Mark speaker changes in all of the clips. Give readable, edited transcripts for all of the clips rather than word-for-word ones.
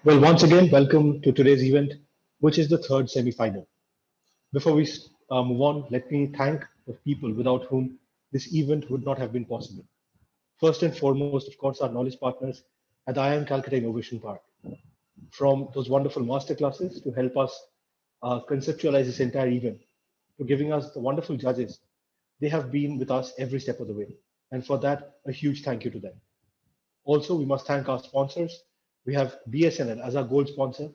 Speaker 1: Well, once again, welcome to today's event, which is the third semi-final. Before we move on, let me thank the people without whom this event would not have been possible. First and foremost, of course, our knowledge partners at the IIM Calcutta Innovation Park. From those wonderful masterclasses to help us conceptualize this entire event, to giving us the wonderful judges, they have been with us every step of the way. And for that, a huge thank you to them. Also, we must thank our sponsors. We have BSNL as our gold sponsor,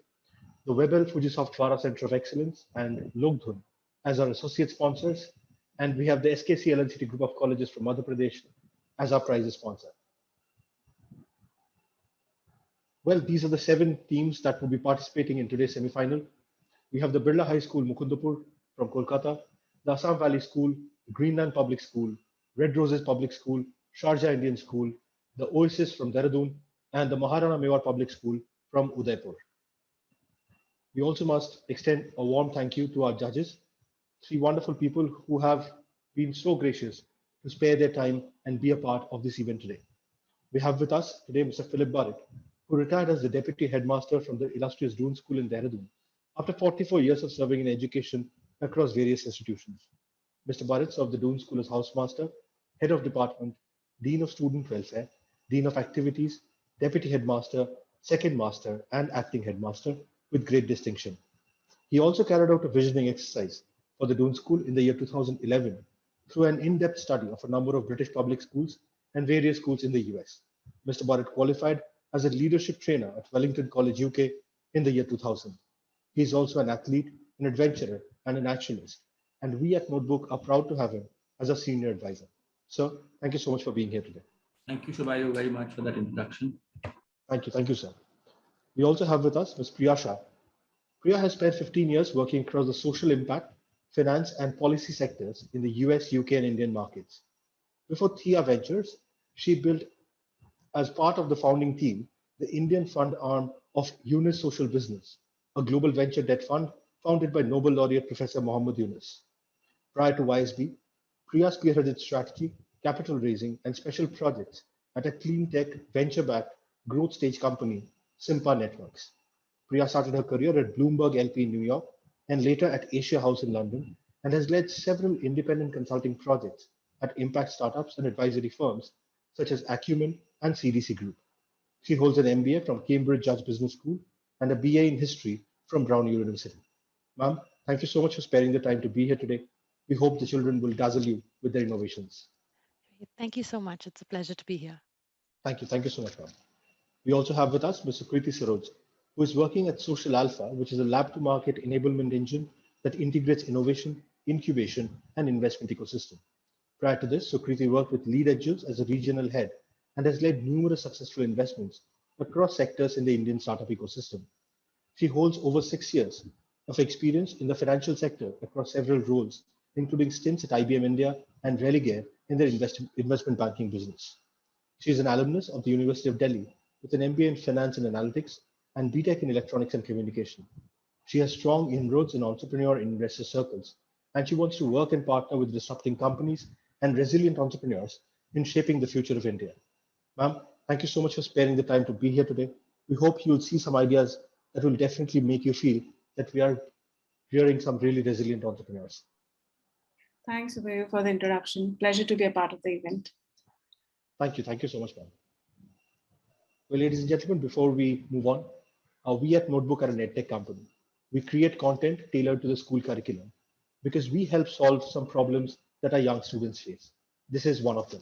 Speaker 1: the Webel Fujisoft Vara Center of Excellence, and Logdhun as our associate sponsors. And we have the SKC LNCT Group of Colleges from Madhya Pradesh as our prizes sponsor. Well, these are the 7 teams that will be participating in today's semi-final. We have the Birla High School, Mukundapur from Kolkata, the Assam Valley School, Greenland Public School, Red Roses Public School, Sharjah Indian School, the OASIS from Dehradun, and the Maharana Mewar Public School from Udaipur. We also must extend a warm thank you to our judges, 3 wonderful people who have been so gracious to spare their time and be a part of this event today. We have with us today Mr. Philip Barrett, who retired as the Deputy Headmaster from the illustrious Doon School in Dehradun after 44 years of serving in education across various institutions. Mr. Barrett served the Doon School as Housemaster, Head of Department, Dean of Student Welfare, Dean of Activities, Deputy Headmaster, Second Master, and Acting Headmaster with great distinction. He also carried out a visioning exercise for the Doon School in the year 2011 through an in-depth study of a number of British public schools and various schools in the US. Mr. Barrett qualified as a leadership trainer at Wellington College, UK in the year 2000. He is also an athlete, an adventurer, and a naturalist. And we at Notebook are proud to have him as a senior advisor. Sir, thank you so much for being here today.
Speaker 2: Thank you, Shubhayu, very much for that introduction.
Speaker 1: Thank you, sir. We also have with us Ms. Priya Shah. Priya has spent 15 years working across the social impact, finance, and policy sectors in the US, UK, and Indian markets. Before Thea Ventures, she built, as part of the founding team, the Indian fund arm of Yunus Social Business, a global venture debt fund founded by Nobel laureate Professor Mohammed Yunus. Prior to YSB, Priya spearheaded strategy, capital raising, and special projects at a clean tech, venture-backed, growth stage company, Simpa Networks. Priya started her career at Bloomberg LP in New York and later at Asia House in London, and has led several independent consulting projects at impact startups and advisory firms such as Acumen and CDC Group. She holds an MBA from Cambridge Judge Business School and a BA in History from Brown University. Ma'am, thank you so much for sparing the time to be here today. We hope the children will dazzle you with their innovations.
Speaker 3: Thank you so much. It's a pleasure to be here.
Speaker 1: Thank you so much, ma'am. We also have with us Mr. Kriti Saroj, who is working at Social Alpha, which is a lab-to-market enablement engine that integrates innovation, incubation, and investment ecosystem. Prior to this, Sukriti worked with Lead Edges as a regional head and has led numerous successful investments across sectors in the Indian startup ecosystem. She holds over 6 years of experience in the financial sector across several roles, including stints at IBM India and Religare in their investment banking business. She is an alumnus of the University of Delhi with an MBA in Finance and Analytics and BTech in Electronics and Communication. She has strong inroads in entrepreneur and investor circles, and she wants to work and partner with disrupting companies and resilient entrepreneurs in shaping the future of India. Ma'am, thank you so much for sparing the time to be here today. We hope you will see some ideas that will definitely make you feel that we are rearing some really resilient entrepreneurs.
Speaker 4: Thanks, Ubayu, for the introduction. Pleasure to be a part of the event.
Speaker 1: Thank you so much, ma'am. Well, ladies and gentlemen, before we move on, we at Notebook are an edtech company. We create content tailored to the school curriculum because we help solve some problems that our young students face. This is one of them.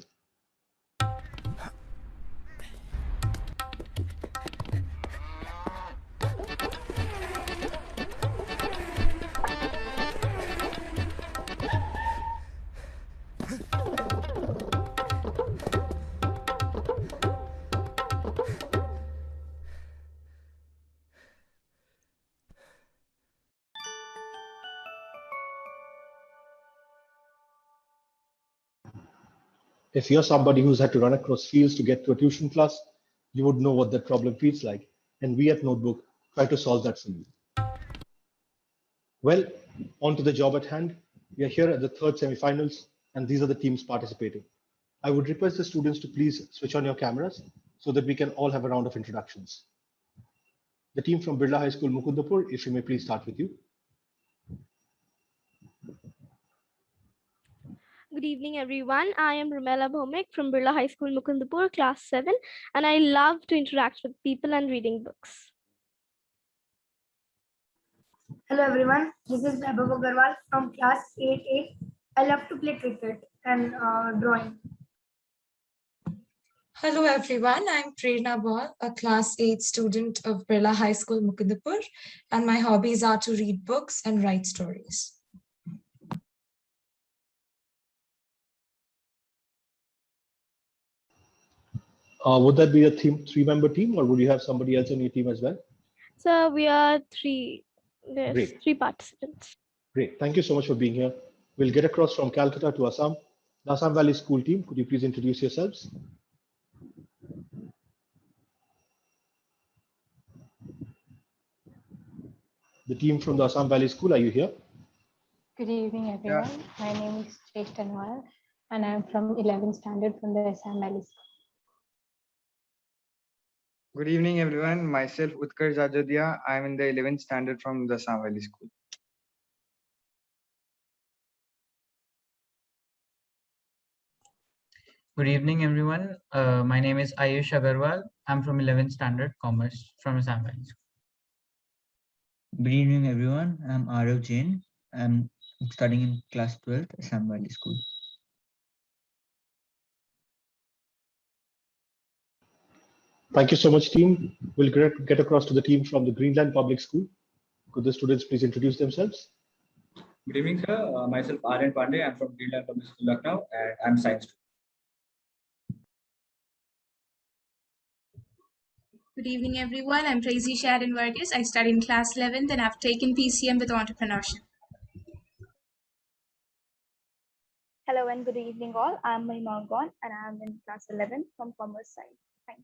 Speaker 1: If you're somebody who's had to run across fields to get to a tuition class, you would know what that problem feels like. And we at Notebook try to solve that for you. Well, on to the job at hand. We are here at the third semifinals, and these are the teams participating. I would request the students to please switch on your cameras so that we can all have a round of introductions. The team from Birla High School, Mukundapur, if you may please start with you.
Speaker 5: Good evening, everyone. I am Rumela Bhomik from Birla High School, Mukundapur, class 7, and I love to interact with people and reading books.
Speaker 6: Hello everyone, this is Vaibhav Agarwal from class 8A. I love to play cricket and drawing.
Speaker 7: Hello everyone, I'm Prerna Bhaul, a class 8 student of Birla High School, Mukundapur, and my hobbies are to read books and write stories.
Speaker 1: Would that be a three-member team, or would you have somebody else on your team as well?
Speaker 5: So we are three. There's
Speaker 1: Great.
Speaker 5: 3 participants.
Speaker 1: Great. Thank you so much for being here. We'll get across from Calcutta to Assam. The Assam Valley School team, could you please introduce yourselves? The team from the Assam Valley School, are you here?
Speaker 8: Good evening, everyone. My name is Chennai, and I'm from 11th standard from the Assam Valley School.
Speaker 9: Good evening, everyone. Myself, Utkarsh Ajodia. I'm in the 11th standard from the Assam Valley School.
Speaker 10: Good evening, everyone. My name is Ayush Agarwal. I'm from 11th Standard Commerce from Assam Valley School.
Speaker 11: Good evening, everyone. I'm Arav Jain. I'm studying in class 12th, Assam Valley School.
Speaker 1: Thank you so much, team. We'll get across to the team from the Greenland Public School. Could the students please introduce themselves?
Speaker 2: Good evening, sir. Myself, Aryan Pandey. I'm from Greenland Public School, Lucknow, and I'm science student.
Speaker 12: Good evening, everyone. I'm Tracy Sharon Vargas. I study in class 11th and I've taken PCM with entrepreneurship.
Speaker 5: Hello and good evening, all. I'm Mahima Gon, and I'm in class 11 from Commerce side. Thank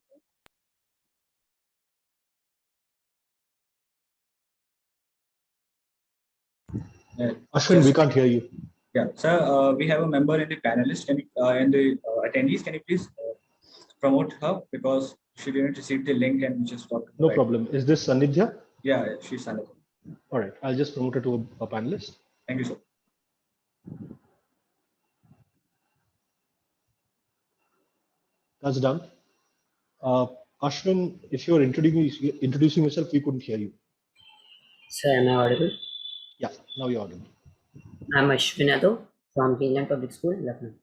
Speaker 5: you.
Speaker 1: Ashwin, we can't hear you.
Speaker 2: Yeah, sir. We have a member in the panelist. Can you, in the attendees, can you please promote her, because she didn't receive the link and just talked.
Speaker 1: No problem. Is this Sanidhya?
Speaker 2: Yeah, she's Sanidhya.
Speaker 1: All right, I'll just promote her to a panelist.
Speaker 2: Thank you, sir.
Speaker 1: That's done. Ashwin, if you're introducing yourself, we couldn't hear you.
Speaker 13: Sir, am I audible?
Speaker 1: Yeah, now you're audible.
Speaker 13: I'm Ashwin Yadav from Greenland Public School, Lucknow.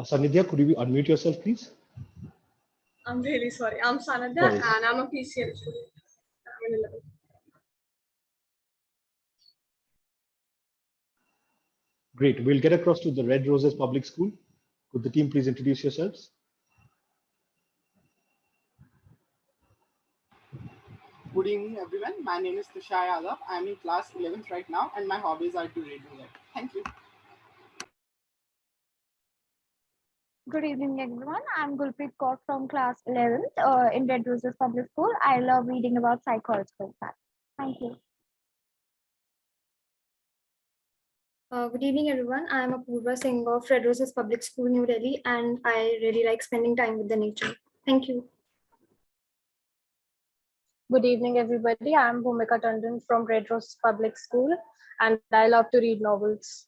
Speaker 1: Sanidhya, could you unmute yourself, please?
Speaker 14: I'm really sorry. I'm Sanadhya and I'm a PCM student. I'm in 11th.
Speaker 1: Great. We'll get across to the Red Roses Public School. Could the team please introduce yourselves?
Speaker 15: Good evening, everyone. My name is Tushar Yadav. I'm in class 11th right now, and my hobbies are to read and write. Thank you.
Speaker 5: Good evening, everyone. I'm Gulpreet Kaur from class 11th in Red Roses Public School. I love reading about psychological facts. Thank you.
Speaker 6: Good evening, everyone. I am Apurva Singh of Red Roses Public School, New Delhi, and I really like spending time with the nature. Thank you.
Speaker 8: Good evening, everybody. I'm Bhumika Tandon from Red Rose Public School, and I love to read novels.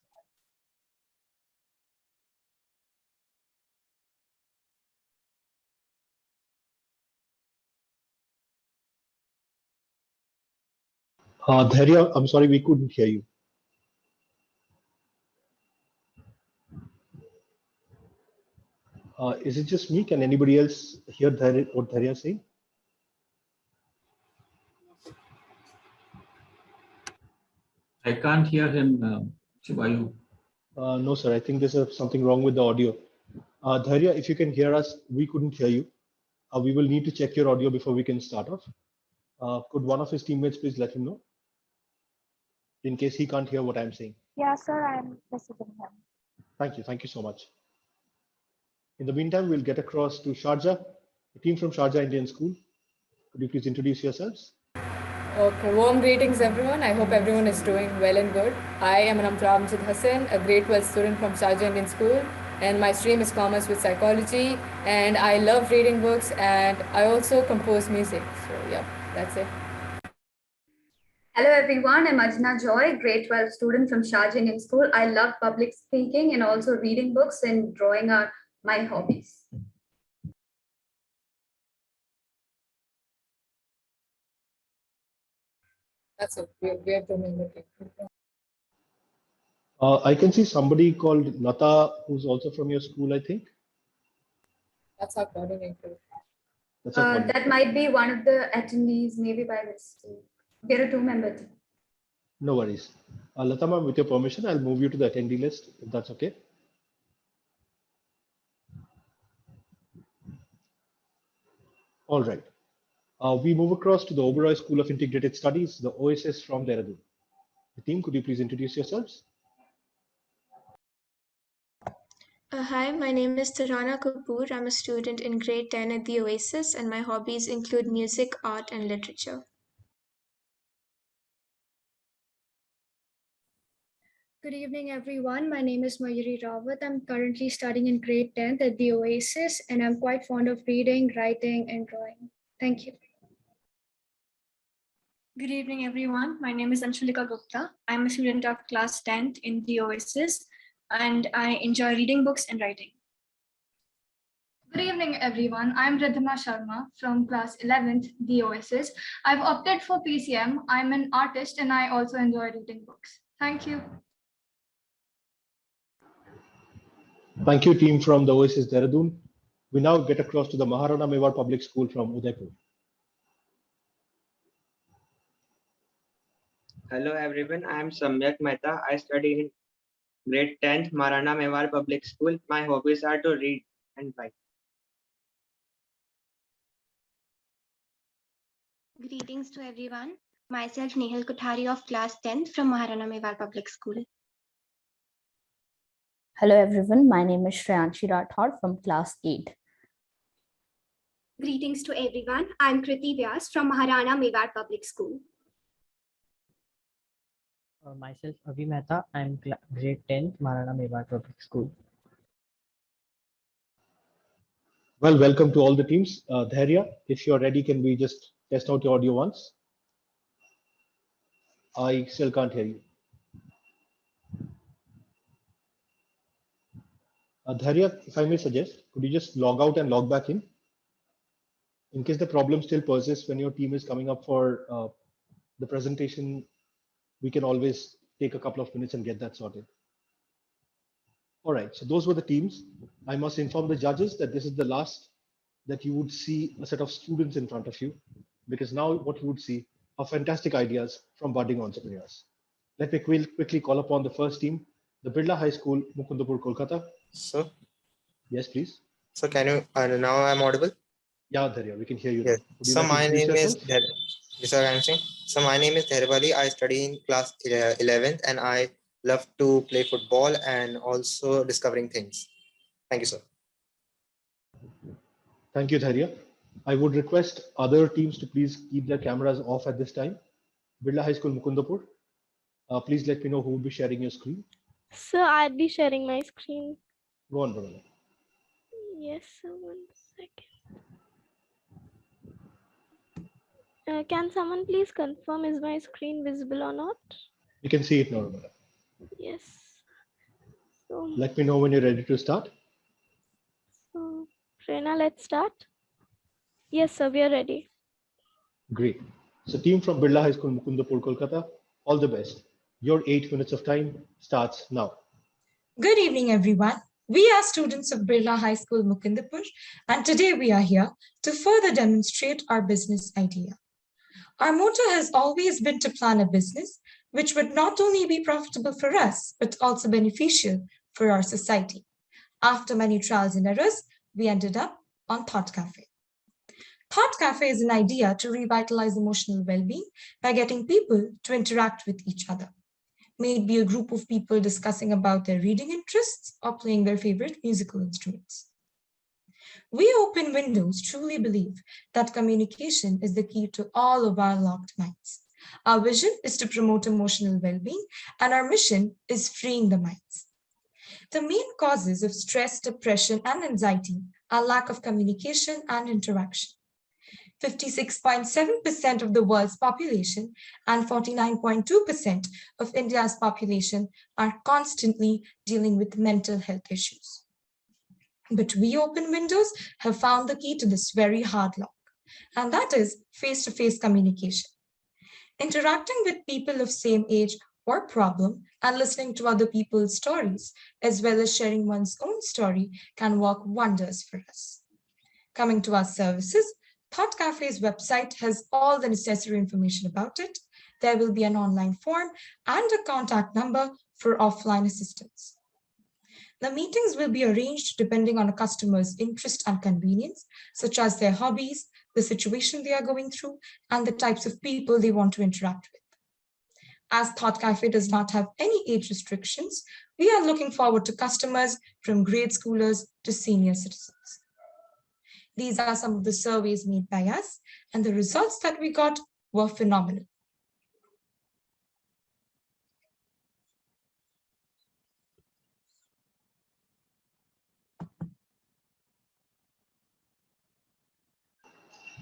Speaker 1: Dhairya, I'm sorry, we couldn't hear you. Is it just me? Can anybody else hear what Dhairya is saying?
Speaker 2: I can't hear him, Shivayu.
Speaker 1: No, sir. I think there's something wrong with the audio. Dhairya, if you can hear us, we couldn't hear you. We will need to check your audio before we can start off. Could one of his teammates please let him know? In case he can't hear what I'm saying.
Speaker 5: Yeah, sir, I'm messaging him.
Speaker 1: Thank you. Thank you so much. In the meantime, we'll get across to Sharjah, the team from Sharjah Indian School. Could you please introduce yourselves?
Speaker 16: Okay, warm greetings, everyone. I hope everyone is doing well and good. I am Ramjit Hassan, a grade 12 student from Sharjah Indian School, and my stream is Commerce with Psychology, and I love reading books, and I also compose music. So yeah, that's it.
Speaker 17: Hello everyone, I'm Ajna Joy, grade 12 student from Sharjah Indian School. I love public speaking and also reading books, and drawing are my hobbies.
Speaker 16: That's it. We have to remember it.
Speaker 1: I can see somebody called Lata, who's also from your school, I think.
Speaker 16: That's our coordinator.
Speaker 1: That's our coordinator.
Speaker 17: That might be one of the attendees, maybe by mistake. There are 2 members.
Speaker 1: No worries. Lata ma'am, with your permission, I'll move you to the attendee list, if that's okay. All right. We move across to the Oberoi School of Integrated Studies, the OASIS from Dehradun. The team, could you please introduce yourselves?
Speaker 18: Hi, my name is Tarana Kapoor. I'm a student in grade 10 at the OASIS, and my hobbies include music, art, and literature.
Speaker 6: Good evening, everyone. My name is Mayuri Rawat. I'm currently studying in grade 10th at the OASIS, and I'm quite fond of reading, writing, and drawing. Thank you.
Speaker 19: Good evening, everyone. My name is Anshulika Gupta. I'm a student of class 10th in the OASIS, and I enjoy reading books and writing.
Speaker 20: Good evening, everyone. I'm Ridhima Sharma from class 11th, the OASIS. I've opted for PCM. I'm an artist, and I also enjoy reading books. Thank you.
Speaker 1: Thank you, team from the OASIS Dehradun. We now get across to the Maharana Mewar Public School from Udaipur.
Speaker 9: Hello everyone, I am Samyak Mehta. I study in grade 10th Maharana Mewar Public School. My hobbies are to read and write.
Speaker 21: Greetings to everyone. Myself Nehal Kothari of class 10th from Maharana Mewar Public School.
Speaker 22: Hello everyone, my name is Shreyanshi Rathod from class 8.
Speaker 23: Greetings to everyone. I'm Kriti Vyas from Maharana Mewar Public School.
Speaker 10: Myself Avi Mehta, I'm grade 10th Maharana Mewar Public School.
Speaker 1: Well, welcome to all the teams. Dhairya, if you're ready, can we just test out your audio once? I still can't hear you. Dhairya, if I may suggest, could you just log out and log back in? In case the problem still persists when your team is coming up for the presentation, we can always take a couple of minutes and get that sorted. All right, so those were the teams. I must inform the judges that this is the last that you would see a set of students in front of you, because now what you would see are fantastic ideas from budding entrepreneurs. Let me quickly call upon the first team, the Birla High School, Mukundapur, Kolkata.
Speaker 24: So,
Speaker 1: yes, please.
Speaker 24: So can you, now I'm audible?
Speaker 1: Yeah, Dhairya, we can hear you.
Speaker 24: Yes. So my name is
Speaker 1: yourself?
Speaker 24: So my name is Dherbali. I study in class 11th and I love to play football and also discovering things. Thank you, sir.
Speaker 1: Thank you, Dhairya. I would request other teams to please keep their cameras off at this time. Birla High School, Mukundapur. Please let me know who will be sharing your screen.
Speaker 25: Sir, I'll be sharing my screen.
Speaker 1: Go on, Birla.
Speaker 25: Yes, sir, 1 second. Can someone please confirm, is my screen visible or not?
Speaker 1: You can see it now, Birla.
Speaker 25: Yes. So,
Speaker 1: let me know when you're ready to start.
Speaker 25: So, Prerna, let's start. Yes, sir, we are ready.
Speaker 1: Great. So team from Birla High School, Mukundapur, Kolkata, all the best. Your 8 minutes of time starts now.
Speaker 7: Good evening, everyone. We are students of Birla High School, Mukundapur, and today we are here to further demonstrate our business idea. Our motto has always been to plan a business which would not only be profitable for us, but also beneficial for our society. After many trials and errors, we ended up on Thought Cafe. Thought Cafe is an idea to revitalize emotional well-being by getting people to interact with each other. May it be a group of people discussing about their reading interests or playing their favorite musical instruments. We Open Windows truly believe that communication is the key to all of our locked minds. Our vision is to promote emotional well-being, and our mission is freeing the minds. The main causes of stress, depression, and anxiety are lack of communication and interaction. 56.7% of the world's population and 49.2% of India's population are constantly dealing with mental health issues. But we Open Windows have found the key to this very hard lock, and that is face-to-face communication. Interacting with people of same age or problem and listening to other people's stories, as well as sharing one's own story, can work wonders for us. Coming to our services, Thought Cafe's website has all the necessary information about it. There will be an online form and a contact number for offline assistance. The meetings will be arranged depending on a customer's interest and convenience, such as their hobbies, the situation they are going through, and the types of people they want to interact with. As Thought Cafe does not have any age restrictions, we are looking forward to customers from grade schoolers to senior citizens. These are some of the surveys made by us, and the results that we got were phenomenal.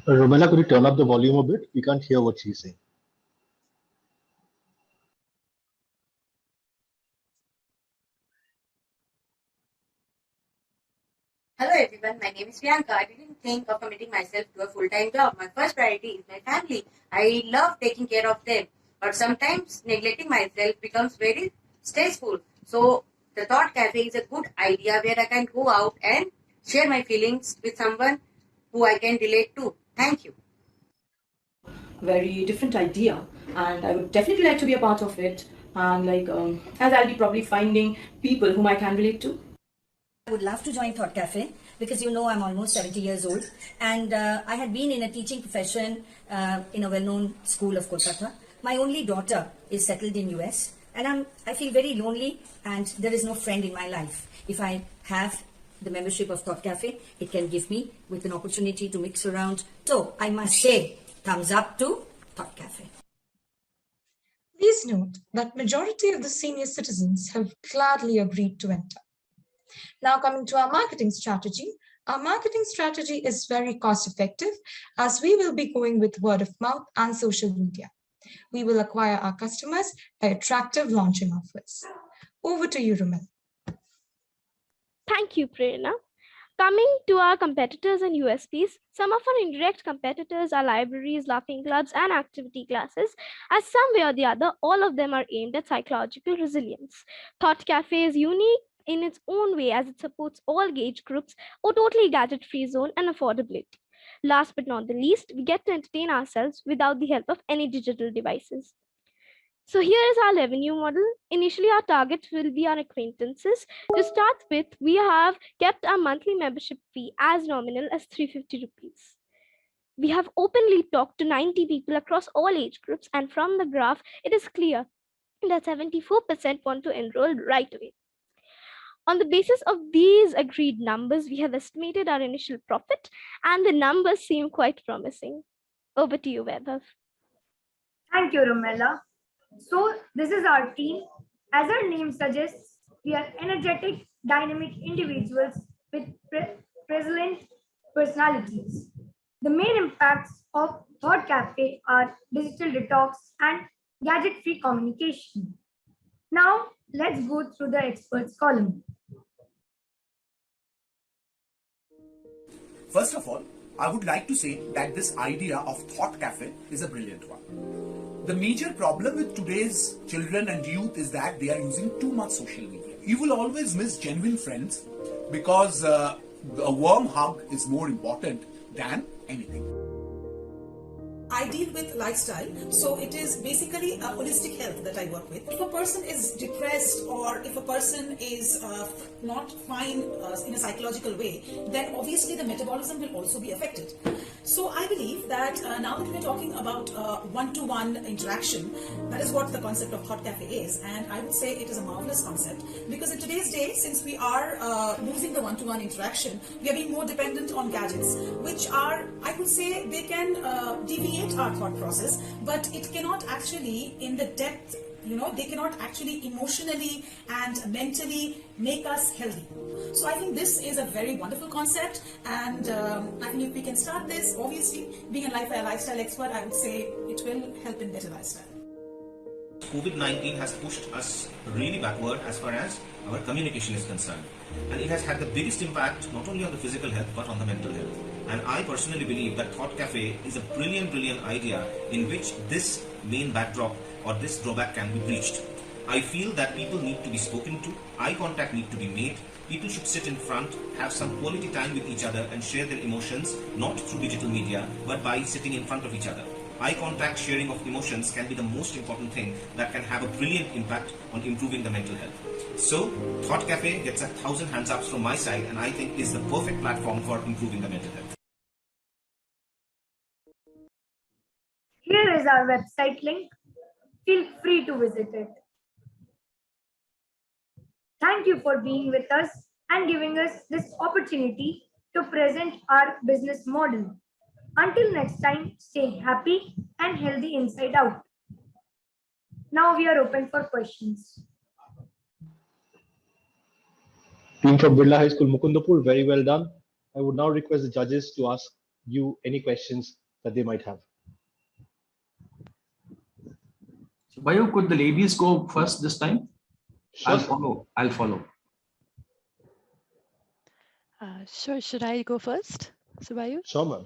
Speaker 1: Romella, could you turn up the volume a bit? We can't hear what she's saying.
Speaker 3: Hello everyone, my name is Priyanka. I didn't think of committing myself to a full-time job. My first priority is my family. I love taking care of them, but sometimes neglecting myself becomes very stressful. So the Thought Cafe is a good idea where I can go out and share my feelings with someone who I can relate to. Thank you.
Speaker 4: Very different idea, and I would definitely like to be a part of it. And as I'll be probably finding people whom I can relate to.
Speaker 11: I would love to join Thought Cafe because I'm almost 70 years old, and I had been in a teaching profession in a well-known school of Kolkata. My only daughter is settled in US, and I feel very lonely, and there is no friend in my life. If I have the membership of Thought Cafe, it can give me with an opportunity to mix around. So I must say, thumbs up to Thought Cafe.
Speaker 7: Please note that majority of the senior citizens have gladly agreed to enter. Now coming to our marketing strategy. Our marketing strategy is very cost effective as we will be going with word of mouth and social media. We will acquire our customers by attractive launching offers. Over to you, Romel.
Speaker 25: Thank you, Prerna. Coming to our competitors and USPs, some of our indirect competitors are libraries, laughing clubs, and activity classes. As some way or the other, all of them are aimed at psychological resilience. Thought Cafe is unique in its own way as it supports all age groups, a totally gadget-free zone, and affordability. Last but not the least, we get to entertain ourselves without the help of any digital devices. So here is our revenue model. Initially, our target will be our acquaintances. To start with, we have kept our monthly membership fee as nominal as 350 rupees. We have openly talked to 90 people across all age groups, and from the graph, it is clear that 74% want to enroll right away. On the basis of these agreed numbers, we have estimated our initial profit, and the numbers seem quite promising. Over to you, Vaibhav.
Speaker 12: Thank you, Romella. So this is our team. As our name suggests, we are energetic, dynamic individuals with resilient personalities. The main impacts of Thought Cafe are digital detox and gadget-free communication. Now, let's go through the experts column.
Speaker 13: First of all, I would like to say that this idea of Thought Cafe is a brilliant one. The major problem with today's children and youth is that they are using too much social media. You will always miss genuine friends because a warm hug is more important than anything.
Speaker 26: I deal with lifestyle, so it is basically a holistic health that I work with. If a person is depressed or if a person is not fine in a psychological way, then obviously the metabolism will also be affected. So I believe that now that we're talking about one-to-one interaction, that is what the concept of Thought Cafe is, and I would say it is a marvelous concept because in today's day, since we are losing the one-to-one interaction, we are being more dependent on gadgets, which are, I would say, they can deviate our thought process, but it cannot actually in the depth they cannot actually emotionally and mentally make us healthy. So I think this is a very wonderful concept, and I think if we can start this, obviously being a lifestyle expert, I would say it will help in better lifestyle.
Speaker 2: COVID-19 has pushed us really backward as far as our communication is concerned. And it has had the biggest impact not only on the physical health but on the mental health. And I personally believe that Thought Cafe is a brilliant idea in which this main backdrop or this drawback can be breached. I feel that people need to be spoken to, eye contact need to be made, people should sit in front, have some quality time with each other and share their emotions, not through digital media, but by sitting in front of each other. Eye contact, sharing of emotions can be the most important thing that can have a brilliant impact on improving the mental health. So, Thought Cafe gets 1,000 hands ups from my side, and I think is the perfect platform for improving the mental health.
Speaker 12: Here is our website link. Feel free to visit it. Thank you for being with us and giving us this opportunity to present our business model. Until next time, stay happy and healthy inside out. Now we are open for questions.
Speaker 1: Team from Birla High School, Mukundapur, very well done. I would now request the judges to ask you any questions that they might have.
Speaker 5: Bayu, could the ladies go first this time?
Speaker 1: Sure.
Speaker 5: I'll follow.
Speaker 8: Sure. Should I go first, Subayu?
Speaker 1: Sure, ma'am.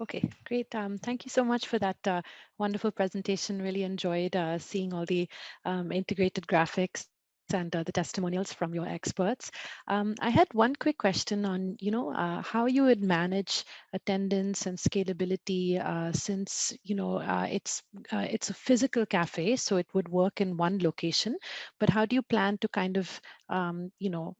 Speaker 8: Okay, great. Thank you so much for that wonderful presentation. Really enjoyed seeing all the integrated graphics and the testimonials from your experts. I had one quick question on, how you would manage attendance and scalability since, it's a physical cafe, so it would work in one location. But how do you plan to kind of,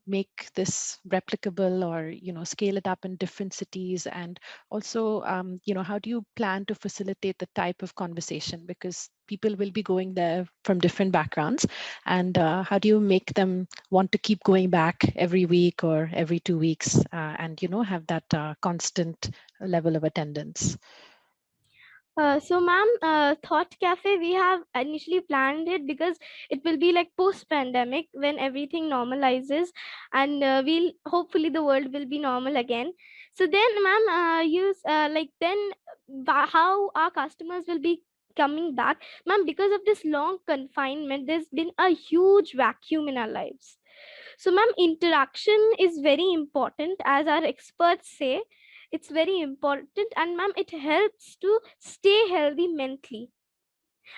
Speaker 8: make this replicable or, scale it up in different cities? And also, how do you plan to facilitate the type of conversation? Because people will be going there from different backgrounds, and how do you make them want to keep going back every week or every 2 weeks and have that constant level of attendance?
Speaker 25: So ma'am, Thought Cafe, we have initially planned it because it will be like post-pandemic when everything normalizes, and hopefully the world will be normal again. So then ma'am, how our customers will be coming back, ma'am, because of this long confinement, there's been a huge vacuum in our lives. So ma'am, interaction is very important, as our experts say. It's very important, and ma'am, it helps to stay healthy mentally.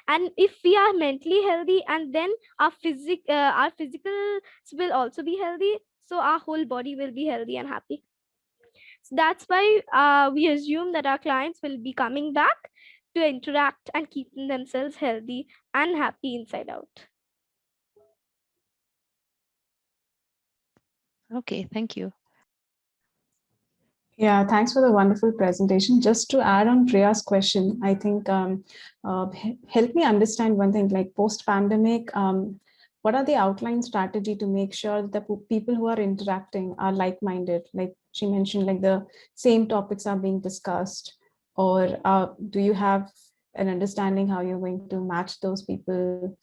Speaker 25: And if we are mentally healthy, and then our physicals will also be healthy, so our whole body will be healthy and happy. So that's why we assume that our clients will be coming back to interact and keeping themselves healthy and happy inside out.
Speaker 8: Okay, thank you.
Speaker 14: Yeah, thanks for the wonderful presentation. Just to add on Priya's question, I think help me understand one thing, like post-pandemic, what are the outline strategy to make sure that the people who are interacting are like-minded? Like she mentioned, like the same topics are being discussed, or do you have an understanding how you're going to match those people?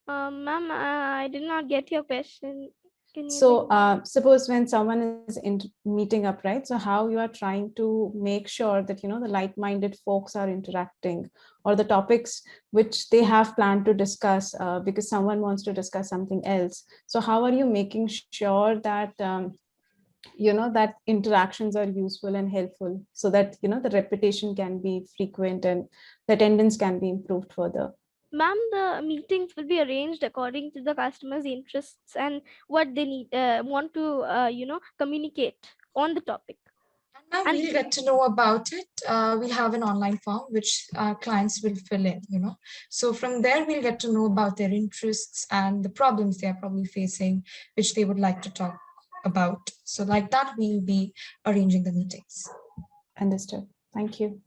Speaker 25: Ma'am, I did not get your question.
Speaker 14: So suppose when someone is meeting up, right? So how you are trying to make sure that, the like-minded folks are interacting, or the topics which they have planned to discuss because someone wants to discuss something else. So how are you making sure that, that interactions are useful and helpful, so that, the repetition can be frequent and the attendance can be improved further?
Speaker 25: Ma'am, the meetings will be arranged according to the customer's interests and what they need, want to, communicate on the topic.
Speaker 7: And we'll get to know about it. We'll have an online form which clients will fill in, So from there, we'll get to know about their interests and the problems they are probably facing, which they would like to talk about. So like that, we'll be arranging the meetings.
Speaker 14: Understood. Thank you.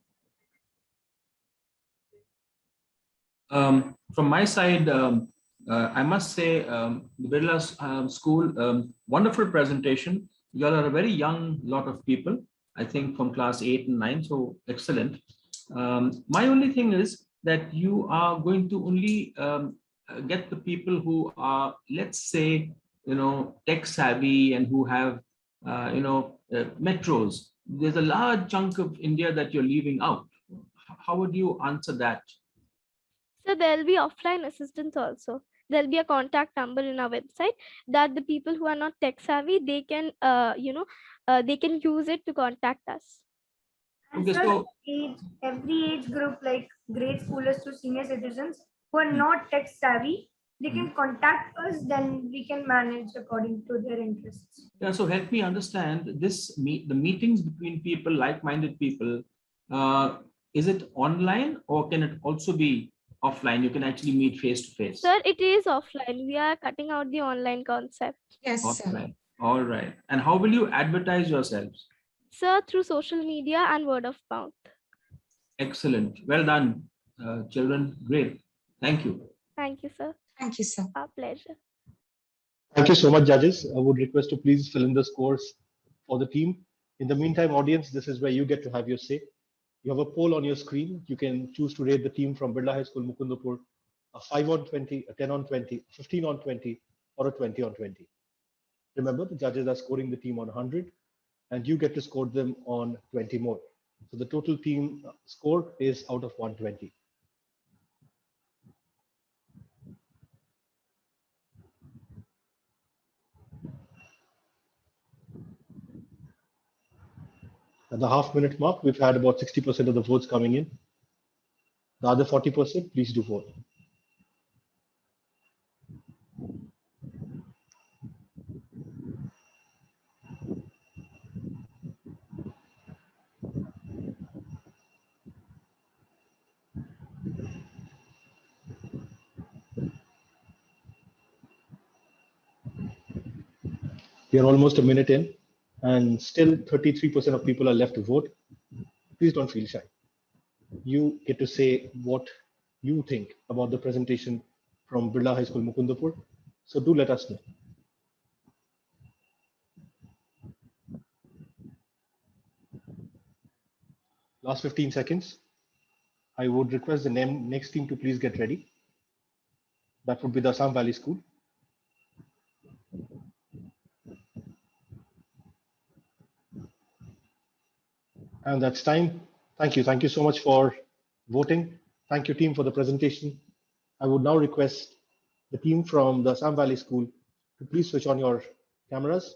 Speaker 5: From my side, I must say, the Birla School, wonderful presentation. You all are a very young lot of people, I think from class 8 and 9, so excellent. My only thing is that you are going to only get the people who are, let's say, tech savvy and who have, metros. There's a large chunk of India that you're leaving out. How would you answer that?
Speaker 25: So there'll be offline assistance also. There'll be a contact number in our website that the people who are not tech savvy, they can, they can use it to contact us.
Speaker 12: And
Speaker 5: Okay,
Speaker 12: sir,
Speaker 5: so
Speaker 12: every age group, like grade schoolers to senior citizens who are not tech savvy, they can contact us, then we can manage according to their interests.
Speaker 5: yeah, so help me understand this. The meetings between people, like-minded people, is it online or can it also be offline? You can actually meet face to face.
Speaker 25: Sir, it is offline. We are cutting out the online concept.
Speaker 7: Yes,
Speaker 5: Offline. All right. And how will you advertise yourselves?
Speaker 25: Sir, through social media and word of mouth.
Speaker 5: Excellent. Well done, children. Great. Thank you.
Speaker 25: Thank you, sir.
Speaker 7: Thank you, sir.
Speaker 25: Our pleasure.
Speaker 1: Thank you so much, judges. I would request to please fill in the scores for the team. In the meantime, audience, this is where you get to have your say. You have a poll on your screen. You can choose to rate the team from Birla High School, Mukundapur, a 5 on 20, a 10 on 20, 15 on 20, or a 20 on 20. Remember, the judges are scoring the team on 100, and you get to score them on 20 more. So the total team score is out of 120. At the half-minute mark, we've had about 60% of the votes coming in. The other 40%, please do vote. We are almost a minute in, and still 33% of people are left to vote. Please don't feel shy. You get to say what you think about the presentation from Birla High School, Mukundapur. So do let us know. Last 15 seconds. I would request the next team to please get ready. That would be the Assam Valley School. And that's time. Thank you. Thank you so much for voting. Thank you, team, for the presentation. I would now request the team from the Assam Valley School to please switch on your cameras.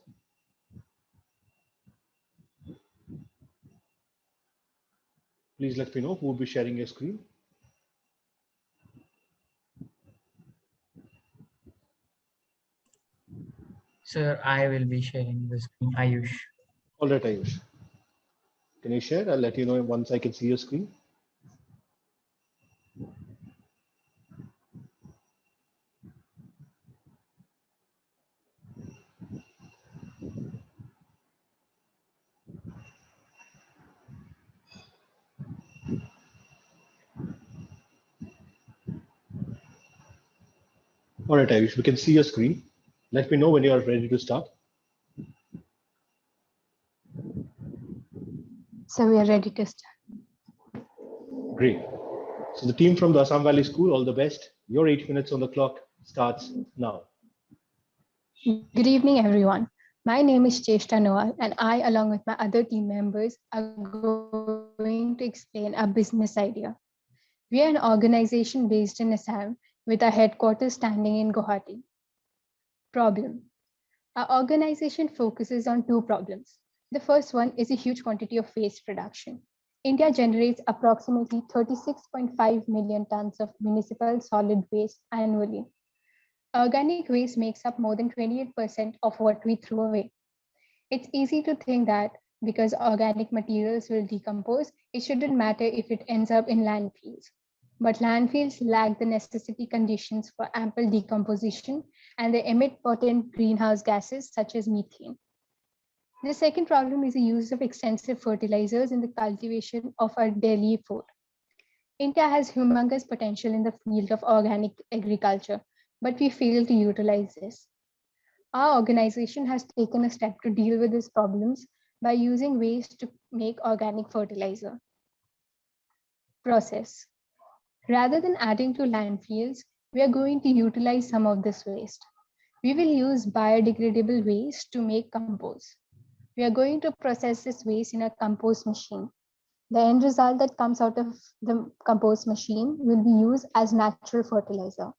Speaker 1: Please let me know who will be sharing your screen.
Speaker 10: Sir, I will be sharing the screen. Ayush.
Speaker 1: All right, Ayush. Can you share? I'll let you know once I can see your screen. All right, Ayush, we can see your screen. Let me know when you are ready to start.
Speaker 6: So we are ready to start.
Speaker 1: Great. So the team from the Assam Valley School, all the best. Your 8 minutes on the clock starts now.
Speaker 6: Good evening, everyone. My name is Cheshta Noah, and I, along with my other team members, are going to explain our business idea. We are an organization based in Assam with our headquarters standing in Guwahati. Problem. Our organization focuses on two problems. The first one is a huge quantity of waste production. India generates approximately 36.5 million tons of municipal solid waste annually. Organic waste makes up more than 28% of what we throw away. It's easy to think that because organic materials will decompose, it shouldn't matter if it ends up in landfills. But landfills lack the necessary conditions for ample decomposition, and they emit potent greenhouse gases such as methane. The second problem is the use of extensive fertilizers in the cultivation of our daily food. India has humongous potential in the field of organic agriculture, but we fail to utilize this. Our organization has taken a step to deal with these problems by using waste to make organic fertilizer. Process. Rather than adding to landfills, we are going to utilize some of this waste. We will use biodegradable waste to make compost. We are going to process this waste in a compost machine. The end result that comes out of the compost machine will be used as natural fertilizer.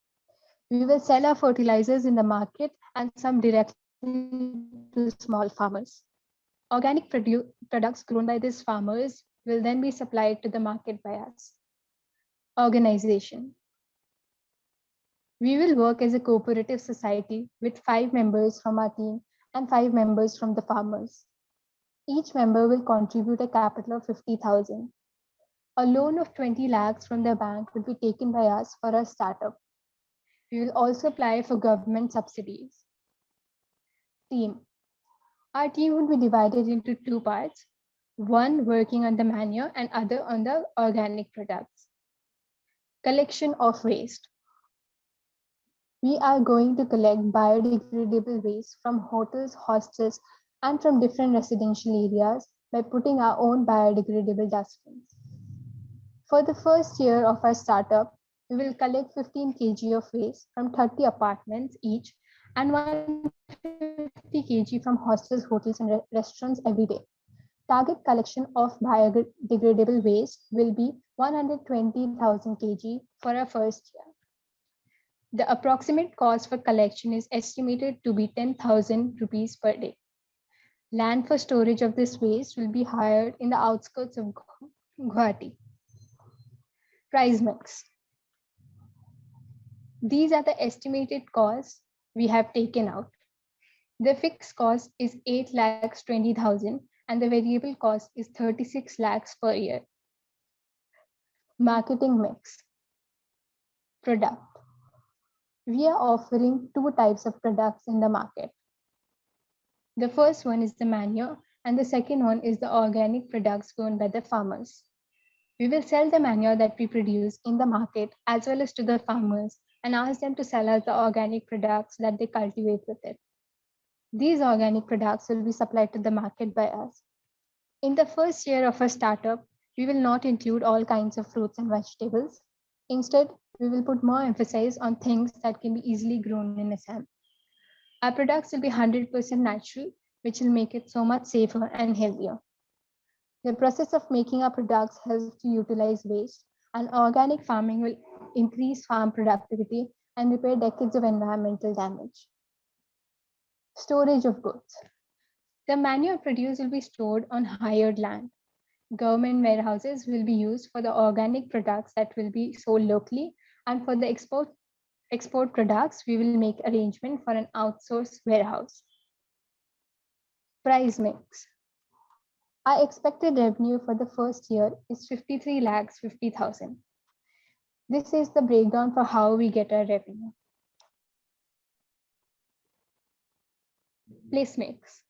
Speaker 6: We will sell our fertilizers in the market and some directly to small farmers. Organic products grown by these farmers will then be supplied to the market by us. Organization. We will work as a cooperative society with 5 members from our team and 5 members from the farmers. Each member will contribute a capital of 50,000. A loan of 20 lakhs from the bank will be taken by us for our startup. We will also apply for government subsidies. Team. Our team would be divided into 2 parts, one working on the manure and other on the organic products. Collection of waste. We are going to collect biodegradable waste from hotels, hostels, and from different residential areas by putting our own biodegradable dustbins. For the first year of our startup, we will collect 15 kg of waste from 30 apartments each and 150 kg from hostels, hotels, and restaurants every day. Target collection of biodegradable waste will be 120,000 kg for our first year. The approximate cost for collection is estimated to be 10,000 rupees per day. Land for storage of this waste will be hired in the outskirts of Guwahati. Price mix. These are the estimated costs we have taken out. The fixed cost is 8,20,000 and the variable cost is 36 lakhs per year. Marketing mix. Product. We are offering 2 types of products in the market. The first one is the manure and the second one is the organic products grown by the farmers. We will sell the manure that we produce in the market as well as to the farmers and ask them to sell us the organic products that they cultivate with it. These organic products will be supplied to the market by us. In the first year of our startup, we will not include all kinds of fruits and vegetables. Instead, we will put more emphasis on things that can be easily grown in Assam. Our products will be 100% natural, which will make it so much safer and healthier. The process of making our products helps to utilize waste, and organic farming will increase farm productivity and repair decades of environmental damage. Storage of goods. The manure produced will be stored on hired land. Government warehouses will be used for the organic products that will be sold locally, and for the export products, we will make arrangement for an outsourced warehouse. Price mix. Our expected revenue for the first year is 53 lakhs 50,000. This is the breakdown for how we get our revenue. Place mix.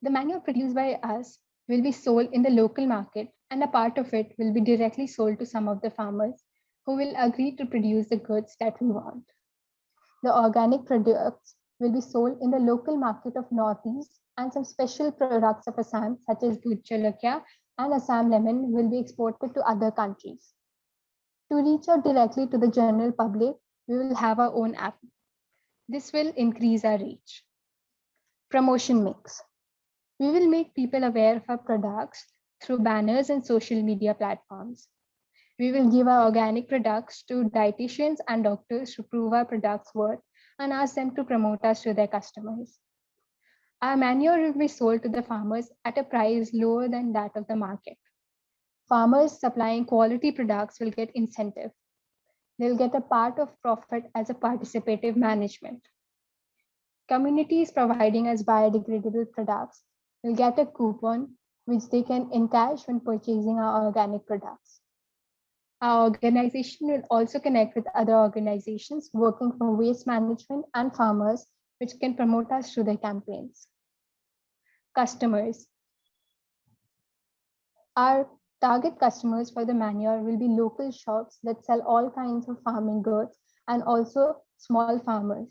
Speaker 6: The manure produced by us will be sold in the local market, and a part of it will be directly sold to some of the farmers who will agree to produce the goods that we want. The organic products will be sold in the local market of Northeast, and some special products of Assam, such as Bhut Jalakya and Assam lemon, will be exported to other countries. To reach out directly to the general public, we will have our own app. This will increase our reach. Promotion mix. We will make people aware of our products through banners and social media platforms. We will give our organic products to dietitians and doctors to prove our products' worth and ask them to promote us to their customers. Our manure will be sold to the farmers at a price lower than that of the market. Farmers supplying quality products will get incentive. They'll get a part of profit as a participative management. Communities providing us biodegradable products will get a coupon which they can encash when purchasing our organic products. Our organization will also connect with other organizations working for waste management and farmers, which can promote us through their campaigns. Customers. Our target customers for the manure will be local shops that sell all kinds of farming goods and also small farmers.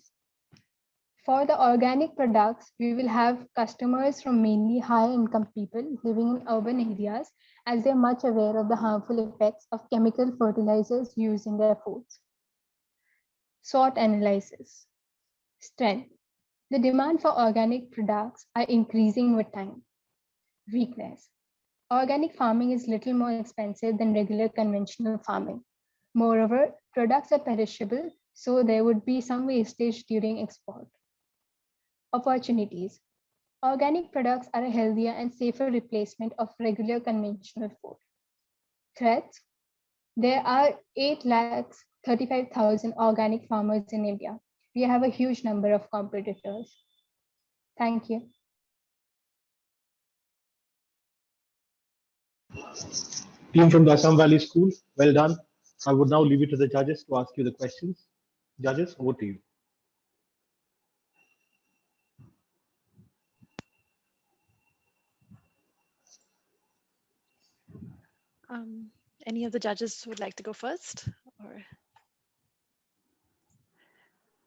Speaker 6: For the organic products, we will have customers from mainly high-income people living in urban areas, as they're much aware of the harmful effects of chemical fertilizers used in their foods. SWOT analysis. Strength. The demand for organic products are increasing with time. Weakness. Organic farming is little more expensive than regular conventional farming. Moreover, products are perishable, so there would be some wastage during export. Opportunities. Organic products are a healthier and safer replacement of regular conventional food. Threats. There are 8,35,000 organic farmers in India. We have a huge number of competitors. Thank you.
Speaker 1: Team from the Assam Valley School, well done. I would now leave it to the judges to ask you the questions. Judges, over to you.
Speaker 8: Any of the judges would like to go first? Or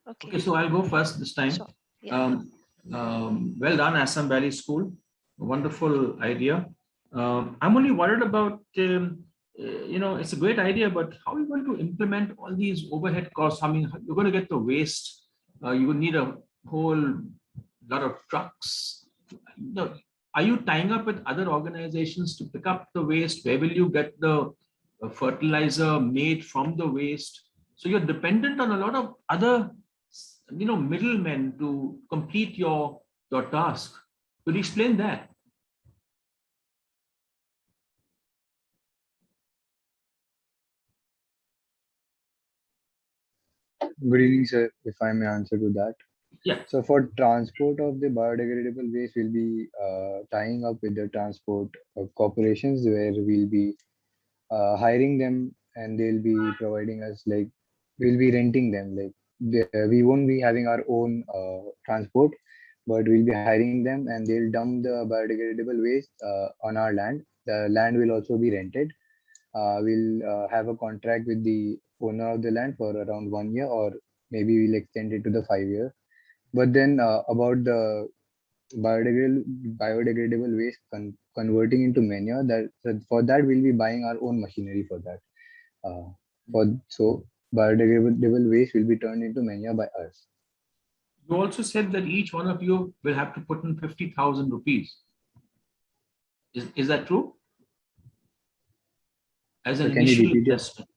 Speaker 5: Okay, so I'll go first this time.
Speaker 8: Sure. Yeah.
Speaker 5: Well done, Assam Valley School. A wonderful idea. I'm only worried about, it's a great idea, but how are you going to implement all these overhead costs? I mean, you're going to get the waste. You will need a whole lot of trucks. Are you tying up with other organizations to pick up the waste? Where will you get the fertilizer made from the waste? So you're dependent on a lot of other middlemen to complete your task. Could you explain that?
Speaker 15: Good evening, sir. If I may answer to that.
Speaker 5: Yeah.
Speaker 15: So for transport of the biodegradable waste, we'll be tying up with the transport corporations, where we'll be hiring them, and they'll be providing us, like, we'll be renting them. Like, we won't be having our own transport, but we'll be hiring them, and they'll dump the biodegradable waste on our land. The land will also be rented. We'll have a contract with the owner of the land for around 1 year, or maybe we'll extend it to the 5 year. But then about the biodegradable waste converting into manure, for that we'll be buying our own machinery for that. So biodegradable waste will be turned into manure by us.
Speaker 5: You also said that each one of you will have to put in 50,000 rupees. Is that true? As an initial investment.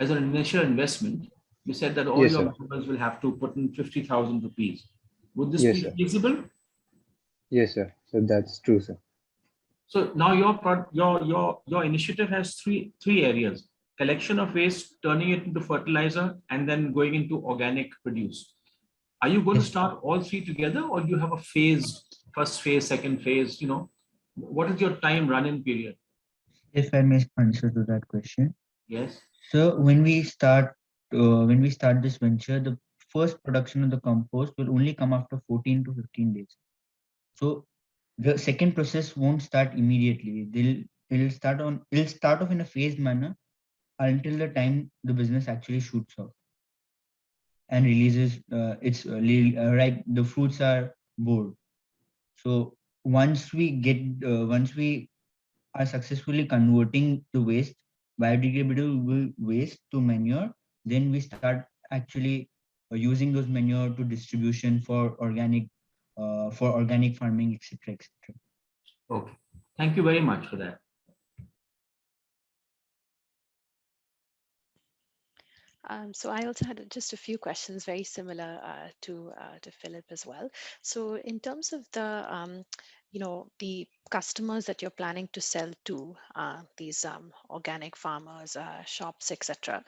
Speaker 5: As an initial investment, you said that all your members will have to put in 50,000 rupees. Would this be feasible?
Speaker 15: Yes, sir. So that's true, sir.
Speaker 5: So now your initiative has three areas: collection of waste, turning it into fertilizer, and then going into organic produce. Are you going to start all three together, or do you have a first phase, second phase? What is your time run-in period?
Speaker 10: If I may answer to that question.
Speaker 5: Yes.
Speaker 10: So when we start this venture, the first production of the compost will only come after 14 to 15 days. So the second process won't start immediately. It'll start off in a phased manner until the time the business actually shoots off and releases the fruits are bored. So once we are successfully converting the biodegradable waste to manure, then we start actually using those manure to distribution for organic farming, etc., etc.
Speaker 5: Okay, thank you very much for that.
Speaker 8: So I also had just a few questions very similar to Philip as well. So in terms of the the customers that you're planning to sell to, these organic farmers, shops, etc.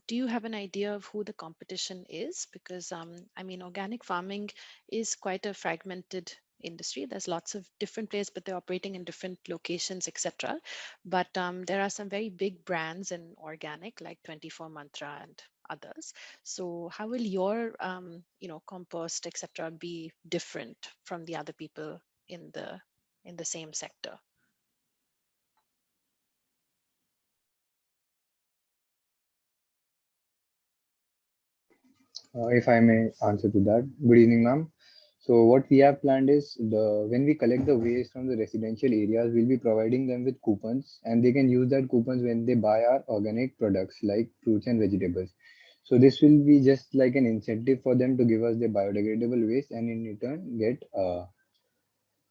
Speaker 8: Do you have an idea of who the competition is? Because I mean, organic farming is quite a fragmented industry. There's lots of different players, but they're operating in different locations, etc. But there are some very big brands in organic, like 24 Mantra and others. So how will your compost, etc., be different from the other people in the same sector?
Speaker 15: If I may answer to that. Good evening, ma'am. So what we have planned is when we collect the waste from the residential areas, we'll be providing them with coupons, and they can use that coupons when they buy our organic products like fruits and vegetables. So this will be just like an incentive for them to give us their biodegradable waste, and in return get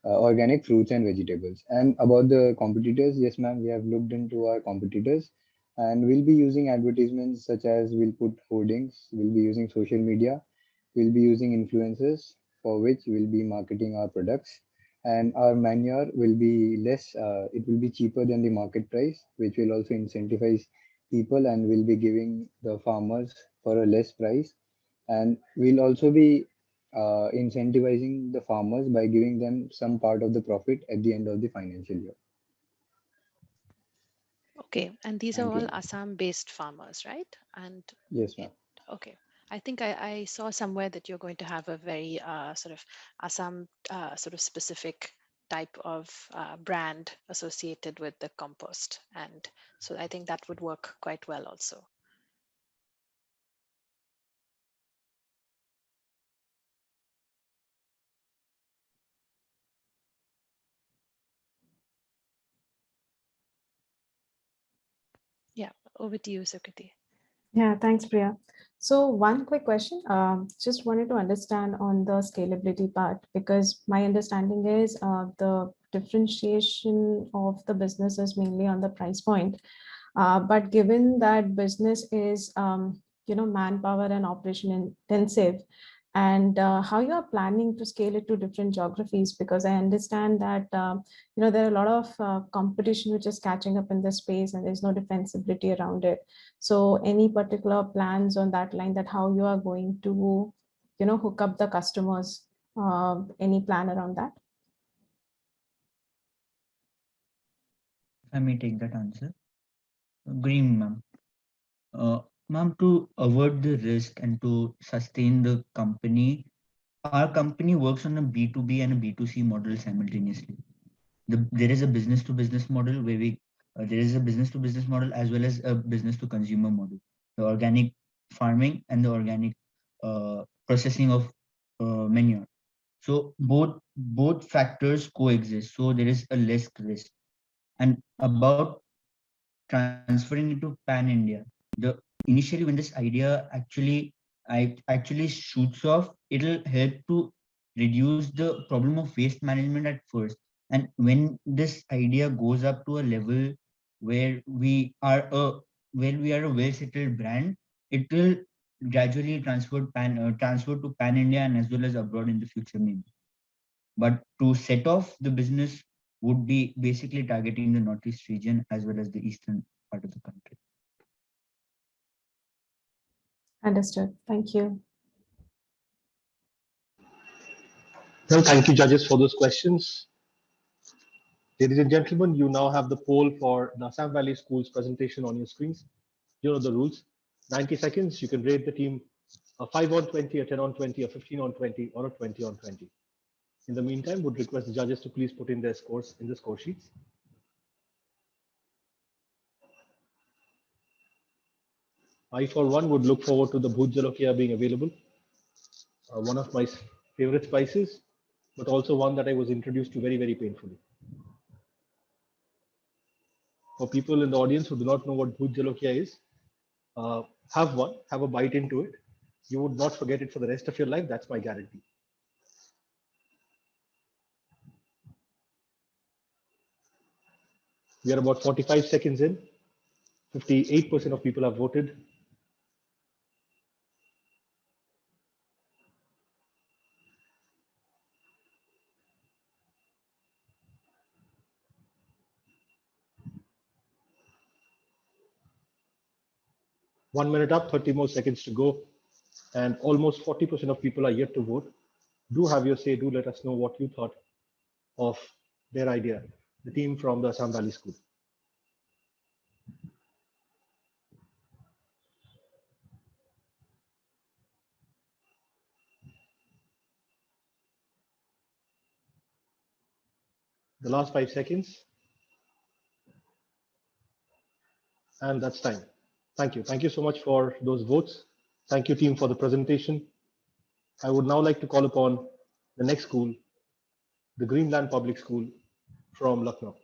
Speaker 15: organic fruits and vegetables. And about the competitors, yes, ma'am, we have looked into our competitors, and we'll be using advertisements such as we'll put hoardings, we'll be using social media, we'll be using influencers for which we'll be marketing our products. And our manure will be less, it will be cheaper than the market price, which will also incentivize people and will be giving the farmers for a less price. And we'll also be incentivizing the farmers by giving them some part of the profit at the end of the financial year.
Speaker 8: Okay, and these are
Speaker 15: Thank
Speaker 8: all
Speaker 15: you.
Speaker 8: Assam-based farmers, right? And
Speaker 15: Yes, ma'am.
Speaker 8: okay, I think I saw somewhere that you're going to have a very sort of Assam sort of specific type of brand associated with the compost, and so I think that would work quite well also. Yeah, over to you, Sukriti.
Speaker 14: Yeah, thanks, Priya. So one quick question, just wanted to understand on the scalability part, because my understanding is the differentiation of the business is mainly on the price point. But given that business is, manpower and operation intensive, and how you are planning to scale it to different geographies, because I understand that there are a lot of competition which is catching up in the space and there's no defensibility around it. So any particular plans on that line, that how you are going to hook up the customers, any plan around that?
Speaker 10: I may take that answer. Green, ma'am. Ma'am, to avoid the risk and to sustain the company, our company works on a B2B and a B2C model simultaneously. There is a business to business model where there is a business to business model as well as a business to consumer model. The organic farming and the organic processing of manure. So both factors coexist. So there is a less risk. And about transferring it to pan India, the initially when this idea actually shoots off, it'll help to reduce the problem of waste management at first. And when this idea goes up to a level where we are a well settled brand, it will gradually transfer to pan India and as well as abroad in the future maybe. But to set off the business would be basically targeting the northeast region as well as the eastern part of the country.
Speaker 14: Understood. Thank you.
Speaker 1: Well, thank you, judges, for those questions. Ladies and gentlemen, you now have the poll for the Assam Valley School's presentation on your screens. You know the rules. 90 seconds, you can rate the team a 5 on 20, a 10 on 20, a 15 on 20, or a 20 on 20. In the meantime, would request the judges to please put in their scores in the score sheets. I, for one, would look forward to the Bhut Jalokia being available. One of my favorite spices, but also one that I was introduced to very, very painfully. For people in the audience who do not know what Bhut Jalokia is, have one, have a bite into it. You would not forget it for the rest of your life. That's my guarantee. We are about 45 seconds in. 58% of people have voted. One minute up, 30 more seconds to go. And almost 40% of people are yet to vote. Do have your say. Do let us know what you thought of their idea, the team from the Assam Valley School. The last 5 seconds. And that's time. Thank you. Thank you so much for those votes. Thank you, team, for the presentation. I would now like to call upon the next school, the Greenland Public School from Lucknow.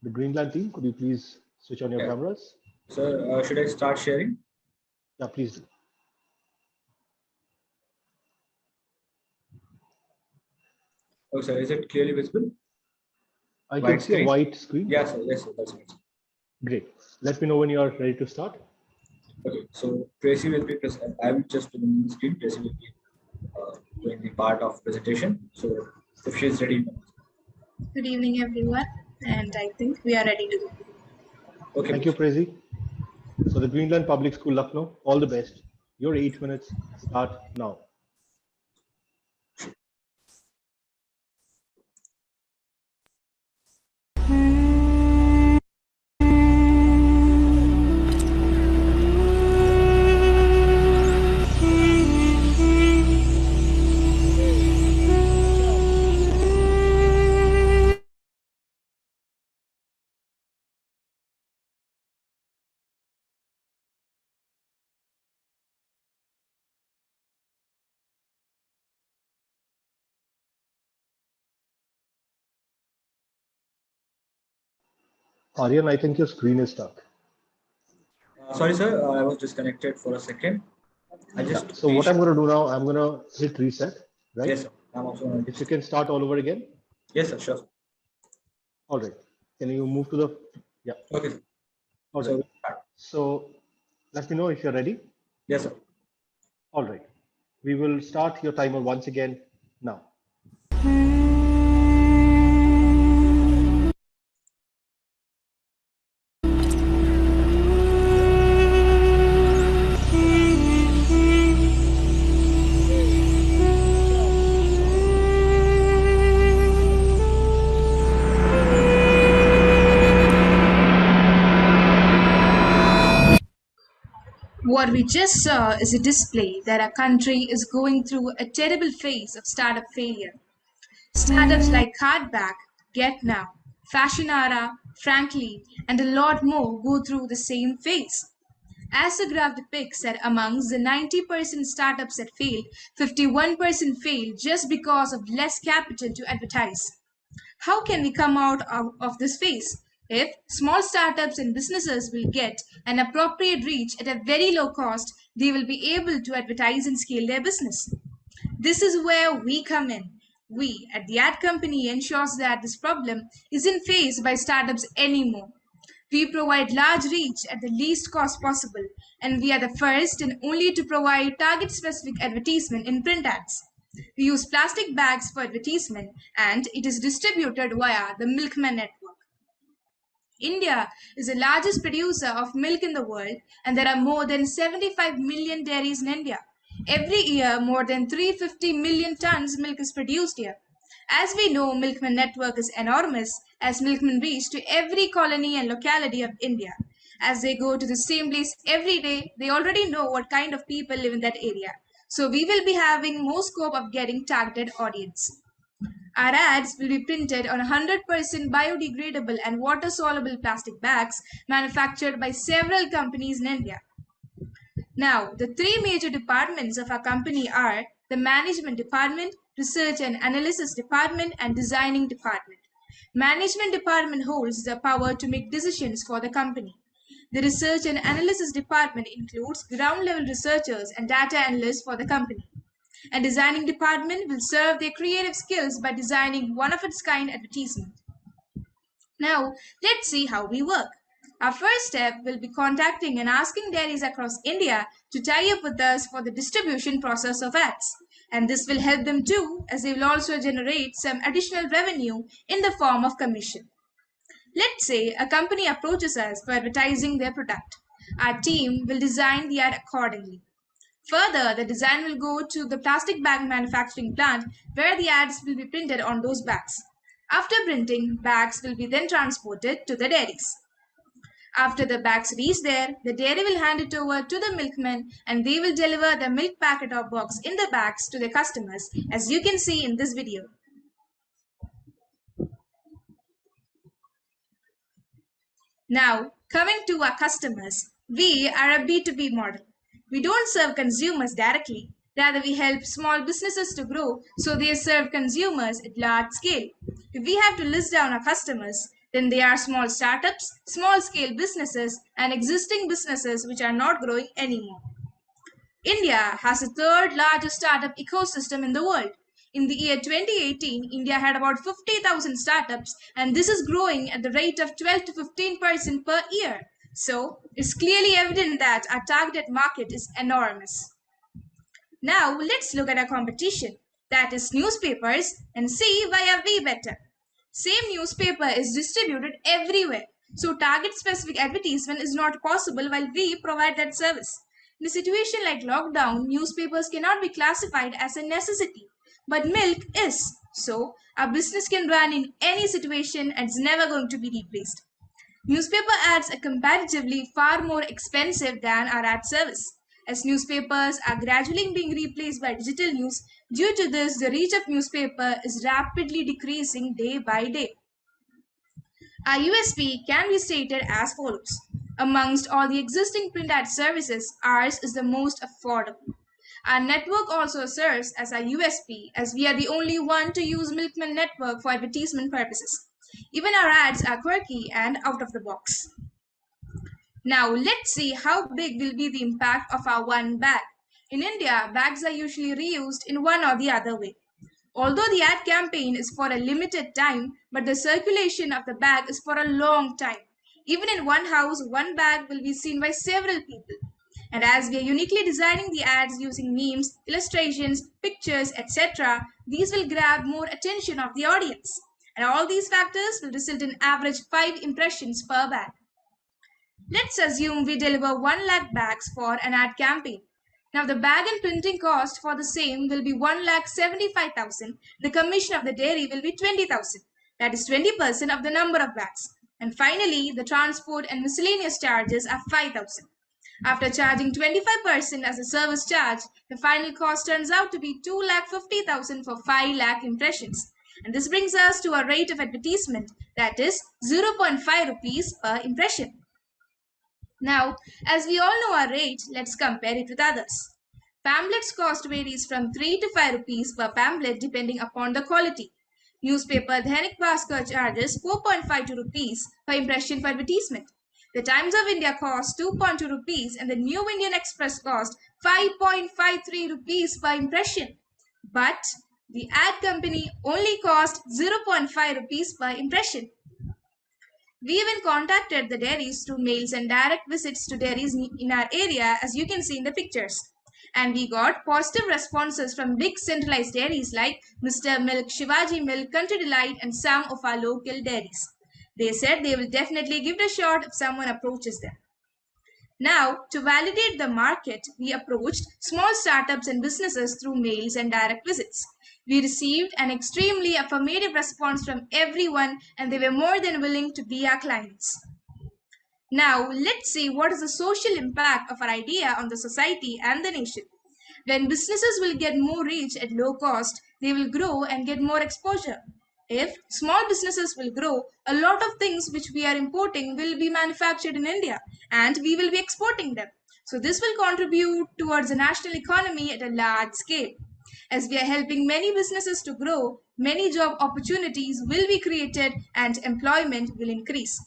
Speaker 1: The Greenland team, could you please switch on your cameras?
Speaker 5: Sir, should I start sharing?
Speaker 1: Yeah, please do.
Speaker 5: Oh, sir, is it clearly visible?
Speaker 1: I can see a white screen.
Speaker 5: Yes, sir. Yes, sir. That's right.
Speaker 1: Great. Let me know when you are ready to start.
Speaker 5: Okay, so Tracy will be present. I will just put on the screen. Tracy will be doing the part of presentation. So if she is ready.
Speaker 9: Good evening, everyone. And I think we are ready to go.
Speaker 5: Okay.
Speaker 1: Thank you, Prezi. So the Greenland Public School, Lucknow, all the best. Your 8 minutes start now. Aryan, I think your screen is stuck.
Speaker 5: Sorry, sir. I was disconnected for a second.
Speaker 1: So what I'm going to do now, I'm going to hit reset, right?
Speaker 5: Yes, sir. I'm also.
Speaker 1: If you can start all over again.
Speaker 5: Yes, sir. Sure.
Speaker 1: All right. Can you move to the? Yeah.
Speaker 5: Okay.
Speaker 1: All right. So let me know if you're ready.
Speaker 5: Yes, sir.
Speaker 1: All right. We will start your timer once again now.
Speaker 9: What we just saw is a display that our country is going through a terrible phase of startup failure. Startups like Cardback, Get Now, Fashionara, Frankly, and a lot more go through the same phase. As the graph depicts that amongst the 90% startups that failed, 51% failed just because of less capital to advertise. How can we come out of this phase? If small startups and businesses will get an appropriate reach at a very low cost, they will be able to advertise and scale their business. This is where we come in. We at the ad company ensures that this problem isn't faced by startups anymore. We provide large reach at the least cost possible, and we are the first and only to provide target-specific advertisement in print ads. We use plastic bags for advertisement, and it is distributed via the Milkman network. India is the largest producer of milk in the world, and there are more than 75 million dairies in India. Every year, more than 350 million tons milk is produced here. As we know, Milkman network is enormous, as milkmen reach to every colony and locality of India. As they go to the same place every day, they already know what kind of people live in that area. So we will be having more scope of getting targeted audience. Our ads will be printed on 100% biodegradable and water-soluble plastic bags manufactured by several companies in India. Now, the three major departments of our company are the Management Department, Research and Analysis Department, and Designing Department. Management Department holds the power to make decisions for the company. The Research and Analysis Department includes ground-level researchers and data analysts for the company. And Designing Department will serve their creative skills by designing one-of-its-kind advertisement. Now, let's see how we work. Our first step will be contacting and asking dairies across India to tie up with us for the distribution process of ads. And this will help them too, as they will also generate some additional revenue in the form of commission. Let's say a company approaches us for advertising their product. Our team will design the ad accordingly. Further, the design will go to the plastic bag manufacturing plant where the ads will be printed on those bags. After printing, bags will be then transported to the dairies. After the bags reach there, the dairy will hand it over to the milkmen and they will deliver the milk packet or box in the bags to their customers, as you can see in this video. Now, coming to our customers, We are a B2B model. We don't serve consumers directly. Rather, we help small businesses to grow so they serve consumers at large scale. If we have to list down our customers, then they are small startups, small scale businesses, and existing businesses which are not growing anymore. India has the third largest startup ecosystem in the world. In the year 2018, India had about 50,000 startups, and this is growing at the rate of 12 to 15% per year. So, it's clearly evident that our targeted market is enormous. Now, let's look at our competition, that is newspapers, and see why are we better. Same newspaper is distributed everywhere, so target-specific advertisement is not possible while we provide that service. In a situation like lockdown, newspapers cannot be classified as a necessity, but milk is. So, our business can run in any situation and is never going to be replaced. Newspaper ads are comparatively far more expensive than our ad service. As newspapers are gradually being replaced by digital news, due to this, the reach of newspaper is rapidly decreasing day by day. Our USP can be stated as follows. Amongst all the existing print ad services, ours is the most affordable. Our network also serves as our USP, as we are the only one to use Milkman Network for advertisement purposes. Even our ads are quirky and out of the box. Now let's see how big will be the impact of our one bag. In India, bags are usually reused in one or the other way. Although the ad campaign is for a limited time, but the circulation of the bag is for a long time. Even in one house, one bag will be seen by several people. And as we are uniquely designing the ads using memes, illustrations, pictures, etc., these will grab more attention of the audience. And all these factors will result in average 5 impressions per bag. Let's assume we deliver 1 lakh bags for an ad campaign. Now the bag and printing cost for the same will be 1,75,000. The commission of the dairy will be 20,000. That is 20% of the number of bags. And finally, the transport and miscellaneous charges are 5,000. After charging 25% as a service charge, the final cost turns out to be 2,50,000 for 5 lakh impressions. And this brings us to a rate of advertisement, that is 0.5 rupees per impression. Now, as we all know our rate, let's compare it with others. Pamphlets cost varies from 3 to 5 rupees per pamphlet depending upon the quality. Newspaper Dainik Bhaskar charges 4.52 rupees per impression for advertisement. The Times of India costs 2.2 rupees and the New Indian Express costs 5.53 rupees per impression. But the ad company only cost 0.5 rupees per impression. We even contacted the dairies through mails and direct visits to dairies in our area, as you can see in the pictures. And we got positive responses from big centralized dairies like Mr. Milk, Shivaji Milk, Country Delight, and some of our local dairies. They said they will definitely give it a shot if someone approaches them. Now, to validate the market, we approached small startups and businesses through mails and direct visits. We received an extremely affirmative response from everyone, and they were more than willing to be our clients. Now, let's see what is the social impact of our idea on the society and the nation. When businesses will get more reach at low cost, they will grow and get more exposure. If small businesses will grow, a lot of things which we are importing will be manufactured in India, and we will be exporting them. So this will contribute towards the national economy at a large scale. As we are helping many businesses to grow, many job opportunities will be created and employment will increase.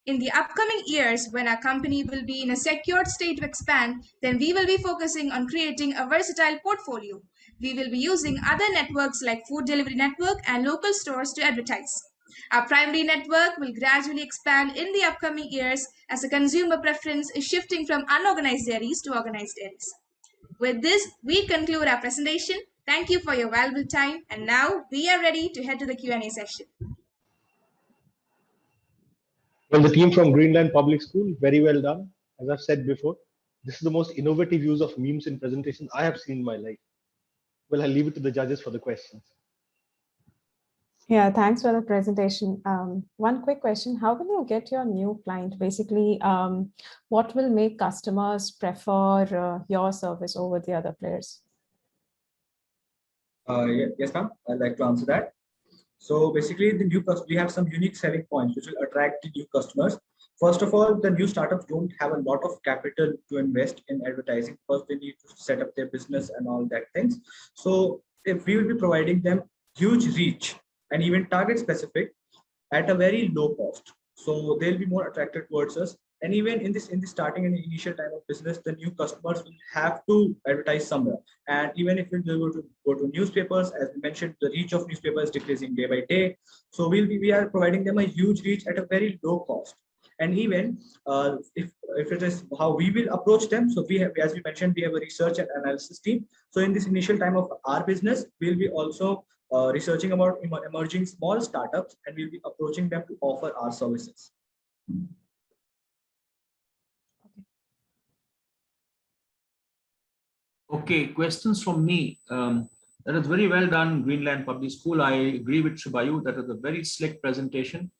Speaker 9: In the upcoming years, when our company will be in a secured state to expand, then we will be focusing on creating a versatile portfolio. We will be using other networks like food delivery network and local stores to advertise. Our primary network will gradually expand in the upcoming years as the consumer preference is shifting from unorganized dairies to organized dairies. With this, we conclude our presentation. Thank you for your valuable time. And now we are ready to head to the Q&A session.
Speaker 1: Well, the team from Greenland Public School, very well done. As I've said before, this is the most innovative use of memes in presentations I have seen in my life. Well, I'll leave it to the judges for the questions.
Speaker 14: Yeah, thanks for the presentation. One quick question, how will you get your new client? Basically, what will make customers prefer your service over the other players?
Speaker 16: Yes, ma'am, I'd like to answer that. So basically, we have some unique selling points which will attract the new customers. First of all, the new startups don't have a lot of capital to invest in advertising because they need to set up their business and all that things. So if we will be providing them huge reach and even target specific at a very low cost, so they'll be more attracted towards us. And even in the starting and the initial time of business, the new customers will have to advertise somewhere. And even if they were to go to newspapers, as we mentioned, the reach of newspapers is decreasing day by day. So we are providing them a huge reach at a very low cost. And even if it is how we will approach them, so we have, as we mentioned, we have a research and analysis team. So in this initial time of our business, we'll be also researching about emerging small startups, and we'll be approaching them to offer our services.
Speaker 5: Okay, questions from me. That is very well done, Greenland Public School. I agree with Shibayu. That is a very slick presentation.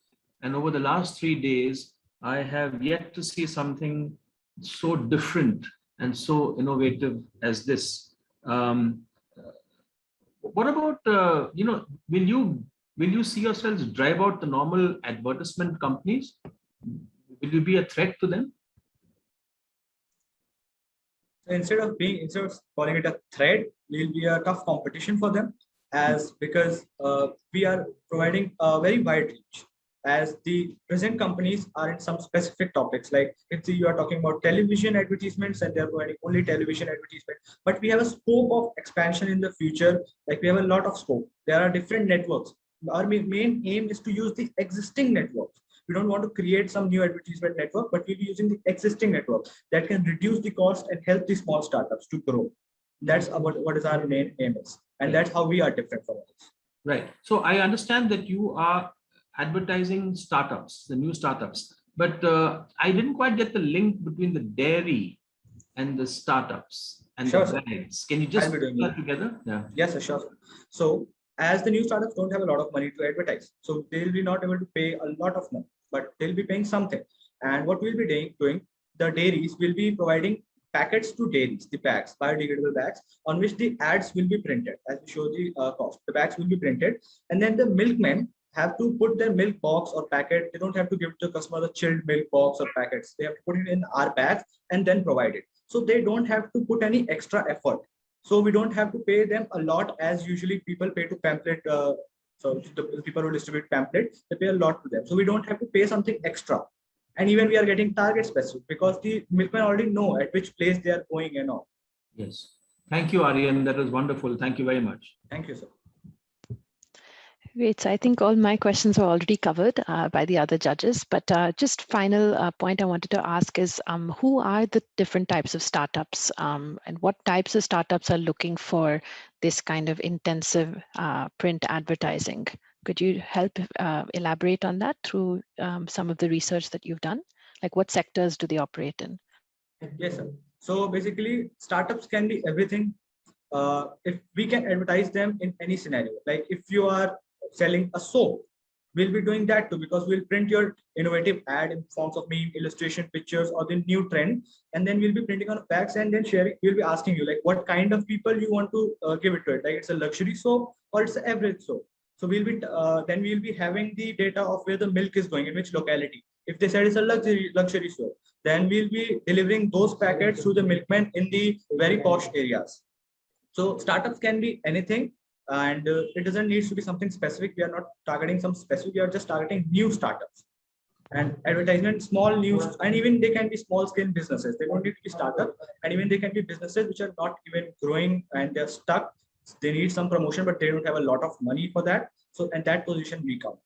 Speaker 5: And over the last 3 days, I have yet to see something so different and so innovative as this. What about, will you see yourselves drive out the normal advertisement companies? Will you be a threat to them?
Speaker 16: So instead of calling it a threat, we'll be a tough competition for them, because we are providing a very wide reach. As the present companies are in some specific topics, like if you are talking about television advertisements and they're providing only television advertisement, but we have a scope of expansion in the future. Like we have a lot of scope. There are different networks. Our main aim is to use the existing networks. We don't want to create some new advertisement network, but we'll be using the existing network that can reduce the cost and help the small startups to grow. That's about what is our main aim is. And that's how we are different from others.
Speaker 5: Right. So I understand that you are advertising startups, the new startups, but I didn't quite get the link between the dairy and the startups and the bags. Can you just put that together? Yeah.
Speaker 16: Yes, sure. So as the new startups don't have a lot of money to advertise, so they'll be not able to pay a lot of money, but they'll be paying something. And what we'll be doing, the dairies will be providing packets to dairies, the bags, biodegradable bags, on which the ads will be printed as we show the cost. The bags will be printed, and then the milkmen have to put their milk box or packet. They don't have to give to the customer the chilled milk box or packets. They have to put it in our bags and then provide it. So they don't have to put any extra effort. So we don't have to pay them a lot as usually people pay to pamphlet. So the people who distribute pamphlets, they pay a lot to them. So we don't have to pay something extra. And even we are getting target specific because the milkmen already know at which place they are going and all.
Speaker 5: Yes. Thank you, Aryan. That was wonderful. Thank you very much.
Speaker 16: Thank you, sir.
Speaker 8: Great. So I think all my questions were already covered by the other judges, but just final point I wanted to ask is who are the different types of startups and what types of startups are looking for this kind of intensive print advertising? Could you help elaborate on that through some of the research that you've done? Like what sectors do they operate in?
Speaker 16: Yes, sir. So basically startups can be everything. If we can advertise them in any scenario, like if you are selling a soap, we'll be doing that too, because we'll print your innovative ad in forms of meme, illustration, pictures, or the new trend, and then we'll be printing on bags and then sharing. We'll be asking you like what kind of people you want to give it to it, like it's a luxury soap or it's an average soap. So we'll be then we'll be having the data of where the milk is going, in which locality. If they said it's a luxury soap, then we'll be delivering those packets to the milkmen in the very posh areas. So startups can be anything. And it doesn't need to be something specific. We are not targeting some specific, we are just targeting new startups and advertisement, small news, and even they can be small scale businesses. They don't need to be startup, and even they can be businesses which are not even growing and they're stuck. They need some promotion, but they don't have a lot of money for that. So in that position we come.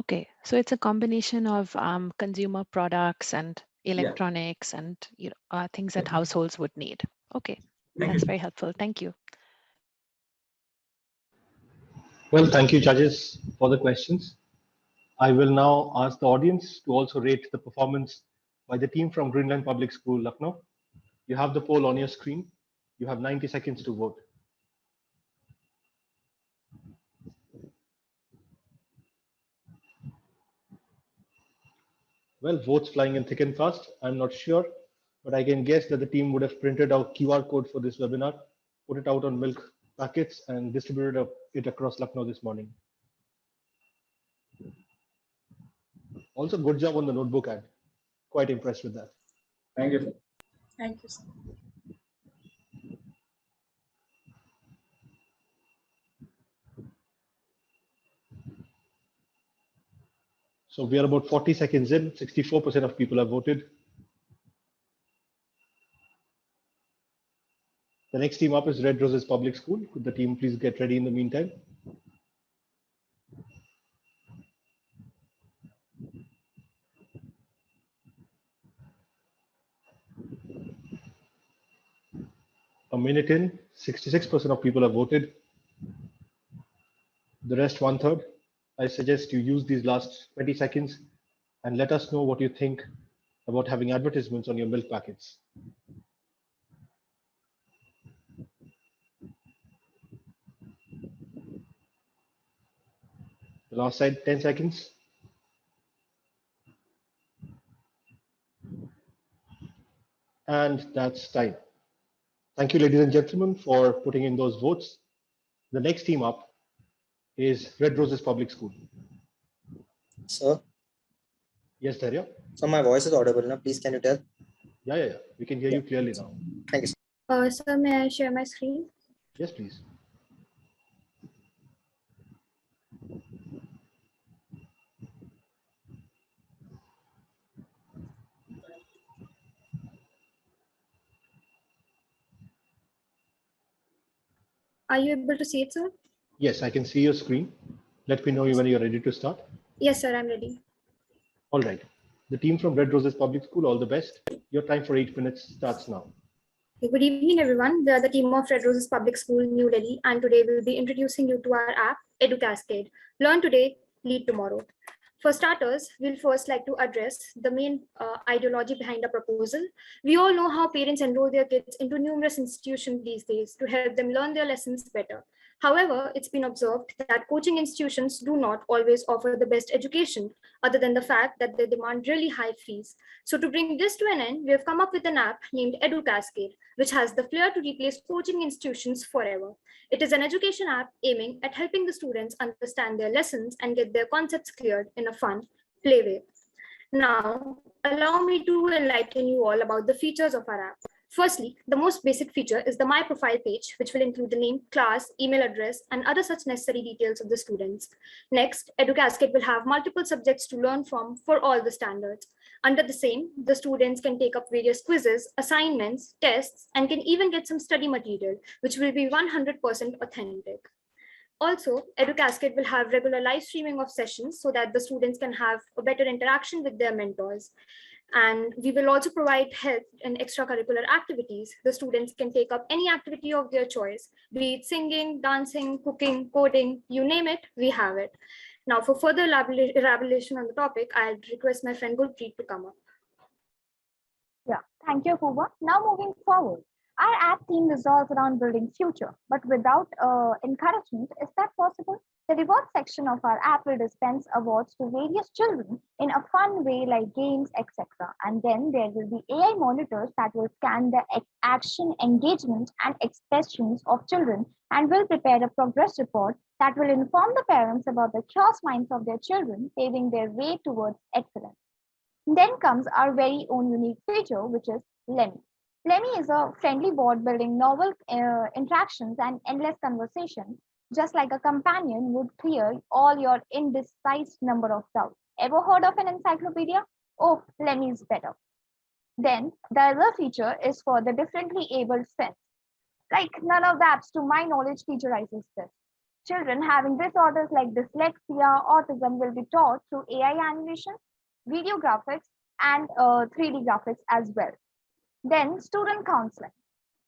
Speaker 8: Okay, so it's a combination of consumer products and electronics and things that households would need. Okay, that's very helpful. Thank you.
Speaker 1: Well, thank you, judges, for the questions. I will now ask the audience to also rate the performance by the team from Greenland Public School, Lucknow. You have the poll on your screen. You have 90 seconds to vote. Well, votes flying in thick and fast. I'm not sure, but I can guess that the team would have printed out QR code for this webinar, put it out on milk packets, and distributed it across Lucknow this morning. Also, good job on the notebook ad. Quite impressed with that.
Speaker 16: Thank you, sir.
Speaker 9: Thank you, sir.
Speaker 1: So we are about 40 seconds in, 64% of people have voted. The next team up is Red Roses Public School. Could the team please get ready in the meantime? A minute in, 66% of people have voted. The rest, 1/3. I suggest you use these last 20 seconds and let us know what you think about having advertisements on your milk packets. The last side, 10 seconds. And that's time. Thank you, ladies and gentlemen, for putting in those votes. The next team up is Red Roses Public School.
Speaker 24: Sir,
Speaker 1: Yes, Dharya?
Speaker 24: so my voice is audible now. Please, can you tell?
Speaker 1: Yeah. We can hear you clearly now.
Speaker 24: Thank you, sir.
Speaker 23: Sir, may I share my screen?
Speaker 1: Yes, please.
Speaker 23: Are you able to see it, sir?
Speaker 1: Yes, I can see your screen. Let me know when you're ready to start.
Speaker 23: Yes, sir, I'm ready.
Speaker 1: All right. The team from Red Roses Public School, all the best. Your time for 8 minutes starts now.
Speaker 23: Good evening, everyone. We are the team of Red Roses Public School, New Delhi, and today we'll be introducing you to our app, EduCascade. Learn today, lead tomorrow. For starters, we'll first like to address the main ideology behind the proposal. We all know how parents enroll their kids into numerous institutions these days to help them learn their lessons better. However, it's been observed that coaching institutions do not always offer the best education, other than the fact that they demand really high fees. So to bring this to an end, we have come up with an app named EduCascade, which has the flair to replace coaching institutions forever. It is an education app aiming at helping the students understand their lessons and get their concepts cleared in a fun, play way. Now, allow me to enlighten you all about the features of our app. Firstly, the most basic feature is the My Profile page, which will include the name, class, email address, and other such necessary details of the students. Next, EduCascade will have multiple subjects to learn from for all the standards. Under the same, the students can take up various quizzes, assignments, tests, and can even get some study material, which will be 100% authentic. Also, EduCascade will have regular live streaming of sessions so that the students can have a better interaction with their mentors. And we will also provide help in extracurricular activities. The students can take up any activity of their choice, be it singing, dancing, cooking, coding, you name it, we have it. Now, for further elaboration on the topic, I'll request my friend Gulpreet to come up.
Speaker 17: Yeah, thank you, Kuba. Now moving forward, our app theme resolves around building future, but without encouragement, is that possible? The reward section of our app will dispense awards to various children in a fun way like games, etc. And then there will be AI monitors that will scan the action, engagement, and expressions of children and will prepare a progress report that will inform the parents about the curious minds of their children, paving their way towards excellence. Then comes our very own unique feature, which is Lemmy. Lemmy is a friendly bot building novel interactions and endless conversation, just like a companion would clear all your indecisive number of doubts. Ever heard of an encyclopedia? Oh, Lemmy is better. Then the other feature is for the differently abled friends. Like none of the apps to my knowledge featureizes this. Children having disorders like dyslexia, autism will be taught through AI animation, video graphics, and 3D graphics as well. Then student counseling.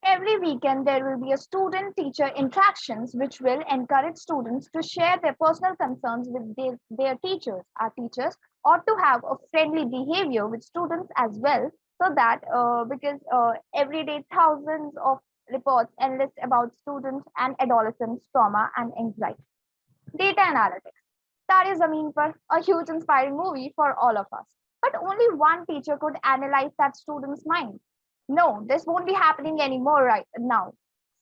Speaker 17: Every weekend, there will be a student-teacher interactions which will encourage students to share their personal concerns with their teachers. Our teachers ought to have a friendly behavior with students as well, so that because every day thousands of reports enlist about students and adolescents' trauma and anxiety. Data analytics. Tare Zameen Par, a huge inspiring movie for all of us. But only one teacher could analyze that student's mind. No, this won't be happening anymore right now.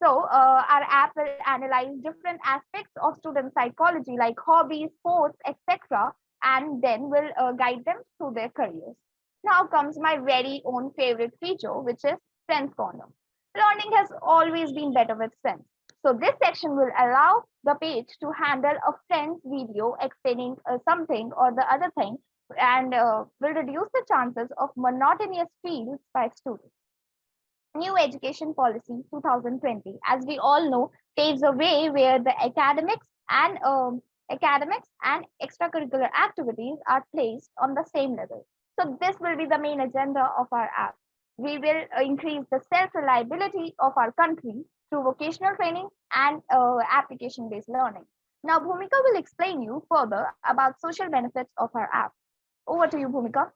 Speaker 17: So our app will analyze different aspects of student psychology like hobbies, sports, etc. and then will guide them through their careers. Now comes my very own favorite feature, which is Friends Corner. Learning has always been better with friends. So this section will allow the page to handle a friend's video explaining something or the other thing, and will reduce the chances of monotonous fields by students. New Education Policy 2020, as we all know, paves a way where the academics and extracurricular activities are placed on the same level. So this will be the main agenda of our app. We will increase the self-reliability of our country through vocational training and application-based learning. Now, Bhumika will explain you further about social benefits of our app. Over to you, Bhumika.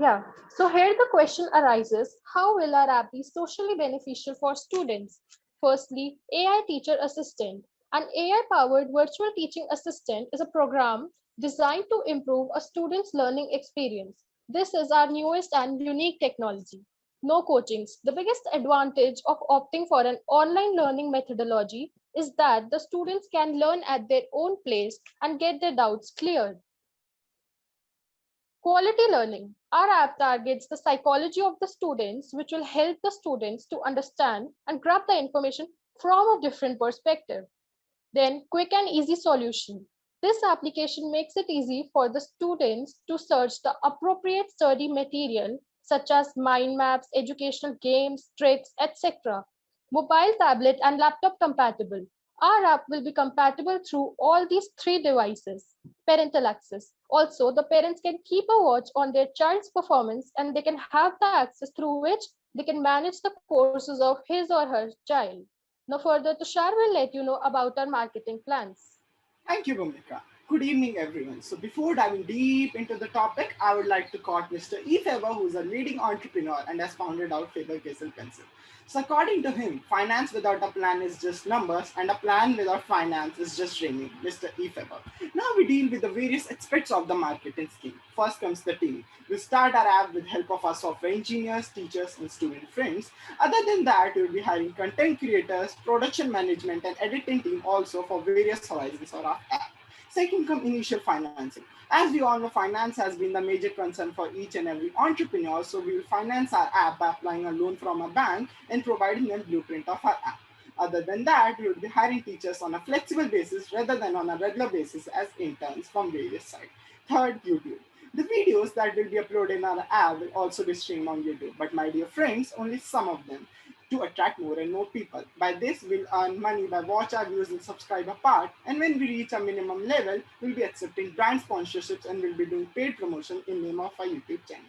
Speaker 3: Yeah, so here the question arises, how will our app be socially beneficial for students? Firstly, AI Teacher Assistant. An AI-powered virtual teaching assistant is a program designed to improve a student's learning experience. This is our newest and unique technology. No coachings. The biggest advantage of opting for an online learning methodology is that the students can learn at their own pace and get their doubts cleared. Quality learning. Our app targets the psychology of the students, which will help the students to understand and grab the information from a different perspective. Then, quick and easy solution. This application makes it easy for the students to search the appropriate study material, such as mind maps, educational games, tricks, etc. Mobile, tablet, and laptop compatible. Our app will be compatible through all these three devices. Parental access. Also, the parents can keep a watch on their child's performance and they can have the access through which they can manage the courses of his or her child. Now further, Tushar will let you know about our marketing plans.
Speaker 18: Thank you, Bhumika. Good evening, everyone. So before diving deep into the topic, I would like to quote Mr. E. Faber, who is a leading entrepreneur and has founded out Faber Case and Pencil. So according to him, finance without a plan is just numbers and a plan without finance is just dreaming, Mr. E. Faber. Now we deal with the various aspects of the marketing scheme. First comes the team. We start our app with help of our software engineers, teachers, and student friends. Other than that, we'll be hiring content creators, production management, and editing team also for various horizons of our app. Second come initial financing. As we all know, finance has been the major concern for each and every entrepreneur, so we will finance our app by applying a loan from a bank and providing them blueprint of our app. Other than that, we will be hiring teachers on a flexible basis rather than on a regular basis as interns from various sites. Third, YouTube. The videos that will be uploaded in our app will also be streamed on YouTube, but my dear friends, only some of them, to attract more and more people. By this, we'll earn money by watch our views and subscriber part, and when we reach a minimum level, we'll be accepting brand sponsorships and we'll be doing paid promotion in name of our YouTube channel.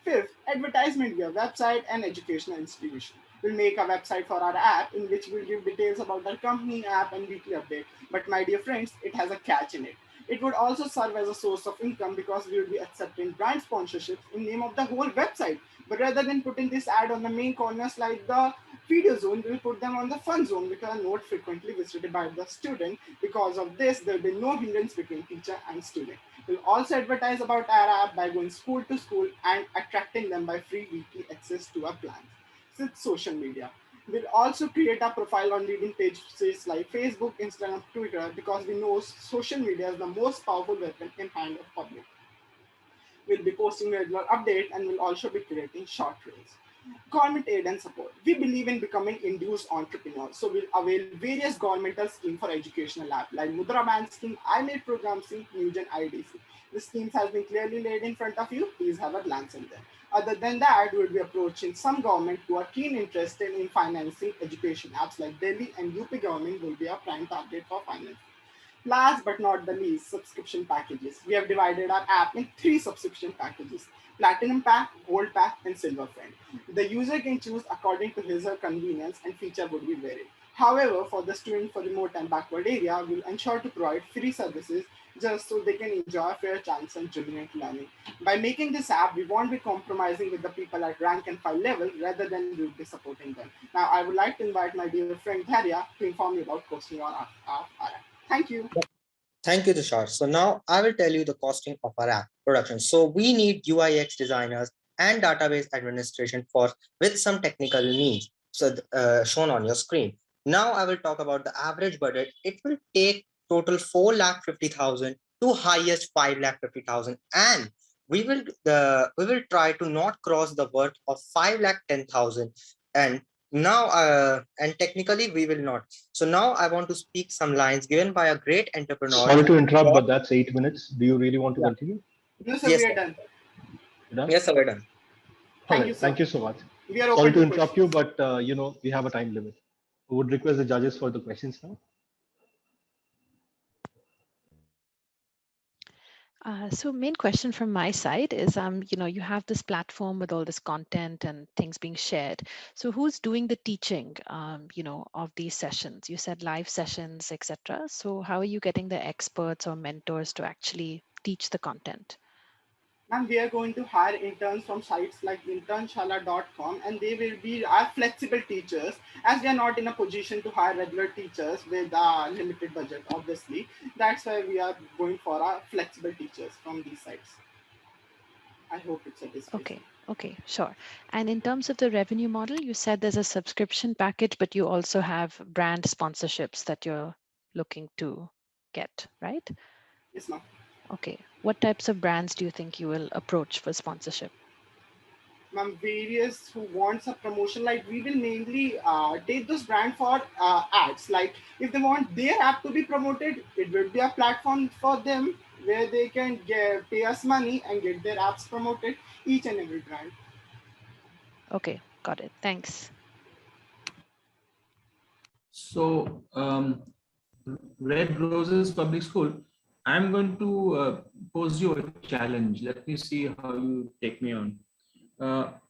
Speaker 18: Fifth, advertisement via website and educational institution. We'll make a website for our app in which we'll give details about our company, app, and weekly update. But my dear friends, it has a catch in it. It would also serve as a source of income because we will be accepting brand sponsorships in name of the whole website. But rather than putting this ad on the main corners like the video zone, we'll put them on the fun zone because not frequently visited by the student. Because of this, there will be no hindrance between teacher and student. We'll also advertise about our app by going school to school and attracting them by free weekly access to our plans. Sixth, social media. We'll also create a profile on leading pages like Facebook, Instagram, Twitter, because we know social media is the most powerful weapon in hand of public. We'll be posting regular updates and we'll also be creating short reels. Government aid and support. We believe in becoming induced entrepreneurs, so we'll avail various governmental schemes for educational app like Mudra Bank scheme, IMID program scheme, Newgen IDC. The schemes has been clearly laid in front of you. Please have a glance in them. Other than that, we'll be approaching some government who are keen interested in financing education apps like Delhi and UP government will be our prime target for financing. Last but not the least, subscription packages. We have divided our app in 3 subscription packages: Platinum Pack, Gold Pack, and Silver Friend. The user can choose according to his or her convenience and feature would be varied. However, for the student for remote and backward area, we'll ensure to provide free services just so they can enjoy a fair chance and genuine learning. By making this app, we won't be compromising with the people at rank and file level, rather than we'll be supporting them. Now, I would like to invite my dear friend Dharya to inform you about costing our app. Thank you.
Speaker 24: Thank you, Tushar. So now I will tell you the costing of our app production. So we need UIX designers and database administration for with some technical needs. So shown on your screen. Now I will talk about the average budget. It will take total 4,50,000 to highest 5,50,000, and we will try to not cross the worth of 5,10,000. And now and technically we will not. So now I want to speak some lines given by a great entrepreneur.
Speaker 1: Sorry to interrupt, but that's 8 minutes. Do you really want to continue?
Speaker 18: No, sir,
Speaker 24: Yes,
Speaker 18: we are
Speaker 24: sir.
Speaker 18: done.
Speaker 1: You're done?
Speaker 24: Yes, sir, we're done.
Speaker 18: Thank you, sir.
Speaker 1: Thank you so much.
Speaker 18: We are
Speaker 1: Sorry
Speaker 18: open
Speaker 1: to
Speaker 18: to
Speaker 1: interrupt you, but we have a time limit. I would request the judges for the questions now.
Speaker 8: So main question from my side is, you have this platform with all this content and things being shared. So who's doing the teaching, of these sessions? You said live sessions, etc. So how are you getting the experts or mentors to actually teach the content?
Speaker 18: Ma'am, we are going to hire interns from sites like internshala.com, and they will be our flexible teachers, as we are not in a position to hire regular teachers with a limited budget, obviously. That's why we are going for our flexible teachers from these sites. I hope it's a discussion.
Speaker 8: Okay, sure. And in terms of the revenue model, you said there's a subscription package, but you also have brand sponsorships that you're looking to get, right?
Speaker 18: Yes, ma'am.
Speaker 8: Okay. What types of brands do you think you will approach for sponsorship?
Speaker 18: Ma'am, various who wants a promotion, like we will mainly take those brand for ads. Like if they want their app to be promoted, it will be a platform for them where they can pay us money and get their apps promoted, each and every brand.
Speaker 8: Okay, got it. Thanks.
Speaker 5: So, Red Roses Public School, I'm going to pose you a challenge. Let me see how you take me on.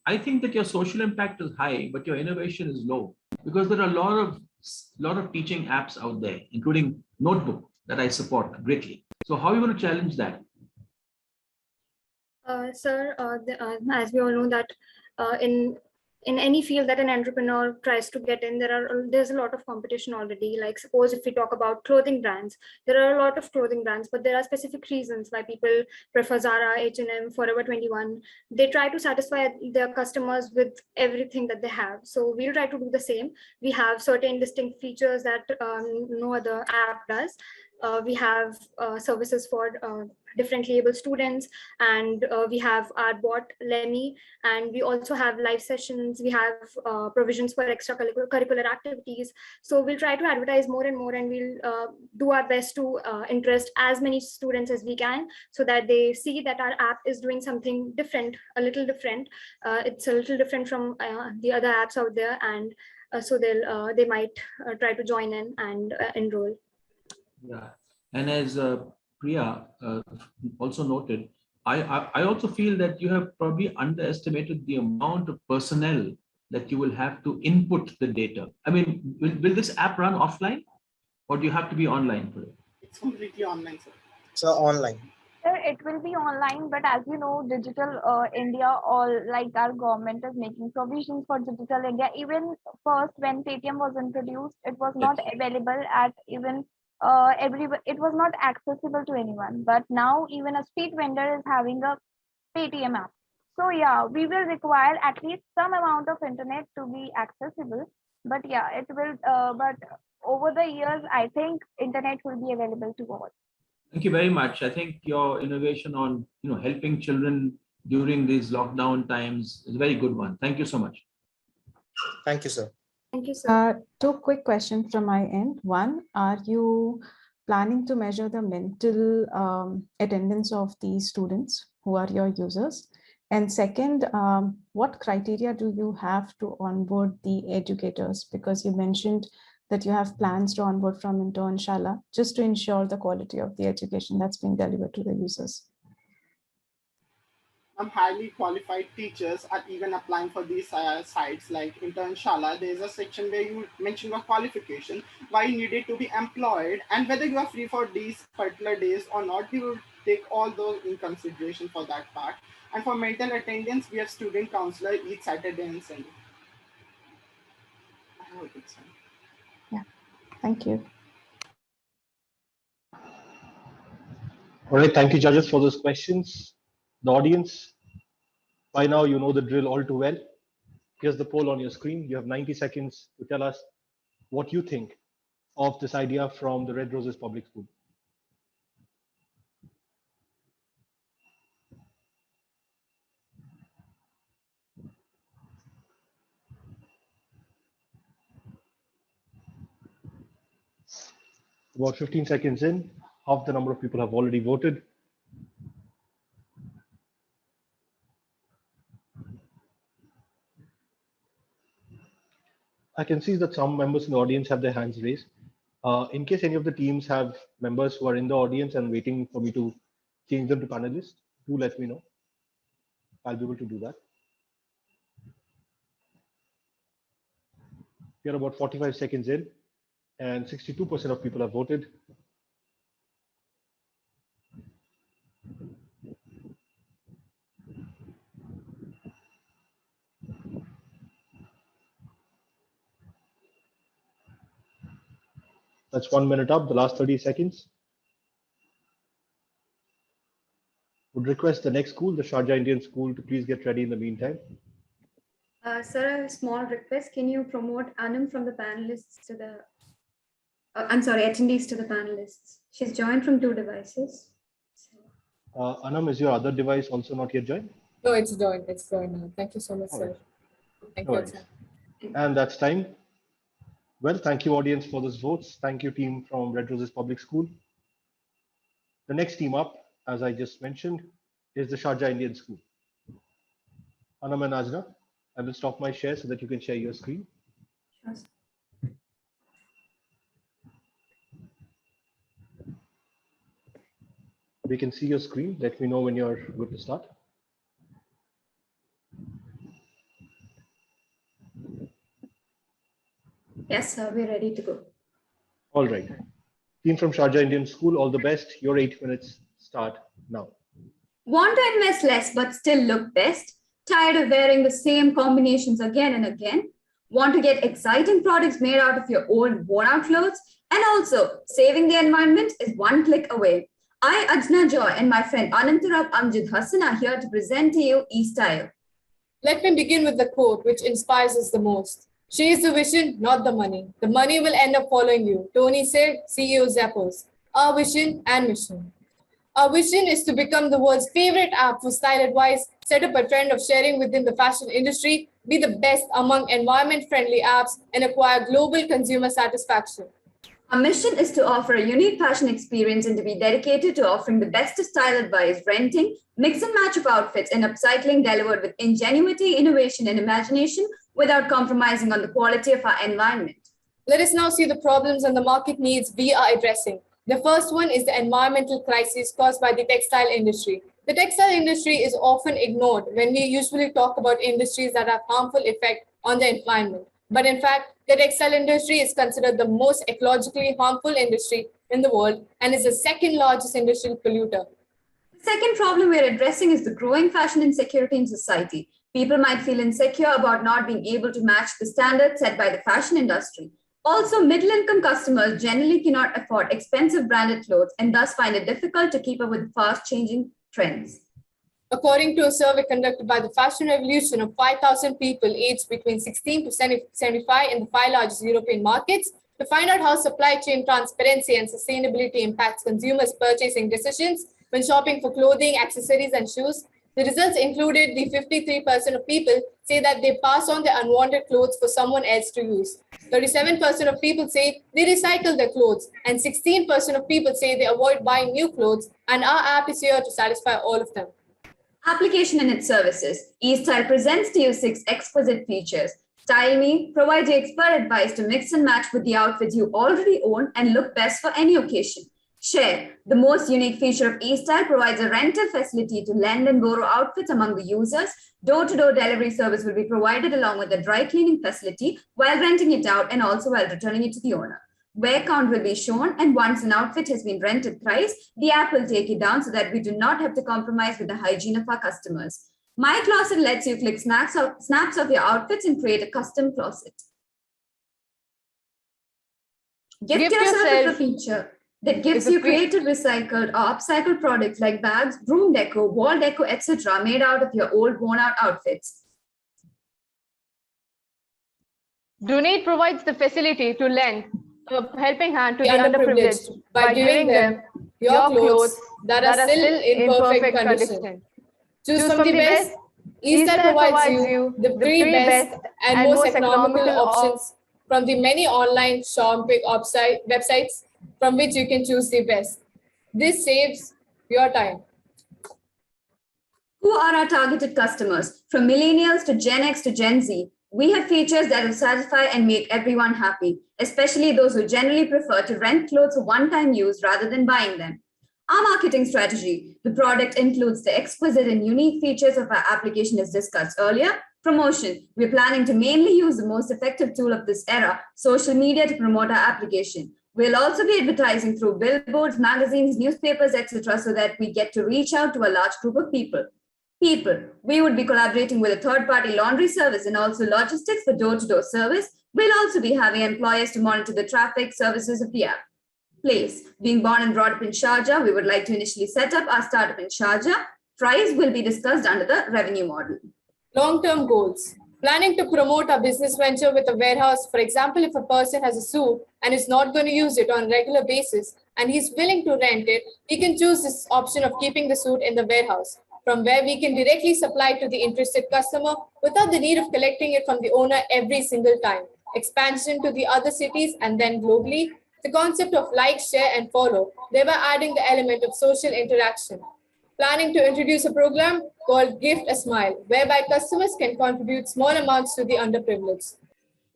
Speaker 5: I think that your social impact is high, but your innovation is low, because there are a lot of teaching apps out there, including Notebook, that I support greatly. So how are you going to challenge that?
Speaker 23: Sir, as we all know that in any field that an entrepreneur tries to get in, there's a lot of competition already. Like suppose if we talk about clothing brands, there are a lot of clothing brands, but there are specific reasons why people prefer Zara, H&M, Forever 21. They try to satisfy their customers with everything that they have. So we'll try to do the same. We have certain distinct features that no other app does. We have services for differently able students, and we have our bot Lemmy, and we also have live sessions. We have provisions for extracurricular activities. So we'll try to advertise more and more, and we'll do our best to interest as many students as we can, so that they see that our app is doing something different, a little different. It's a little different from the other apps out there, and so they might try to join in and enroll.
Speaker 5: Yeah, and as Priya also noted, I also feel that you have probably underestimated the amount of personnel that you will have to input the data. I mean, will this app run offline, or do you have to be online for it?
Speaker 18: It's completely online, sir.
Speaker 24: So online.
Speaker 17: Sir, it will be online, but as you know, digital India, all like our government is making provisions for digital India. Even first, when Paytm was introduced, it was not available at even it was not accessible to anyone. But now even a street vendor is having a Paytm app. So yeah, we will require at least some amount of internet to be accessible. But yeah, it will. But over the years, I think internet will be available to all.
Speaker 5: Thank you very much. I think your innovation on helping children during these lockdown times is a very good one. Thank you so much.
Speaker 24: Thank you, sir.
Speaker 23: Thank you, sir.
Speaker 14: Two quick questions from my end. One, are you planning to measure the mental attendance of these students who are your users? And second, what criteria do you have to onboard the educators? Because you mentioned that you have plans to onboard from Internshala, just to ensure the quality of the education that's being delivered to the users.
Speaker 18: Highly qualified teachers are even applying for these sites like Internshala. There is a section where you mention your qualification, why you needed to be employed, and whether you are free for these particular days or not. We will take all those in consideration for that part. And for mental attendance, we have student counselor each Saturday and Sunday. I hope it's fine.
Speaker 14: Yeah, thank you.
Speaker 1: All right, thank you, judges, for those questions. The audience, by now you know the drill all too well. Here's the poll on your screen. You have 90 seconds to tell us what you think of this idea from the Red Roses Public School. About 15 seconds in, half the number of people have already voted. I can see that some members in the audience have their hands raised. In case any of the teams have members who are in the audience and waiting for me to change them to panelists, do let me know. I'll be able to do that. We are about 45 seconds in, and 62% of people have voted. That's 1 minute up, the last 30 seconds. Would request the next school, the Sharjah Indian School, to please get ready in the meantime.
Speaker 23: Sir, I have a small request. Can you promote Anam from the panelists to the, attendees to the panelists? She's joined from 2 devices.
Speaker 1: Anam, is your other device also not yet joined?
Speaker 4: No, it's joined. It's joined now. Thank you so much, sir. Thank you, sir.
Speaker 1: And that's time. Well, thank you, audience, for those votes. Thank you, team from Red Roses Public School. The next team up, as I just mentioned, is the Sharjah Indian School. Anam and Ajna, I will stop my share so that you can share your screen.
Speaker 23: Sure.
Speaker 1: We can see your screen. Let me know when you're good to start.
Speaker 23: Yes, sir, we're ready to go.
Speaker 1: All right. Team from Sharjah Indian School, all the best. Your 8 minutes start now.
Speaker 23: Want to invest less but still look best? Tired of wearing the same combinations again and again? Want to get exciting products made out of your old worn-out clothes? And also, saving the environment is one click away. I, Ajna Joy, and my friend Anantarab Amjad Hassan are here to present to you eStyle.
Speaker 4: Let me begin with the quote which inspires us the most. Chase the vision, not the money. The money will end up following you. Tony said, CEO Zappos. Our vision and mission. Our vision is to become the world's favorite app for style advice, set up a trend of sharing within the fashion industry, be the best among environment-friendly apps, and acquire global consumer satisfaction.
Speaker 23: Our mission is to offer a unique fashion experience and to be dedicated to offering the best of style advice, renting, mix and match of outfits, and upcycling delivered with ingenuity, innovation, and imagination without compromising on the quality of our environment.
Speaker 4: Let us now see the problems and the market needs we are addressing. The first one is the environmental crisis caused by the textile industry. The textile industry is often ignored when we usually talk about industries that have harmful effect on the environment. But in fact, the textile industry is considered the most ecologically harmful industry in the world and is the second largest industrial polluter.
Speaker 23: The second problem we're addressing is the growing fashion insecurity in society. People might feel insecure about not being able to match the standards set by the fashion industry. Also, middle-income customers generally cannot afford expensive branded clothes and thus find it difficult to keep up with fast-changing trends.
Speaker 4: According to a survey conducted by the Fashion Revolution of 5,000 people aged between 16 to 75 in the 5 largest European markets, to find out how supply chain transparency and sustainability impacts consumers' purchasing decisions when shopping for clothing, accessories, and shoes, the results included the 53% of people say that they pass on their unwanted clothes for someone else to use. 37% of people say they recycle their clothes, and 16% of people say they avoid buying new clothes, and our app is here to satisfy all of them.
Speaker 23: Application and its services. eStyle presents to you 6 exquisite features. Style Me provides you expert advice to mix and match with the outfits you already own and look best for any occasion. Share, the most unique feature of eStyle, provides a rental facility to lend and borrow outfits among the users. Door-to-door delivery service will be provided along with a dry cleaning facility while renting it out and also while returning it to the owner. Wear count will be shown, and once an outfit has been rented thrice, the app will take it down so that we do not have to compromise with the hygiene of our customers. My Closet lets you click snaps of your outfits and create a custom closet. Gift yourself a feature that gives you creative, recycled or upcycled products like bags, room deco, wall deco, etc. made out of your old worn-out outfits.
Speaker 3: Donate provides the facility to lend a helping hand to the
Speaker 4: underprivileged by giving them your clothes that are still in perfect condition. Choose from the best. eStyle provides you the three best and most economical options from the many online shopping websites, from which you can choose the best. This saves your time.
Speaker 11: Who are our targeted customers? From millennials to Gen X to Gen Z, we have features that will satisfy and make everyone happy, especially those who generally prefer to rent clothes for one-time use rather than buying them. Our marketing strategy: the product includes the exquisite and unique features of our application as discussed earlier. Promotion: we're planning to mainly use the most effective tool of this era, social media, to promote our application. We'll also be advertising through billboards, magazines, newspapers, etc., so that we get to reach out to a large group of people. We would be collaborating with a third-party laundry service and also logistics for door-to-door service. We'll also be having employers to monitor the traffic services of the app. Place: being born and brought up in Sharjah, we would like to initially set up our startup in Sharjah. Price will be discussed under the revenue model.
Speaker 4: Long-term goals: planning to promote a business venture with a warehouse. For example, if a person has a suit and is not going to use it on a regular basis and he's willing to rent it, he can choose this option of keeping the suit in the warehouse, from where we can directly supply to the interested customer without the need of collecting it from the owner every single time. Expansion to the other cities and then globally. The concept of like, share, and follow, thereby adding the element of social interaction. Planning to introduce a program called Gift a Smile, whereby customers can contribute small amounts to the underprivileged.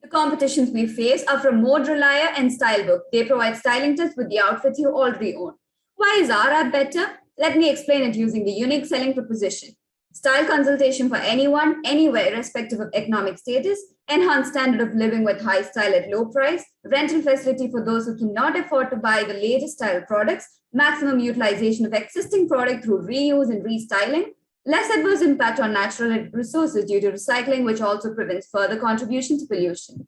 Speaker 11: The competitions we face are from Mode Relier and Stylebook. They provide styling tips with the outfits you already own. Why is our app better? Let me explain it using the unique selling proposition. Style consultation for anyone, anywhere, irrespective of economic status, enhanced standard of living with high style at low price, rental facility for those who cannot afford to buy the latest style products, maximum utilization of existing product through reuse and restyling, less adverse impact on natural resources due to recycling, which also prevents further contribution to pollution.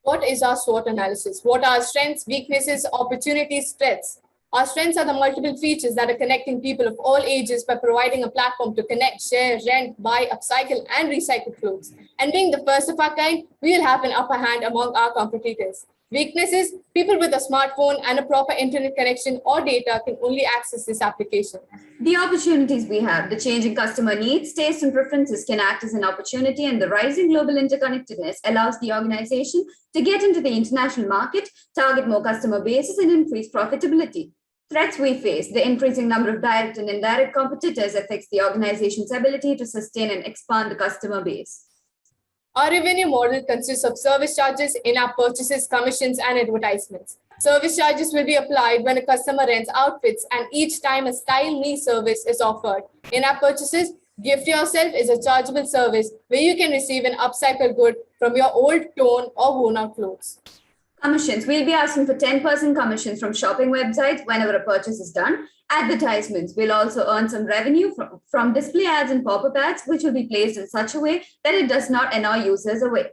Speaker 4: What is our SWOT analysis? What are our strengths, weaknesses, opportunities, threats? Our strengths are the multiple features that are connecting people of all ages by providing a platform to connect, share, rent, buy, upcycle, and recycle clothes. And being the first of our kind, we will have an upper hand among our competitors. Weaknesses: people with a smartphone and a proper internet connection or data can only access this application.
Speaker 11: The opportunities we have: the changing customer needs, tastes, and preferences can act as an opportunity, and the rising global interconnectedness allows the organization to get into the international market, target more customer bases, and increase profitability. Threats we face: the increasing number of direct and indirect competitors affects the organization's ability to sustain and expand the customer base.
Speaker 4: Our revenue model consists of service charges, in-app purchases, commissions, and advertisements. Service charges will be applied when a customer rents outfits and each time a Style Me service is offered. In-app purchases: Gift Yourself is a chargeable service where you can receive an upcycled good from your old, torn, or worn-out clothes.
Speaker 11: Commissions: we'll be asking for 10% commissions from shopping websites whenever a purchase is done. Advertisements: we'll also earn some revenue from display ads and pop-up ads, which will be placed in such a way that it does not annoy users away.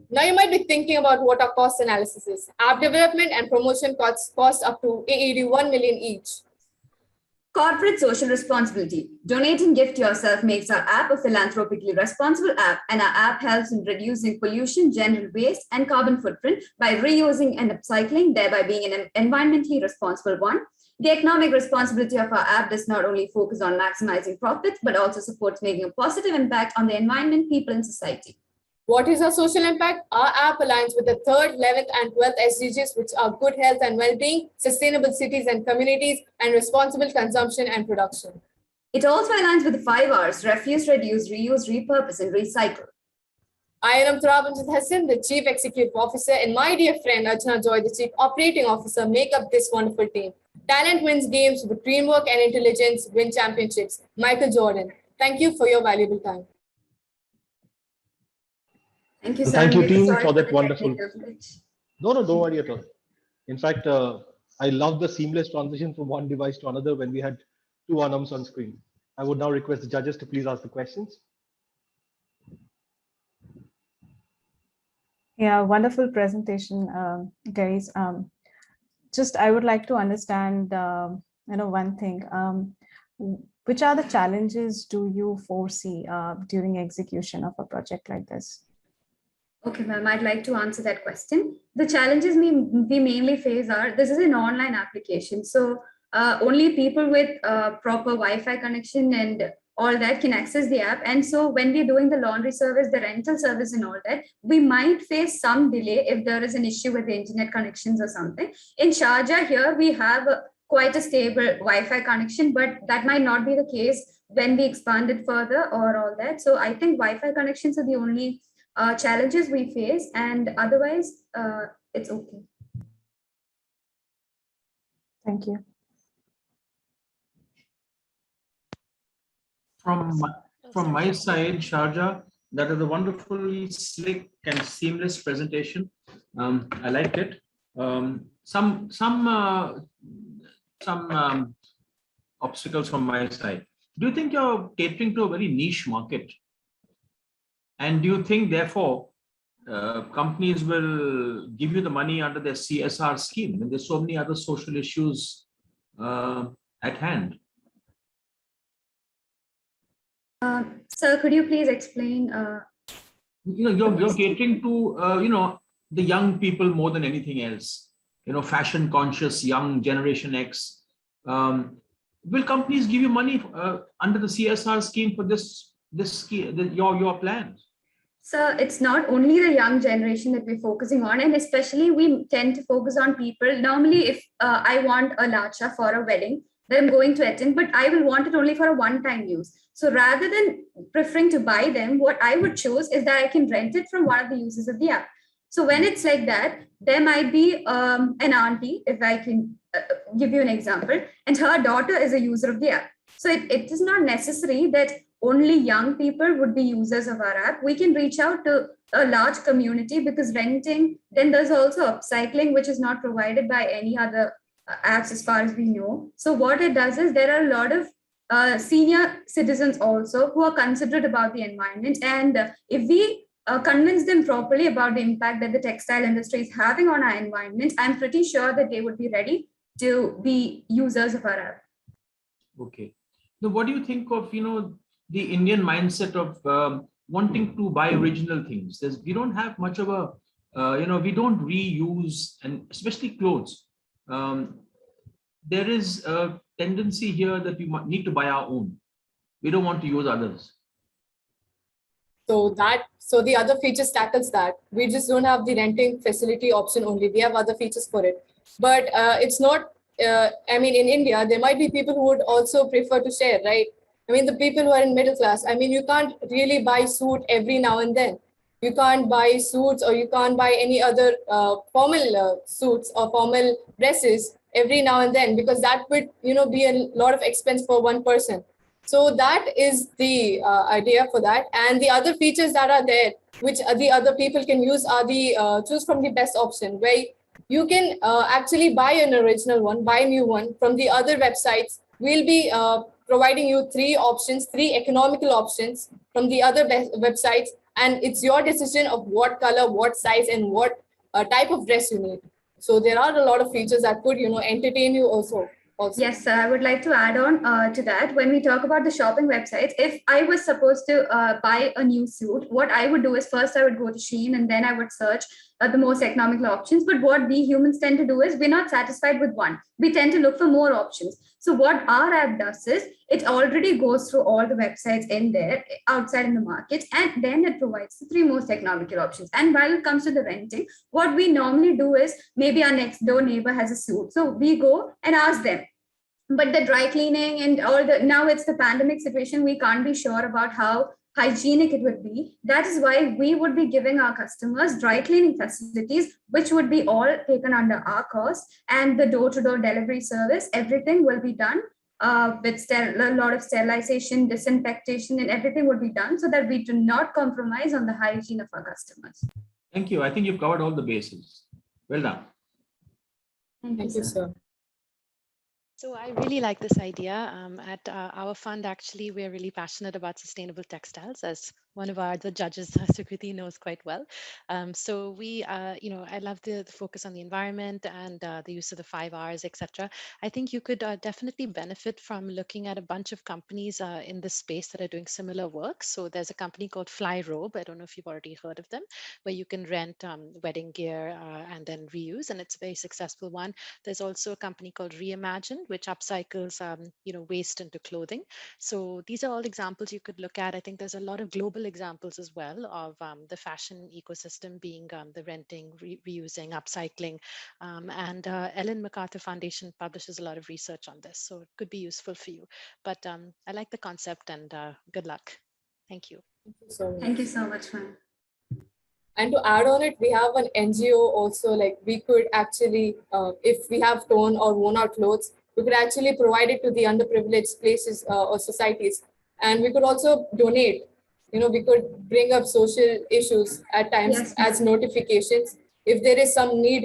Speaker 4: Now you might be thinking about what our cost analysis is. App development and promotion cost up to AED 1 million each.
Speaker 11: Corporate social responsibility: donate and gift yourself makes our app a philanthropically responsible app, and our app helps in reducing pollution, general waste, and carbon footprint by reusing and upcycling, thereby being an environmentally responsible one. The economic responsibility of our app does not only focus on maximizing profits, but also supports making a positive impact on the environment, people, and society.
Speaker 4: What is our social impact? Our app aligns with the 3rd, 11th, and 12th SDGs, which are good health and well-being, sustainable cities and communities, and responsible consumption and production.
Speaker 11: It also aligns with the 5 R's: refuse, reduce, reuse, repurpose, and recycle.
Speaker 4: I am Mukundapur, the Chief Executive Officer, and my dear friend Archana Joy, the Chief Operating Officer, make up this wonderful team. Talent wins games, with teamwork and intelligence win championships. Michael Jordan, thank you for your valuable time.
Speaker 11: Thank you,
Speaker 1: Well,
Speaker 11: sir.
Speaker 1: thank you,
Speaker 11: I'm
Speaker 1: team,
Speaker 11: sorry
Speaker 1: for that
Speaker 11: the
Speaker 1: wonderful.
Speaker 11: technical glitch.
Speaker 1: No, don't worry at all. In fact, I love the seamless transition from one device to another when we had 2 Anams on screen. I would now request the judges to please ask the questions.
Speaker 14: Yeah, wonderful presentation, guys. Just I would like to understand, one thing. Which are the challenges do you foresee during execution of a project like this?
Speaker 11: Okay, ma'am, I'd like to answer that question. The challenges we mainly face are, this is an online application. So only people with proper Wi-Fi connection and all that can access the app. And so when we're doing the laundry service, the rental service and all that, we might face some delay if there is an issue with the internet connections or something. In Sharjah here, we have quite a stable Wi-Fi connection, but that might not be the case when we expand it further or all that. So I think Wi-Fi connections are the only challenges we face, and otherwise it's okay.
Speaker 14: Thank you.
Speaker 5: From my side, Sharjah, that is a wonderfully slick and seamless presentation. I liked it. Some obstacles from my side. Do you think you're catering to a very niche market? And do you think, therefore, companies will give you the money under their CSR scheme when there's so many other social issues at hand?
Speaker 11: Sir, could you please explain?
Speaker 5: You're catering to the young people more than anything else. Fashion conscious young generation X. Will companies give you money under the CSR scheme for your plans?
Speaker 11: So it's not only the young generation that we're focusing on, and especially we tend to focus on people. Normally, if I want a lacha for a wedding that I'm going to attend, but I will want it only for a one-time use. So rather than preferring to buy them, what I would choose is that I can rent it from one of the users of the app. So when it's like that, there might be an auntie, if I can give you an example, and her daughter is a user of the app. So it is not necessary that only young people would be users of our app. We can reach out to a large community, because renting, then there's also upcycling, which is not provided by any other apps as far as we know. So what it does is there are a lot of senior citizens also who are considerate about the environment. And if we convince them properly about the impact that the textile industry is having on our environment, I'm pretty sure that they would be ready to be users of our app.
Speaker 5: Okay. Now, what do you think of, the Indian mindset of wanting to buy original things? We don't have much of a, we don't reuse, and especially clothes. There is a tendency here that we need to buy our own. We don't want to use others.
Speaker 4: So the other features tackles that. We just don't have the renting facility option only. We have other features for it. But it's not, in India, there might be people who would also prefer to share, right? The people who are in middle class, you can't really buy suit every now and then. You can't buy suits, or you can't buy any other formal suits or formal dresses every now and then, because that would, be a lot of expense for one person. So that is the idea for that. And the other features that are there, which the other people can use, are the choose from the best option, where you can actually buy an original one, buy a new one from the other websites. We'll be providing you 3 options, 3 economical options from the other websites. And it's your decision of what color, what size, and what type of dress you need. So there are a lot of features that could, entertain you also.
Speaker 11: Yes, sir. I would like to add on to that. When we talk about the shopping websites, if I was supposed to buy a new suit, what I would do is first I would go to Shein, and then I would search the most economical options. But what we humans tend to do is we're not satisfied with one. We tend to look for more options. So what our app does is it already goes through all the websites in there outside in the market, and then it provides the 3 most economical options. And while it comes to the renting, what we normally do is maybe our next door neighbor has a suit. So we go and ask them. But the dry cleaning and all now it's the pandemic situation, we can't be sure about how hygienic it would be. That is why we would be giving our customers dry cleaning facilities, which would be all taken under our cost, and the door-to-door delivery service, everything will be done with a lot of sterilization, disinfectation, and everything would be done so that we do not compromise on the hygiene of our customers.
Speaker 5: Thank you. I think you've covered all the bases. Well done.
Speaker 11: Thank you, sir.
Speaker 8: So I really like this idea. At our fund, actually, we're really passionate about sustainable textiles, as one of the judges, Sukriti, knows quite well. So we, I love the focus on the environment and the use of the 5 Rs, etc. I think you could definitely benefit from looking at a bunch of companies in this space that are doing similar work. So there's a company called Flyrobe. I don't know if you've already heard of them, where you can rent wedding gear and then reuse, and it's a very successful one. There's also a company called Reimagine, which upcycles, waste into clothing. So these are all examples you could look at. I think there's a lot of global examples as well of the fashion ecosystem being the renting, reusing, upcycling. And Ellen MacArthur Foundation publishes a lot of research on this, so it could be useful for you. But I like the concept, and good luck. Thank you.
Speaker 11: Thank you so much, ma'am.
Speaker 4: And to add on it, we have an NGO also, like we could actually, if we have torn or worn out clothes, we could actually provide it to the underprivileged places or societies. And we could also donate, we could bring up social issues at times as notifications. If there is some need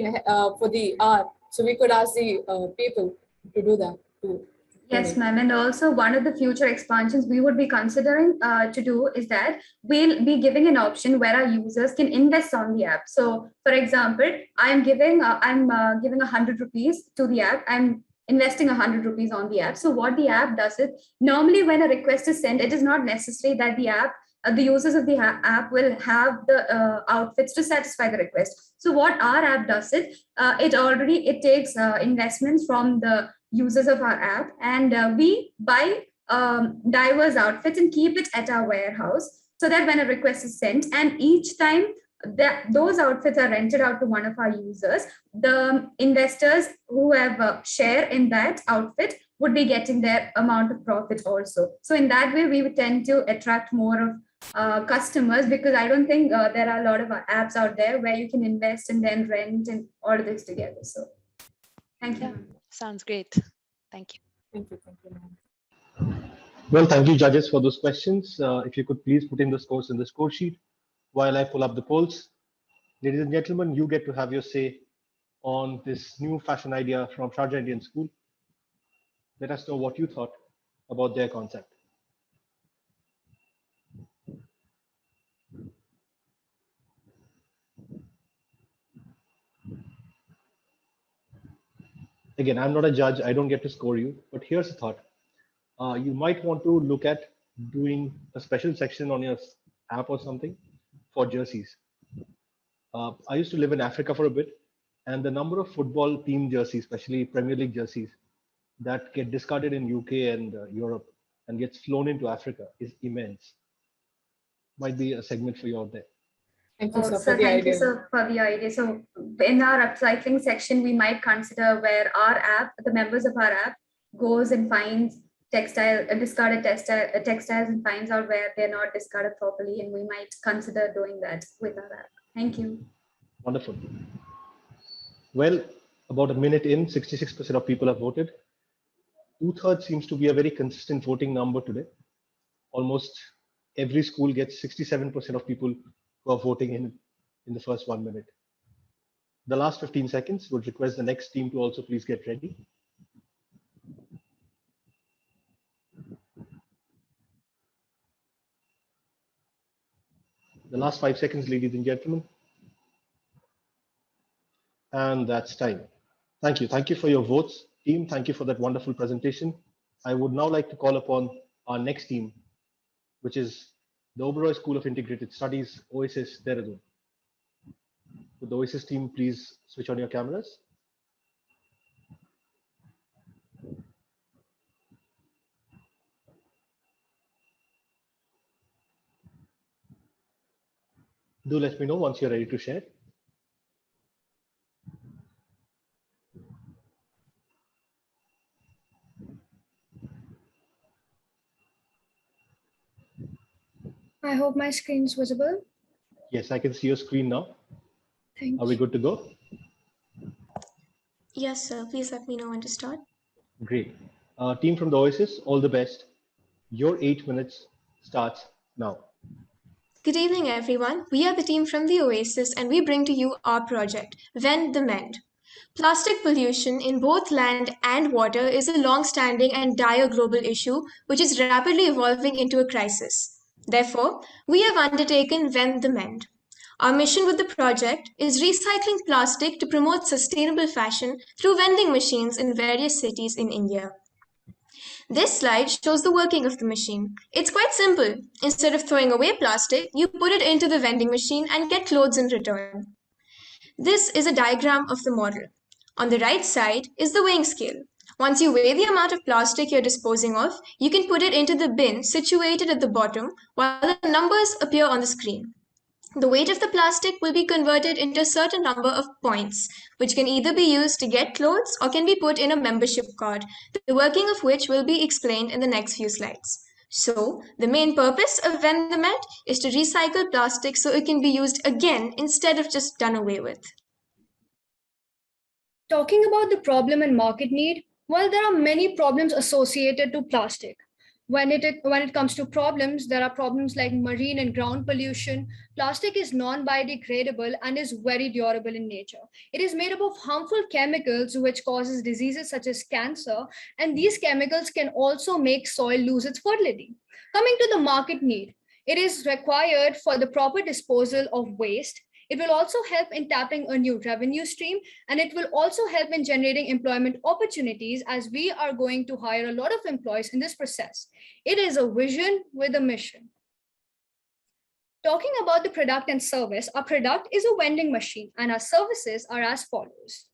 Speaker 4: for the art, so we could ask the people to do that too.
Speaker 11: Yes, ma'am. And also one of the future expansions we would be considering to do is that we'll be giving an option where our users can invest on the app. So for example, I'm giving 100 rupees to the app. I'm investing 100 rupees on the app. So what the app does is, normally when a request is sent, it is not necessary that the users of the app will have the outfits to satisfy the request. So what our app does is, it takes investments from the users of our app, and we buy diverse outfits and keep it at our warehouse, so that when a request is sent and each time that those outfits are rented out to one of our users, the investors who have a share in that outfit would be getting their amount of profit also. So in that way, we would tend to attract more of customers, because I don't think there are a lot of apps out there where you can invest and then rent and all this together. So thank you.
Speaker 8: Sounds great. Thank you.
Speaker 4: Thank you.
Speaker 1: Well, thank you, judges, for those questions. If you could please put in the scores in the score sheet while I pull up the polls. Ladies and gentlemen, you get to have your say on this new fashion idea from Sharjah Indian School. Let us know what you thought about their concept. Again, I'm not a judge, I don't get to score you, but here's a thought. You might want to look at doing a special section on your app or something for jerseys. I used to live in Africa for a bit, and the number of football team jerseys, especially Premier League jerseys, that get discarded in UK and Europe and gets flown into Africa is immense. Might be a segment for you out there.
Speaker 4: Thank you, sir,
Speaker 11: Thank you, sir, for the idea. So in our upcycling section, we might consider where our app, the members of our app, goes and finds discarded textiles and finds out where they're not discarded properly, and we might consider doing that with our app. Thank you.
Speaker 1: Wonderful. Well, about a minute in, 66% of people have voted. 2/3 seems to be a very consistent voting number today. Almost every school gets 67% of people who are voting in the first 1 minute. The last 15 seconds would request the next team to also please get ready. The last 5 seconds, ladies and gentlemen. And that's time. Thank you. Thank you for your votes, team. Thank you for that wonderful presentation. I would now like to call upon our next team, which is the Oberoi School of Integrated Studies, OASIS, Dehradun. Would the OASIS team please switch on your cameras? Do let me know once you're ready to share.
Speaker 23: I hope my screen is visible.
Speaker 1: Yes, I can see your screen now.
Speaker 23: Thank
Speaker 1: Are we good to go?
Speaker 13: Yes, sir. Please let me know when to start.
Speaker 1: Great. Team from the OASIS, all the best. Your 8 minutes starts now.
Speaker 13: Good evening, everyone. We are the team from the OASIS, and we bring to you our project, When the Mend. Plastic pollution in both land and water is a long-standing and dire global issue, which is rapidly evolving into a crisis. Therefore, we have undertaken When the Mend. Our mission with the project is recycling plastic to promote sustainable fashion through vending machines in various cities in India. This slide shows the working of the machine. It's quite simple. Instead of throwing away plastic, you put it into the vending machine and get clothes in return. This is a diagram of the model. On the right side is the weighing scale. Once you weigh the amount of plastic you're disposing of, you can put it into the bin situated at the bottom while the numbers appear on the screen. The weight of the plastic will be converted into a certain number of points, which can either be used to get clothes or can be put in a membership card, the working of which will be explained in the next few slides. So, the main purpose of When the Mend is to recycle plastic so it can be used again instead of just done away with.
Speaker 23: Talking about the problem and market need, well, there are many problems associated to plastic. When it comes to problems, there are problems like marine and ground pollution. Plastic is non-biodegradable and is very durable in nature. It is made up of harmful chemicals which causes diseases such as cancer, and these chemicals can also make soil lose its fertility. Coming to the market need, it is required for the proper disposal of waste. It will also help in tapping a new revenue stream, and it will also help in generating employment opportunities as we are going to hire a lot of employees in this process. It is a vision with a mission. Talking about the product and service, our product is a vending machine and our services are as follows.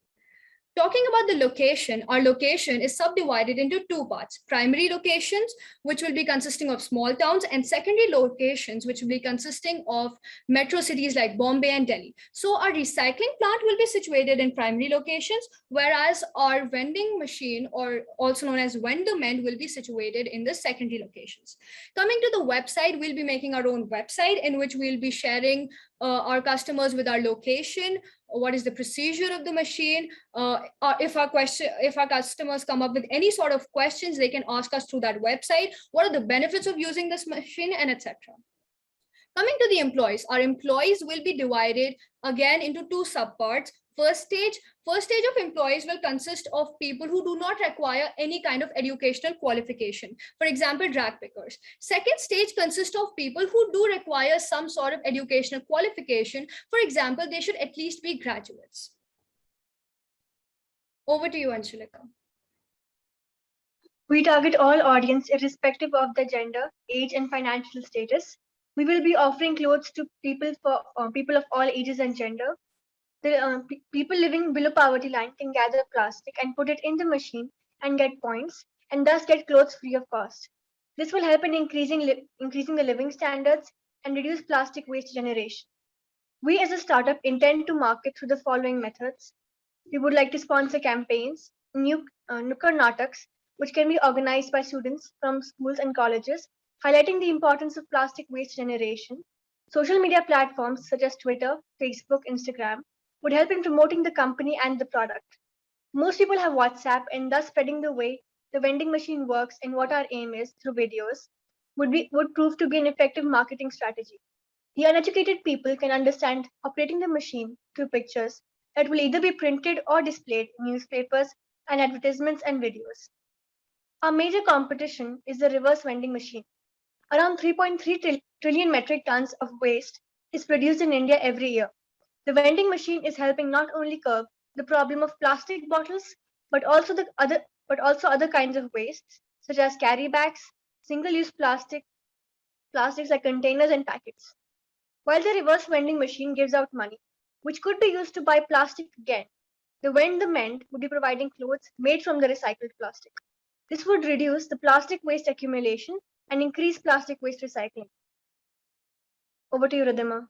Speaker 23: Talking about the location, our location is subdivided into two parts: primary locations, which will be consisting of small towns, and secondary locations, which will be consisting of metro cities like Bombay and Delhi. So our recycling plant will be situated in primary locations, whereas our vending machine, or also known as When the Mend, will be situated in the secondary locations. Coming to the website, we'll be making our own website in which we'll be sharing our customers with our location, what is the procedure of the machine. If our customers come up with any sort of questions, they can ask us through that website. What are the benefits of using this machine, and etc. Coming to the employees, our employees will be divided again into two subparts. First stage of employees will consist of people who do not require any kind of educational qualification. For example, rag pickers. Second stage consists of people who do require some sort of educational qualification. For example, they should at least be graduates. Over to you, Anshalika.
Speaker 2: We target all audience irrespective of their gender, age, and financial status. We will be offering clothes to people of all ages and gender. People living below poverty line can gather plastic and put it in the machine and get points, and thus get clothes free of cost. This will help in increasing the living standards and reduce plastic waste generation. We as a startup intend to market through the following methods. We would like to sponsor campaigns, Nukkad Nataks, which can be organized by students from schools and colleges, highlighting the importance of plastic waste generation. Social media platforms such as Twitter, Facebook, Instagram would help in promoting the company and the product. Most people have WhatsApp, and thus spreading the way the vending machine works and what our aim is through videos would prove to be an effective marketing strategy. The uneducated people can understand operating the machine through pictures that will either be printed or displayed in newspapers and advertisements and videos. Our major competition is the reverse vending machine. Around 3.3 trillion metric tons of waste is produced in India every year. The vending machine is helping not only curb the problem of plastic bottles, but also other kinds of wastes, such as carry bags, single-use plastics like containers and packets. While the reverse vending machine gives out money, which could be used to buy plastic again, the When the Mend would be providing clothes made from the recycled plastic. This would reduce the plastic waste accumulation and increase plastic waste recycling. Over to you, Ridhima.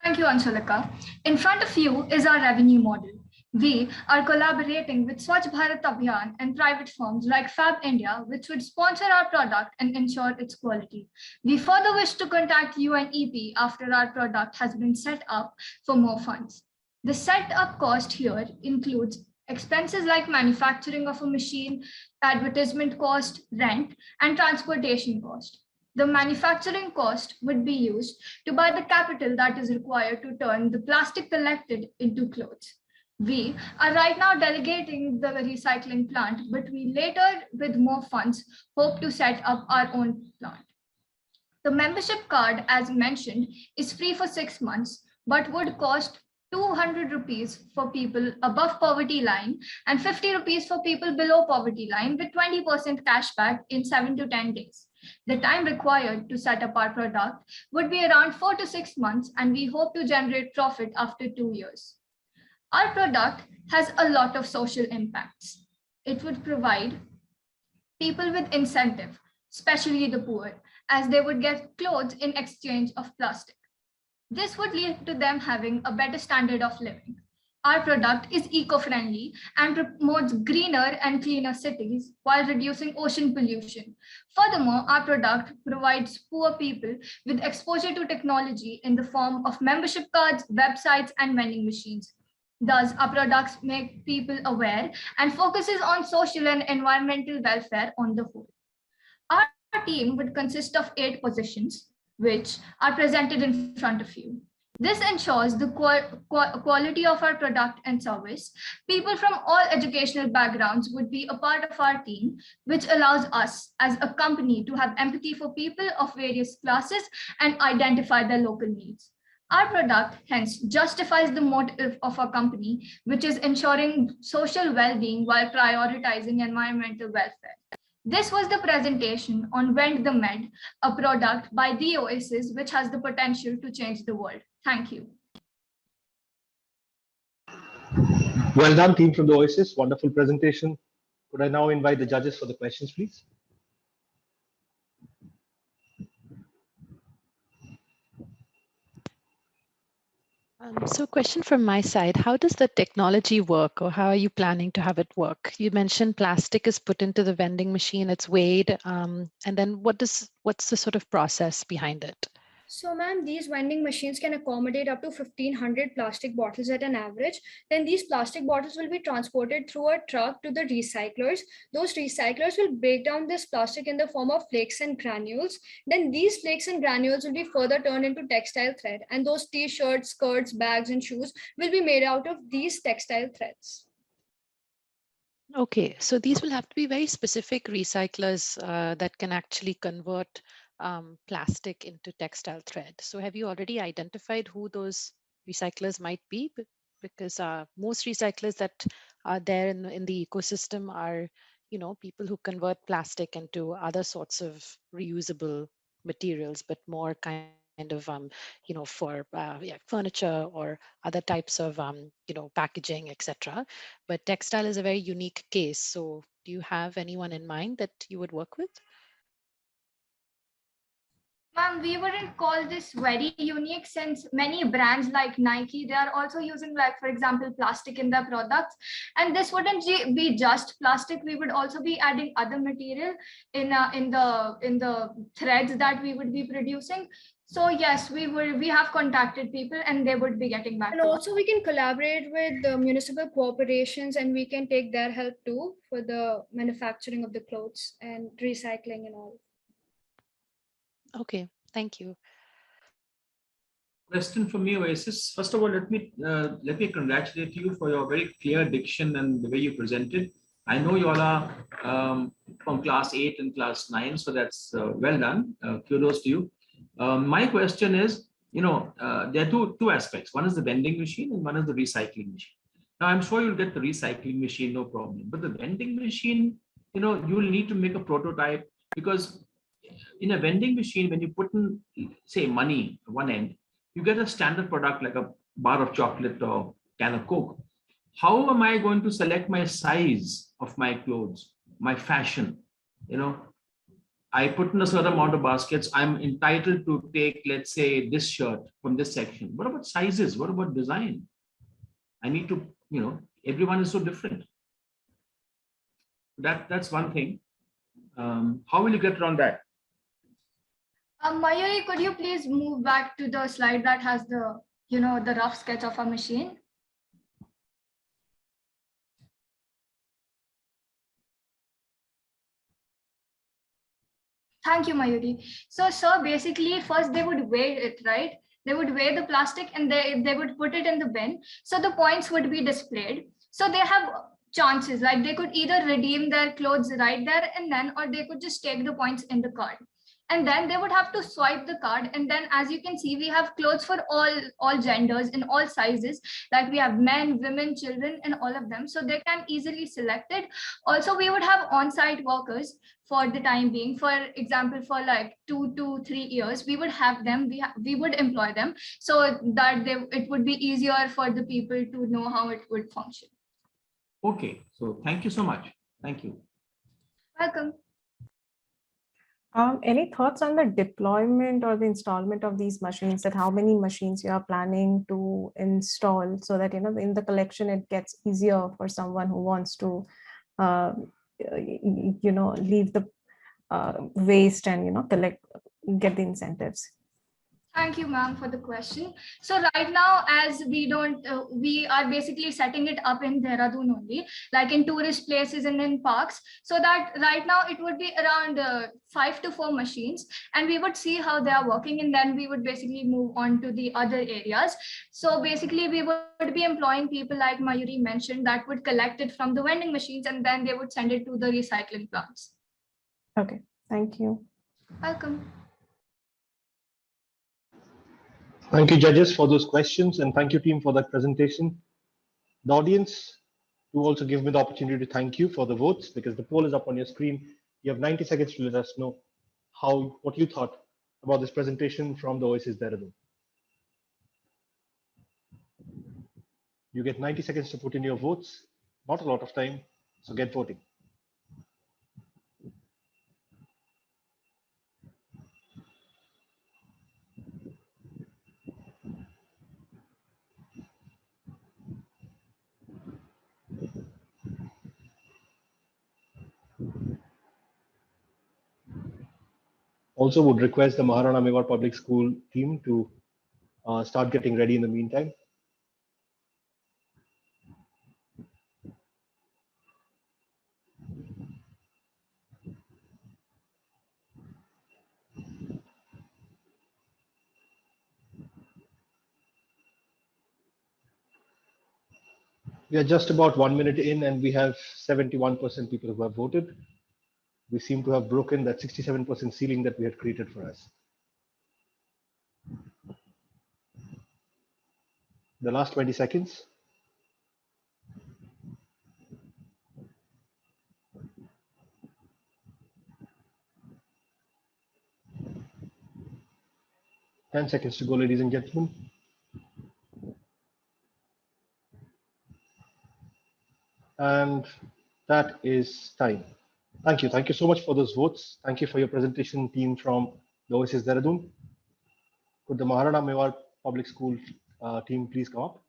Speaker 23: Thank you, Anshalika. In front of you is our revenue model. We are collaborating with Swachh Bharat Abhiyan and private firms like Fab India, which would sponsor our product and ensure its quality. We further wish to contact UNEP after our product has been set up for more funds. The setup cost here includes expenses like manufacturing of a machine, advertisement cost, rent, and transportation cost. The manufacturing cost would be used to buy the capital that is required to turn the plastic collected into clothes. We are right now delegating the recycling plant, but we later, with more funds, hope to set up our own plant.
Speaker 12: The membership card, as mentioned, is free for 6 months, but would cost 200 rupees for people above poverty line and 50 rupees for people below poverty line with 20% cashback in 7 to 10 days. The time required to set up our product would be around 4 to 6 months, and we hope to generate profit after 2 years. Our product has a lot of social impacts. It would provide people with incentive, especially the poor, as they would get clothes in exchange of plastic. This would lead to them having a better standard of living. Our product is eco-friendly and promotes greener and cleaner cities while reducing ocean pollution. Furthermore, our product provides poor people with exposure to technology in the form of membership cards, websites, and vending machines. Thus, our products make people aware and focuses on social and environmental welfare on the whole. Our team would consist of 8 positions, which are presented in front of you. This ensures the quality of our product and service. People from all educational backgrounds would be a part of our team, which allows us as a company to have empathy for people of various classes and identify their local needs. Our product hence justifies the motive of our company, which is ensuring social well-being while prioritizing environmental welfare. This was the presentation on Vend the Med, a product by the OASIS, which has the potential to change the world. Thank you.
Speaker 1: Well done, team from the OASIS. Wonderful presentation. Could I now invite the judges for the questions, please?
Speaker 8: So question from my side, how does the technology work, or how are you planning to have it work? You mentioned plastic is put into the vending machine, it's weighed, and then what's the sort of process behind it?
Speaker 23: So ma'am, these vending machines can accommodate up to 1,500 plastic bottles at an average. Then these plastic bottles will be transported through a truck to the recyclers. Those recyclers will break down this plastic in the form of flakes and granules. Then these flakes and granules will be further turned into textile thread. And those t-shirts, skirts, bags, and shoes will be made out of these textile threads.
Speaker 8: Okay, so these will have to be very specific recyclers that can actually convert plastic into textile thread. So have you already identified who those recyclers might be? Because most recyclers that are there in the ecosystem are, people who convert plastic into other sorts of reusable materials, but more kind of, for furniture or other types of, packaging, etc. But textile is a very unique case. So do you have anyone in mind that you would work with?
Speaker 12: Ma'am, we wouldn't call this very unique since many brands like Nike, they are also using, like, for example, plastic in their products. And this wouldn't be just plastic. We would also be adding other material in the threads that we would be producing. So yes, we have contacted people and they would be getting back.
Speaker 23: And also we can collaborate with the municipal corporations and we can take their help too for the manufacturing of the clothes and recycling and all.
Speaker 8: Okay, thank you.
Speaker 5: Question from me, Oasis. First of all, let me congratulate you for your very clear diction and the way you presented. I know you all are from class 8 and class 9, so that's well done. Kudos to you. My question is, there are two aspects. One is the vending machine and one is the recycling machine. Now, I'm sure you'll get the recycling machine, no problem. But the vending machine, you'll need to make a prototype, because in a vending machine, when you put in, say, money at one end, you get a standard product like a bar of chocolate or can of Coke. How am I going to select my size of my clothes, my fashion? I put in a certain amount of baskets. I'm entitled to take, let's say, this shirt from this section. What about sizes? What about design? I need to, everyone is so different. That's one thing. How will you get around that?
Speaker 12: Mayuri, could you please move back to the slide that has the, the rough sketch of a machine? Thank you, Mayuri. So, sir, basically, first they would weigh it, right? They would weigh the plastic and they would put it in the bin. So the points would be displayed. So they have chances, like they could either redeem their clothes right there and then, or they could just take the points in the card. and then they would have to swipe the card. And then, as you can see, we have clothes for all genders in all sizes, like we have men, women, children, and all of them, so they can easily select it. Also, we would have on-site workers for the time being. For example, for like 2 to 3 years, we would have them, we would employ them, so that it would be easier for the people to know how it would function.
Speaker 5: Okay, so thank you so much. Thank you.
Speaker 12: Welcome.
Speaker 14: Any thoughts on the deployment or the installment of these machines, that how many machines you are planning to install, so that, you know, in the collection it gets easier for someone who wants to you know, leave the waste and, you know, get the incentives?
Speaker 12: Thank you, ma'am, for the question. So right now, as we are basically setting it up in Dehradun only, like in tourist places and in parks. So that right now it would be around 5 to 4 machines, and we would see how they are working, and then we would basically move on to the other areas. So basically, we would be employing people like Mayuri mentioned that would collect it from the vending machines, and then they would send it to the recycling plants.
Speaker 14: Okay, thank you.
Speaker 12: Welcome.
Speaker 1: Thank you, judges, for those questions, and thank you, team, for that presentation. The audience, to also give me the opportunity to thank you for the votes, because the poll is up on your screen. You have 90 seconds to let us know what you thought about this presentation from the OASIS Dehradun. You get 90 seconds to put in your votes. Not a lot of time, so get voting. Also would request the Maharana Mewar Public School team to start getting ready in the meantime. We are just about 1 minute in, and we have 71% people who have voted. We seem to have broken that 67% ceiling that we had created for us. The last 20 seconds. Ten seconds to go, ladies and gentlemen. And that is time. Thank you. Thank you so much for those votes. Thank you for your presentation, team from the OASIS Dehradun. Could the Maharana Mewar Public School team please come up?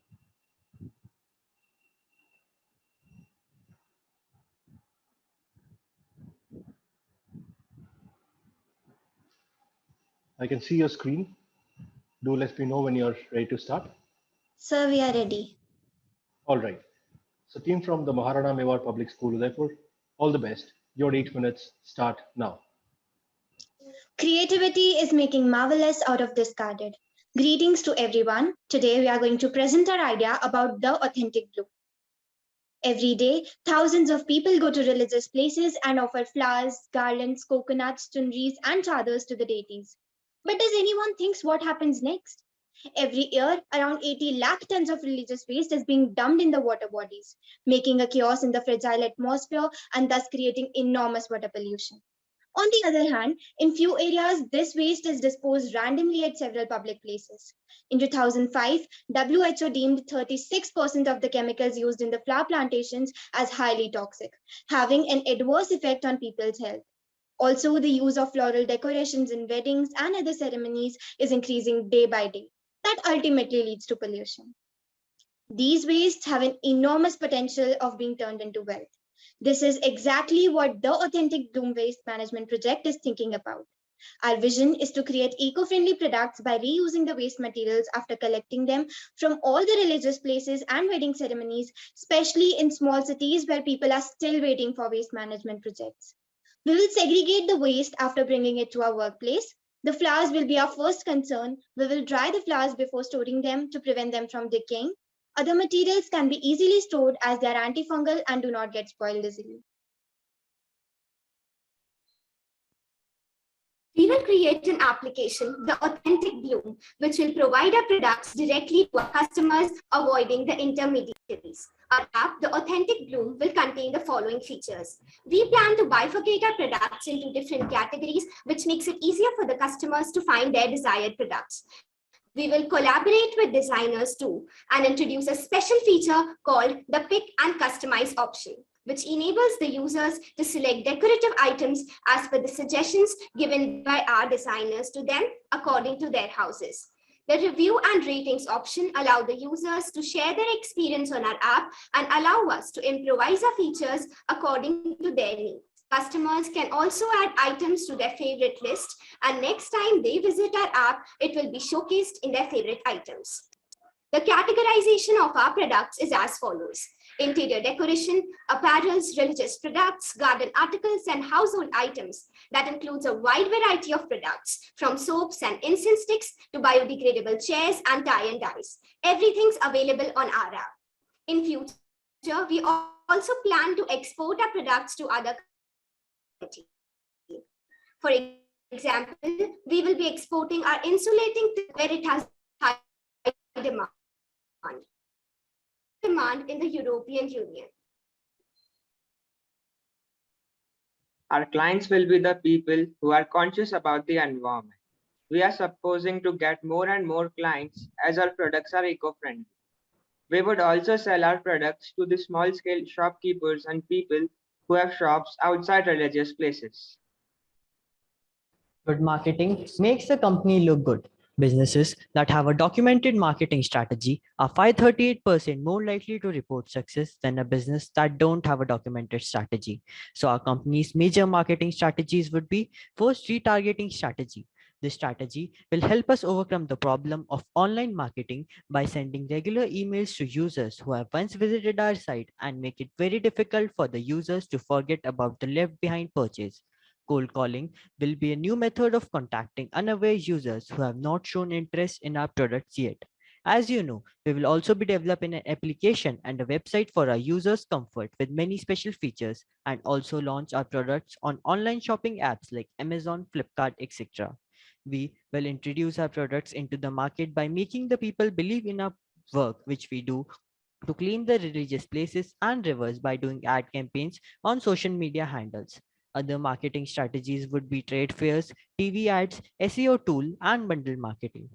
Speaker 1: I can see your screen. Do let me know when you're ready to start.
Speaker 7: Sir, we are ready.
Speaker 1: All right. So team from the Maharana Mewar Public School, Udaipur, all the best. Your 8 minutes start now.
Speaker 7: Creativity is making marvelous out of discarded. Greetings to everyone. Today we are going to present our idea about the authentic bloom. Every day, thousands of people go to religious places and offer flowers, garlands, coconuts, chunris, and chadars to the deities. But does anyone think what happens next? Every year, around 80 lakh tons of religious waste is being dumped in the water bodies, making a chaos in the fragile atmosphere and thus creating enormous water pollution. On the other hand, in few areas, this waste is disposed randomly at several public places. In 2005, WHO deemed 36% of the chemicals used in the flower plantations as highly toxic, having an adverse effect on people's health. Also, the use of floral decorations in weddings and other ceremonies is increasing day by day. That ultimately leads to pollution. These wastes have an enormous potential of being turned into wealth. This is exactly what the Authentic Bloom Waste Management Project is thinking about. Our vision is to create eco-friendly products by reusing the waste materials after collecting them from all the religious places and wedding ceremonies, especially in small cities where people are still waiting for waste management projects. We will segregate the waste after bringing it to our workplace. The flowers will be our first concern. We will dry the flowers before storing them to prevent them from decaying. Other materials can be easily stored as they are antifungal and do not get spoiled easily.
Speaker 19: We will create an application, the Authentic Bloom, which will provide our products directly to our customers, avoiding the intermediaries. Our app, the Authentic Bloom, will contain the following features. We plan to bifurcate our products into different categories, which makes it easier for the customers to find their desired products. We will collaborate with designers too and introduce a special feature called the Pick and Customize option, which enables the users to select decorative items as per the suggestions given by our designers to them according to their houses. The review and ratings option allow the users to share their experience on our app and allow us to improvise our features according to their needs. Customers can also add items to their favorite list, and next time they visit our app, it will be showcased in their favorite items. The categorization of our products is as follows: interior decoration, apparels, religious products, garden articles, and household items. That includes a wide variety of products, from soaps and incense sticks to biodegradable chairs and tie and dyes. Everything's available on our app. In future, we also plan to export our products to other countries. For example, we will be exporting our insulating where it has high demand in the European Union.
Speaker 20: Our clients will be the people who are conscious about the environment. We are supposing to get more and more clients as our products are eco-friendly. We would also sell our products to the small-scale shopkeepers and people who have shops outside religious places.
Speaker 21: Good marketing makes the company look good. Businesses that have a documented marketing strategy are 538% more likely to report success than a business that don't have a documented strategy. So our company's major marketing strategies would be: first, retargeting strategy. This strategy will help us overcome the problem of online marketing by sending regular emails to users who have once visited our site and make it very difficult for the users to forget about the left behind purchase. Cold calling will be a new method of contacting unaware users who have not shown interest in our products yet. As you know, we will also be developing an application and a website for our users' comfort with many special features, and also launch our products on online shopping apps like Amazon, Flipkart, etc. We will introduce our products into the market by making the people believe in our work, which we do to clean the religious places and rivers by doing ad campaigns on social media handles. Other marketing strategies would be trade fairs, TV ads, SEO tool, and bundle marketing.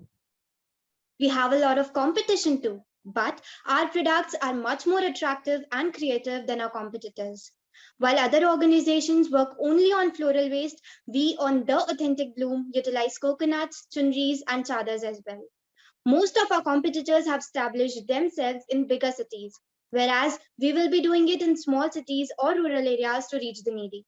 Speaker 7: We have a lot of competition too, but our products are much more attractive and creative than our competitors. While other organizations work only on floral waste, we on The Authentic Bloom utilize coconuts, chunris, and chadars as well. Most of our competitors have established themselves in bigger cities, whereas we will be doing it in small cities or rural areas to reach the needy.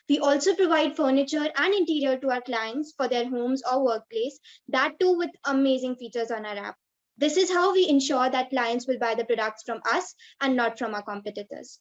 Speaker 7: We also provide furniture and interior to our clients for their homes or workplace, that too with amazing features on our app. This is how we ensure that clients will buy the products from us and not from our competitors.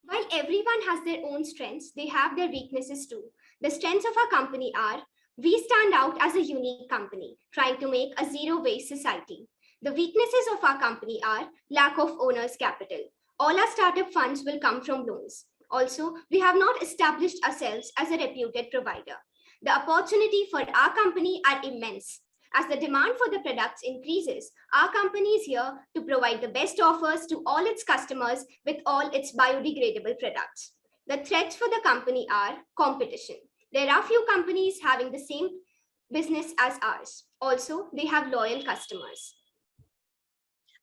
Speaker 19: While everyone has their own strengths, they have their weaknesses too. The strengths of our company are: we stand out as a unique company, trying to make a zero-waste society. The weaknesses of our company are lack of owner's capital. All our startup funds will come from loans. Also, we have not established ourselves as a reputed provider. The opportunity for our company are immense. As the demand for the products increases, our company is here to provide the best offers to all its customers with all its biodegradable products. The threats for the company are competition. There are few companies having the same business as ours. Also, they have loyal customers.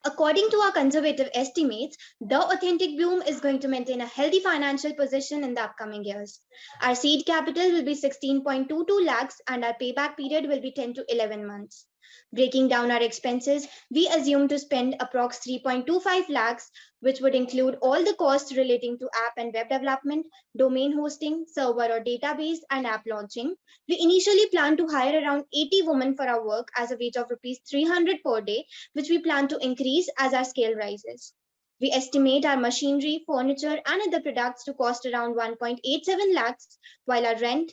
Speaker 7: According to our conservative estimates, The Authentic Bloom is going to maintain a healthy financial position in the upcoming years. Our seed capital will be 16.22 lakhs and our payback period will be 10 to 11 months. Breaking down our expenses, we assume to spend approx 3.25 lakhs, which would include all the costs relating to app and web development, domain hosting, server or database, and app launching. We initially plan to hire around 80 women for our work as a wage of rupees 300 per day, which we plan to increase as our scale rises. We estimate our machinery, furniture, and other products to cost around 1.87 lakhs, while our rent,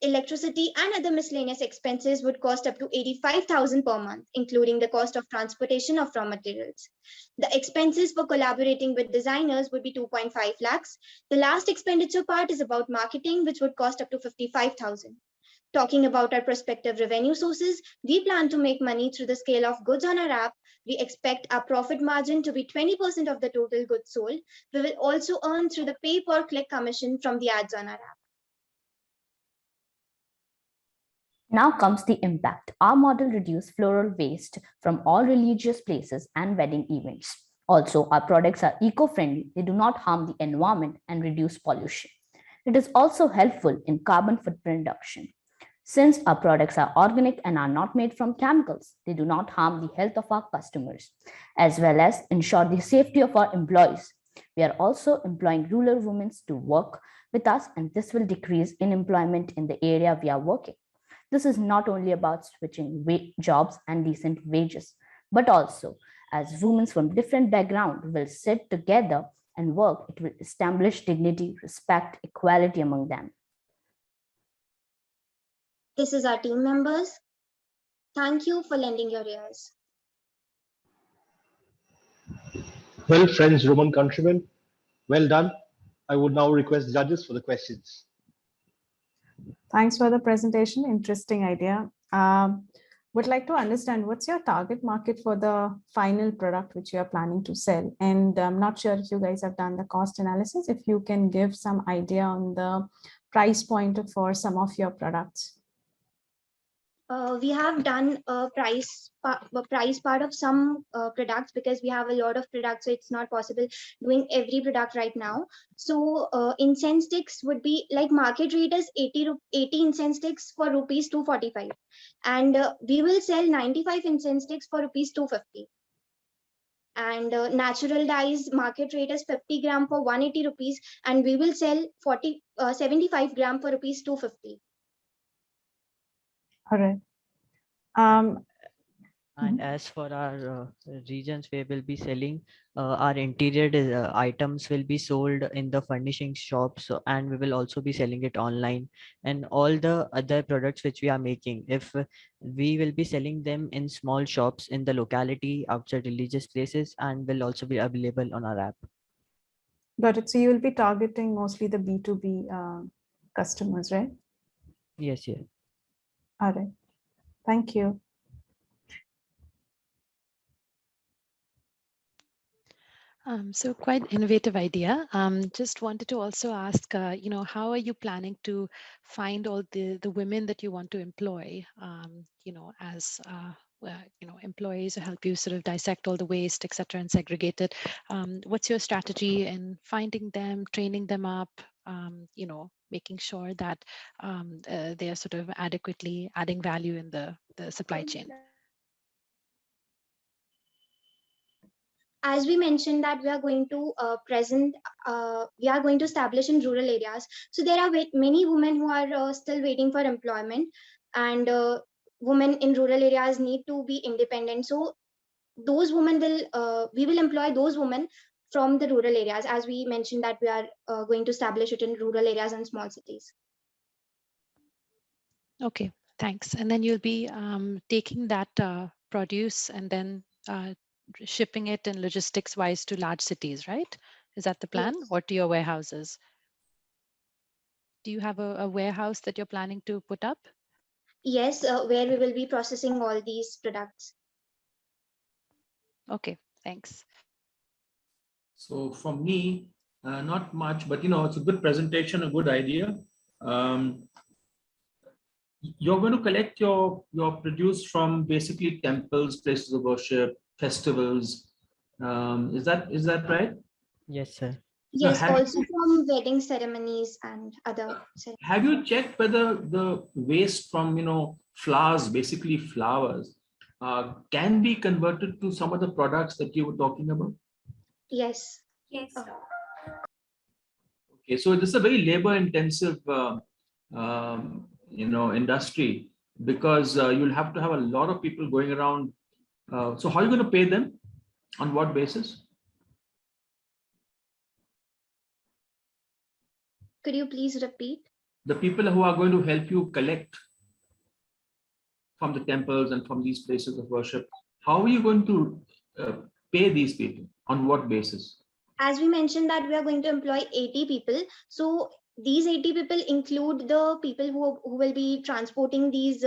Speaker 7: Electricity and other miscellaneous expenses would cost up to 85,000 per month, including the cost of transportation of raw materials. The expenses for collaborating with designers would be 2.5 lakhs. The last expenditure part is about marketing, which would cost up to 55,000. Talking about our prospective revenue sources, we plan to make money through the scale of goods on our app. We expect our profit margin to be 20% of the total goods sold. We will also earn through the pay per click commission from the ads on our app.
Speaker 6: Now comes the impact. Our model reduces floral waste from all religious places and wedding events. Also, our products are eco-friendly. They do not harm the environment and reduce pollution. It is also helpful in carbon footprint reduction. Since our products are organic and are not made from chemicals, they do not harm the health of our customers, as well as ensure the safety of our employees. We are also employing rural women to work with us, and this will decrease unemployment in the area we are working. This is not only about switching jobs and decent wages, but also as women from different backgrounds will sit together and work, it will establish dignity, respect, equality among them.
Speaker 7: This is our team members. Thank you for lending your ears.
Speaker 1: Well, friends, Roman countrymen, well done. I would now request the judges for the questions.
Speaker 14: Thanks for the presentation. Interesting idea. Would like to understand what's your target market for the final product which you are planning to sell. And I'm not sure if you guys have done the cost analysis. If you can give some idea on the price point for some of your products.
Speaker 7: We have done a price part of some products because we have a lot of products, so it's not possible doing every product right now. So incense sticks would be like market rate is 80 incense sticks for rupees 245, and we will sell 95 incense sticks for rupees 250. And natural dyes market rate is 50 gram for 180 rupees, and we will sell 75 gram for rupees 250.
Speaker 14: All right.
Speaker 21: And as for our regions where we'll be selling, our interior items will be sold in the furnishing shops, and we will also be selling it online. And all the other products which we are making, if we will be selling them in small shops in the locality outside religious places, and will also be available on our app.
Speaker 14: Got it. So you will be targeting mostly the B2B customers, right?
Speaker 21: Yes, yes.
Speaker 14: All right. Thank you.
Speaker 8: So quite innovative idea. Just wanted to also ask, how are you planning to find all the women that you want to employ, as employees who help you sort of dissect all the waste, et cetera, and segregate it. What's your strategy in finding them, training them up, making sure that they are sort of adequately adding value in the supply chain?
Speaker 7: As we mentioned that we are going to establish in rural areas. So there are many women who are still waiting for employment, and women in rural areas need to be independent. So those women we will employ those women from the rural areas, as we mentioned that we are going to establish it in rural areas and small cities.
Speaker 8: Okay, thanks. And then you'll be taking that produce and then shipping it in logistics wise to large cities, right? Is that the plan? Yes. Or to your warehouses? Do you have a warehouse that you're planning to put up?
Speaker 7: Yes, where we will be processing all these products.
Speaker 8: Okay, thanks.
Speaker 5: So for me, not much, but it's a good presentation, a good idea. You're going to collect your produce from basically temples, places of worship, festivals. Is that right?
Speaker 21: Yes, sir.
Speaker 7: Yes, also from wedding ceremonies and other ceremonies.
Speaker 5: Have you checked whether the waste from flowers, basically flowers, can be converted to some of the products that you were talking about?
Speaker 7: Yes.
Speaker 19: Yes.
Speaker 5: Okay, so this is a very labor-intensive industry, because you'll have to have a lot of people going around. So how are you going to pay them? On what basis?
Speaker 7: Could you please repeat?
Speaker 5: the people who are going to help you collect from the temples and from these places of worship, how are you going to pay these people? On what basis?
Speaker 7: As we mentioned that we are going to employ 80 people. So these 80 people include the people who will be transporting these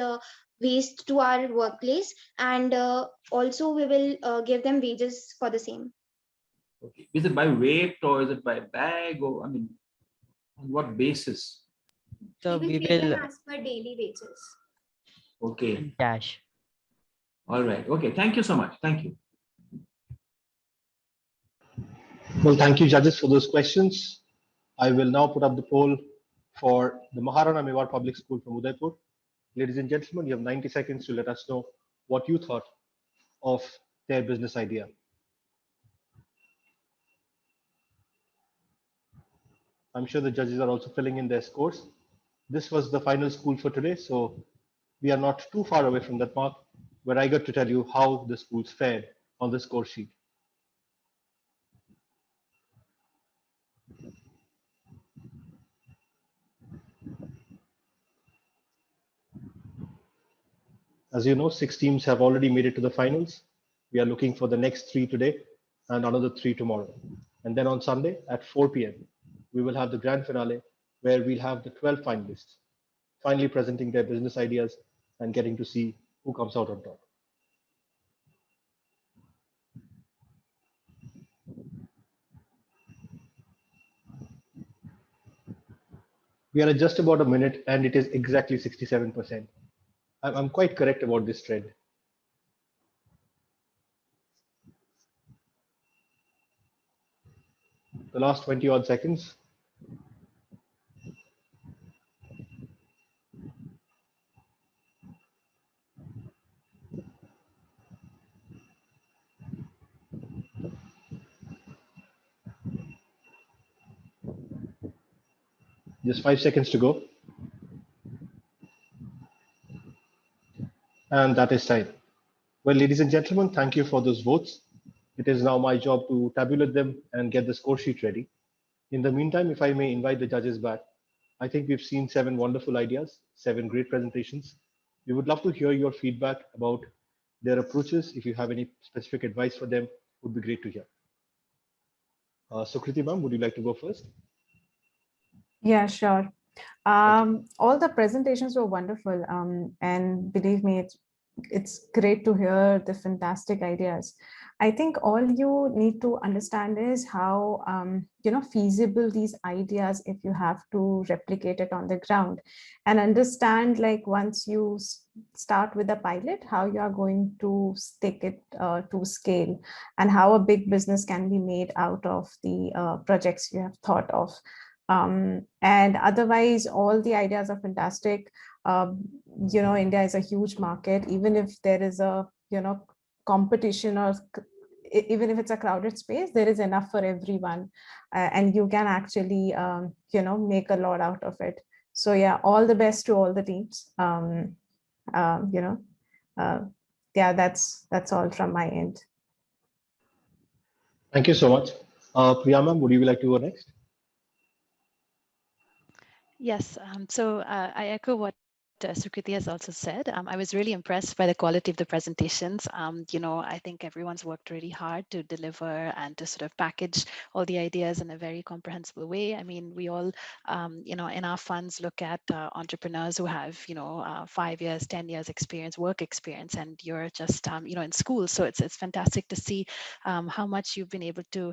Speaker 7: waste to our workplace, and also we will give them wages for the same.
Speaker 5: Okay. Is it by weight or is it by bag, or I mean, on what basis?
Speaker 24: So
Speaker 19: we will pay them as per daily wages.
Speaker 5: Okay.
Speaker 24: Cash.
Speaker 5: All right. Okay. Thank you so much. Thank you.
Speaker 1: Well, thank you, judges, for those questions. I will now put up the poll for the Maharana Mewar Public School from Udaipur. Ladies and gentlemen, you have 90 seconds to let us know what you thought of their business idea. I'm sure the judges are also filling in their scores. This was the final school for today, so we are not too far away from that mark where I got to tell you how the schools fared on the score sheet. As you know, 6 teams have already made it to the finals. We are looking for the next 3 today and another 3 tomorrow. And then on Sunday at 4 p.m., we will have the grand finale where we'll have the 12 finalists finally presenting their business ideas and getting to see who comes out on top. We are at just about a minute and it is exactly 67%. I'm quite correct about this trend. The last 20 odd seconds. Just 5 seconds to go. And that is time. Well, ladies and gentlemen, thank you for those votes. It is now my job to tabulate them and get the score sheet ready. In the meantime, if I may invite the judges back, I think we've seen 7 wonderful ideas, 7 great presentations. We would love to hear your feedback about their approaches. If you have any specific advice for them, would be great to hear. Sukriti ma'am, would you like to go first?
Speaker 14: Yeah, sure. All the presentations were wonderful. And believe me, it's great to hear the fantastic ideas. I think all you need to understand is how feasible these ideas, if you have to replicate it on the ground, and understand, like, once you start with a pilot, how you are going to take it to scale, and how a big business can be made out of the projects you have thought of. And otherwise, all the ideas are fantastic. India is a huge market. Even if there is a competition, or even if it's a crowded space, there is enough for everyone, and you can actually make a lot out of it. So yeah, all the best to all the teams. Yeah, that's all from my end.
Speaker 1: Thank you so much. Priya ma'am, would you like to go next?
Speaker 8: Yes, so I echo what Sukriti has also said. I was really impressed by the quality of the presentations. I think everyone's worked really hard to deliver and to sort of package all the ideas in a very comprehensible way. I mean, we all, in our funds look at entrepreneurs who have, 5 years, 10 years experience, work experience, and you're just, in school. So it's fantastic to see how much you've been able to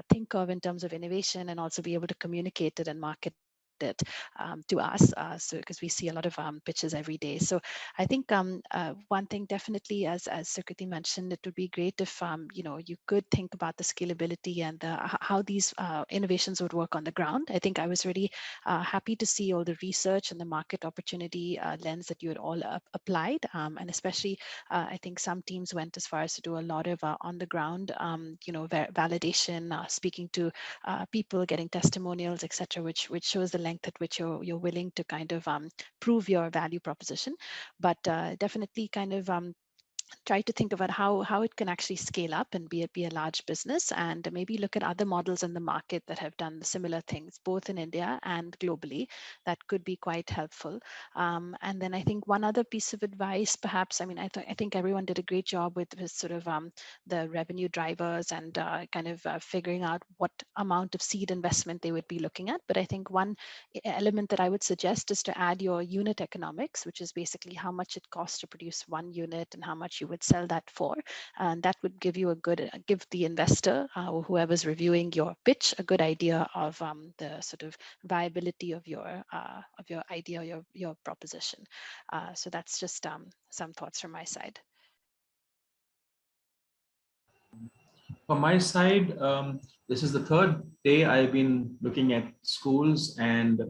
Speaker 8: think of in terms of innovation, and also be able to communicate it and market it to us, so because we see a lot of pitches every day. So I think one thing definitely, as Sukriti mentioned, it would be great if you could think about the scalability and how these innovations would work on the ground. I think I was really happy to see all the research and the market opportunity lens that you had all applied, and especially I think some teams went as far as to do a lot of on the ground validation, speaking to people, getting testimonials, etc., which shows the length at which you're willing to kind of prove your value proposition. But definitely kind of try to think about how it can actually scale up and be a large business, and maybe look at other models in the market that have done similar things, both in India and globally. That could be quite helpful. And then I think one other piece of advice, perhaps, I mean, I think everyone did a great job with sort of the revenue drivers and kind of figuring out what amount of seed investment they would be looking at. But I think one element that I would suggest is to add your unit economics, which is basically how much it costs to produce one unit and how much you would sell that for. And that would give you give the investor or whoever's reviewing your pitch a good idea of the sort of viability of your idea, your proposition. So that's just some thoughts from my side.
Speaker 5: From my side, this is the third day I've been looking at schools, and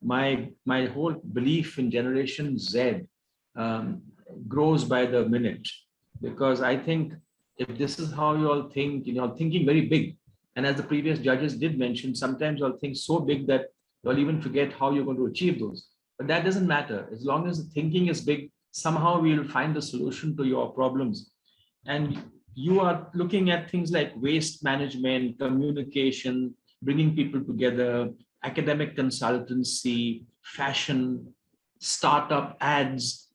Speaker 5: my whole belief in Generation Z grows by the minute, because I think if this is how you all think, you're thinking very big. And as the previous judges did mention, sometimes you'll think so big that you'll even forget how you're going to achieve those. But that doesn't matter. As long as the thinking is big, somehow we'll find the solution to your problems. And you are looking at things like waste management, communication, bringing people together, academic consultancy, fashion, startup ads,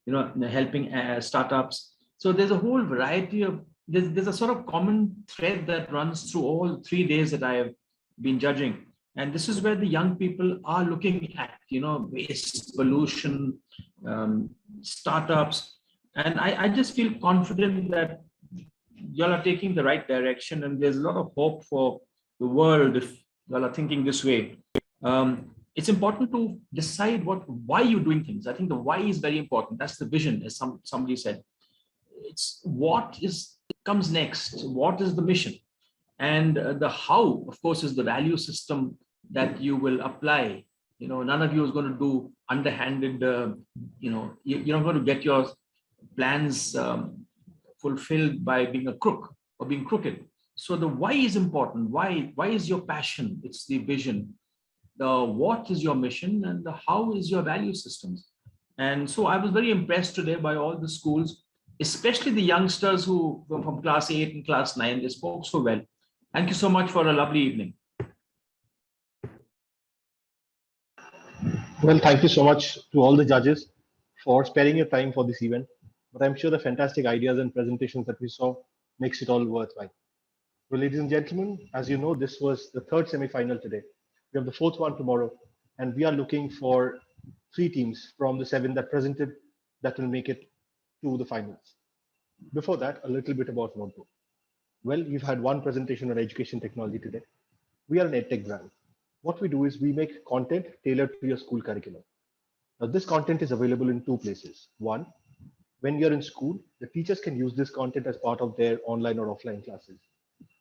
Speaker 5: helping startups. So there's a whole variety of, there's a sort of common thread that runs through all 3 days that I have been judging. And this is where the young people are looking at, waste, pollution, startups. And I just feel confident that y'all are taking the right direction, and there's a lot of hope for the world if y'all are thinking this way. It's important to decide why you're doing things. I think the why is very important. That's the vision, as somebody said. It's what comes next. What is the mission? And the how, of course, is the value system that you will apply. None of you is going to do underhanded, you're not going to get your plans fulfilled by being a crook or being crooked. So the why is important. Why is your passion? It's the vision. The what is your mission, and the how is your value systems. And so I was very impressed today by all the schools, especially the youngsters who were from class 8 and class 9. They spoke so well. Thank you so much for a lovely evening.
Speaker 1: Well, thank you so much to all the judges for sparing your time for this event. But I'm sure the fantastic ideas and presentations that we saw makes it all worthwhile. Well, ladies and gentlemen, as you know, this was the third semi-final today. We have the fourth one tomorrow, and we are looking for 3 teams from the 7 that presented that will make it to the finals. Before that, a little bit about Notebook. Well, you've had one presentation on education technology today. We are an EdTech brand. What we do is we make content tailored to your school curriculum. Now, this content is available in 2 places. One, when you're in school, the teachers can use this content as part of their online or offline classes.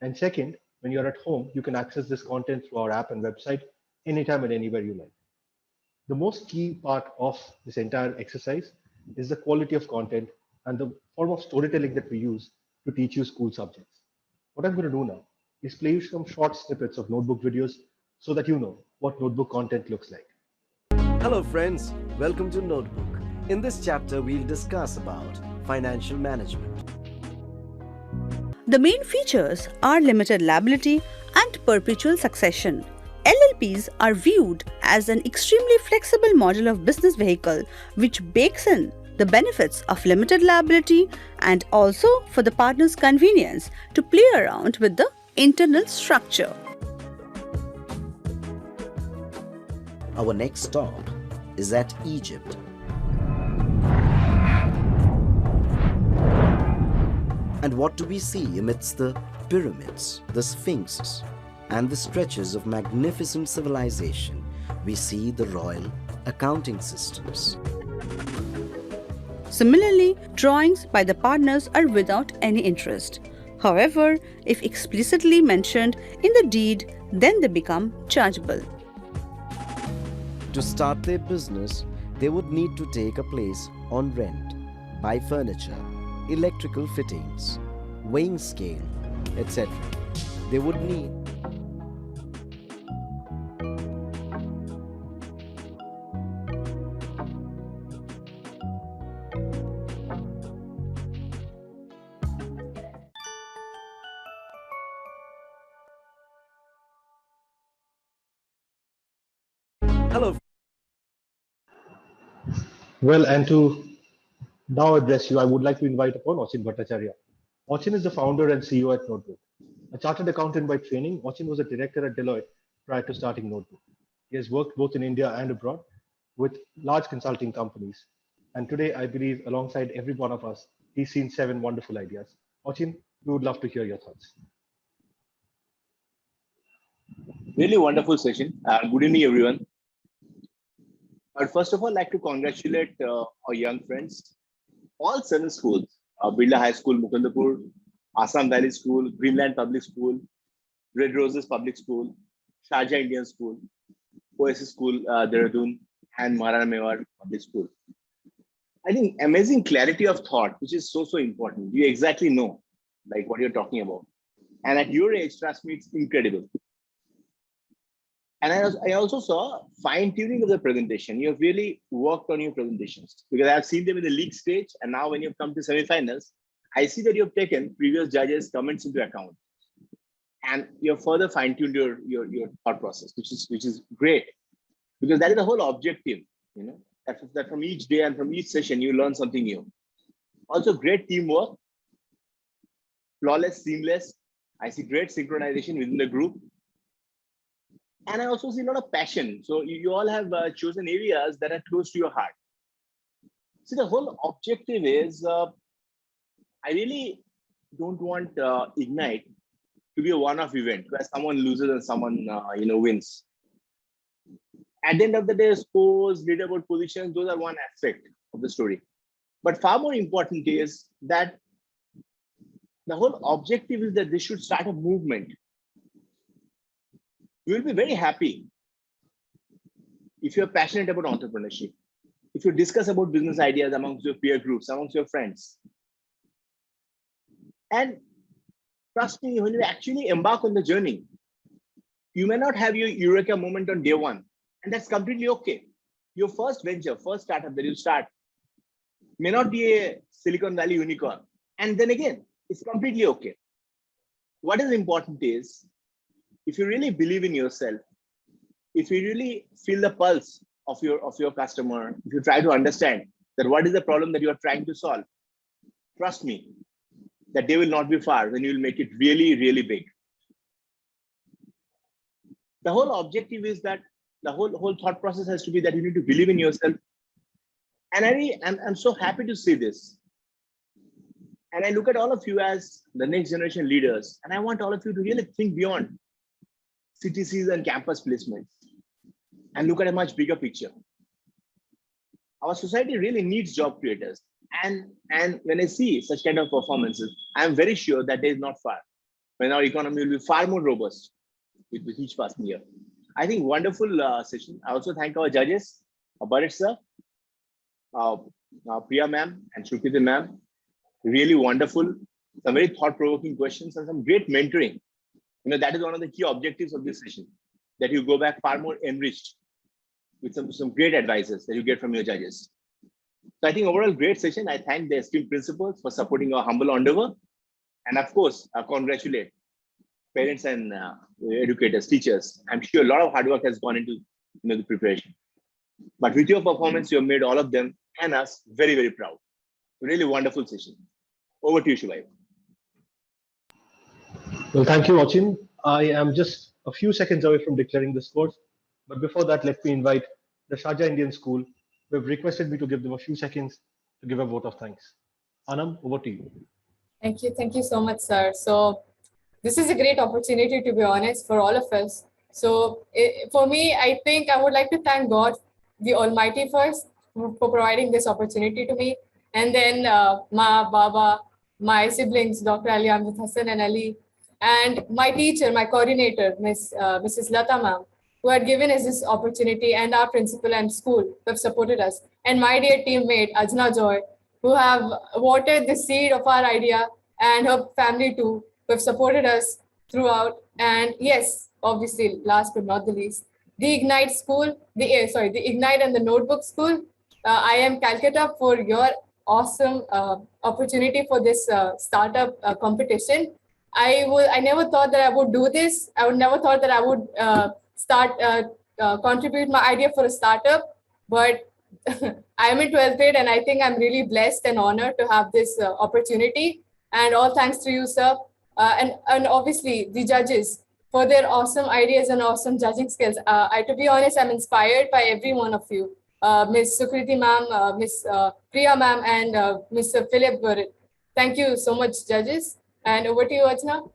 Speaker 1: And second, when you're at home, you can access this content through our app and website anytime and anywhere you like. The most key part of this entire exercise is the quality of content and the form of storytelling that we use to teach you school subjects. What I'm going to do now is play you some short snippets of Notebook videos so that you know what Notebook content looks like.
Speaker 10: Hello friends, welcome to Notebook. In this chapter, we'll discuss about financial management.
Speaker 15: The main features are limited liability and perpetual succession. LLPs are viewed as an extremely flexible model of business vehicle which bakes in the benefits of limited liability and also for the partner's convenience to play around with the internal structure.
Speaker 10: Our next stop is at Egypt. And what do we see amidst the pyramids, the sphinxes, and the stretches of magnificent civilization? We see the royal accounting systems.
Speaker 15: Similarly, drawings by the partners are without any interest. However, if explicitly mentioned in the deed, then they become chargeable.
Speaker 10: To start their business, they would need to take a place on rent, buy furniture, electrical fittings, weighing scale, etc. They would need Hello.
Speaker 1: Well, and to now address you, I would like to invite upon Achin Bhattacharya. Achin is the founder and CEO at Notebook. A chartered accountant by training, Achin was a director at Deloitte prior to starting Notebook. He has worked both in India and abroad with large consulting companies. And today, I believe, alongside every one of us, he's seen 7 wonderful ideas. Achin, we would love to hear your thoughts.
Speaker 9: Really wonderful session. Good evening, everyone. But first of all, I'd like to congratulate our young friends. All 7 schools, Birla High School, Mukundapur, Assam Valley School, Greenland Public School, Red Roses Public School, Sharjah Indian School, OASIS School, Dehradun, and Maharana Mewar Public School. I think amazing clarity of thought, which is so important. You exactly know like what you're talking about. And at your age, trust me, it's incredible. And I also saw fine-tuning of the presentation. You have really worked on your presentations because I've seen them in the league stage. And now when you've come to semifinals, I see that you've taken previous judges' comments into account. And you've further fine-tuned your thought process, which is great. Because that is the whole objective, you know, that from each day and from each session, you learn something new. Also great teamwork, flawless, seamless. I see great synchronization within the group. And I also see a lot of passion. So you all have chosen areas that are close to your heart. See, the whole objective is, I really don't want Ignite to be a one-off event where someone loses and someone wins. At the end of the day, scores, leaderboard positions, those are one aspect of the story. But far more important is that the whole objective is that this should start a movement. You will be very happy if you're passionate about entrepreneurship, if you discuss about business ideas amongst your peer groups, amongst your friends. And trust me, when you actually embark on the journey, you may not have your eureka moment on day one, and that's completely okay. Your first venture, first startup that you start may not be a Silicon Valley unicorn. And then again, it's completely okay. What is important is, if you really believe in yourself, if you really feel the pulse of your customer, if you try to understand that what is the problem that you are trying to solve, trust me, that they will not be far when you will make it really, really big. The whole objective is that the whole thought process has to be that you need to believe in yourself. And I'm so happy to see this. And I look at all of you as the next generation leaders, and I want all of you to really think beyond CTCs and campus placements and look at a much bigger picture. Our society really needs job creators. And when I see such kind of performances, I'm very sure that day is not far when our economy will be far more robust with each passing year. I think wonderful session. I also thank our judges, Bharat sir, Priya ma'am and Shrukiti ma'am. Really wonderful, some very thought-provoking questions and some great mentoring. You know, that is one of the key objectives of this session, that you go back far more enriched with some great advices that you get from your judges. So I think overall great session. I thank the esteemed principals for supporting our humble endeavor. And of course, I congratulate parents and educators, teachers. I'm sure a lot of hard work has gone into the preparation. But with your performance, you have made all of them and us very, very proud. Really wonderful session. Over to you, Shubhai.
Speaker 1: Well, thank you, Achin. I am just a few seconds away from declaring the scores. But before that, let me invite the Sharjah Indian School, who have requested me to give them a few seconds to give a vote of thanks. Anam, over to you.
Speaker 4: Thank you so much, sir. So this is a great opportunity, to be honest, for all of us. So for me, I think I would like to thank God, the Almighty, first for providing this opportunity to me. And then Ma, Baba, my siblings, Dr. Ali Amjad Hassan and Ali, and my teacher, my coordinator, Mrs. Lata ma'am, who had given us this opportunity, and our principal and school who have supported us, and my dear teammate, Ajna Joy, who have watered the seed of our idea, and her family too, who have supported us throughout. And yes, obviously, last but not the least, the Ignite school, the Ignite and the Notebook school, IIM Calcutta, for your awesome opportunity for this startup competition. I never thought that I would do this. I would never thought that I would start contribute my idea for a startup, but I am in 12th grade and I think I'm really blessed and honored to have this opportunity. And all thanks to you, sir. And obviously the judges for their awesome ideas and awesome judging skills. To be honest, I'm inspired by every one of you. Ms. Sukriti ma'am, Ms. Priya ma'am, and Mr. Philip Burrit. Thank you so much, judges. And over to you, Ajna.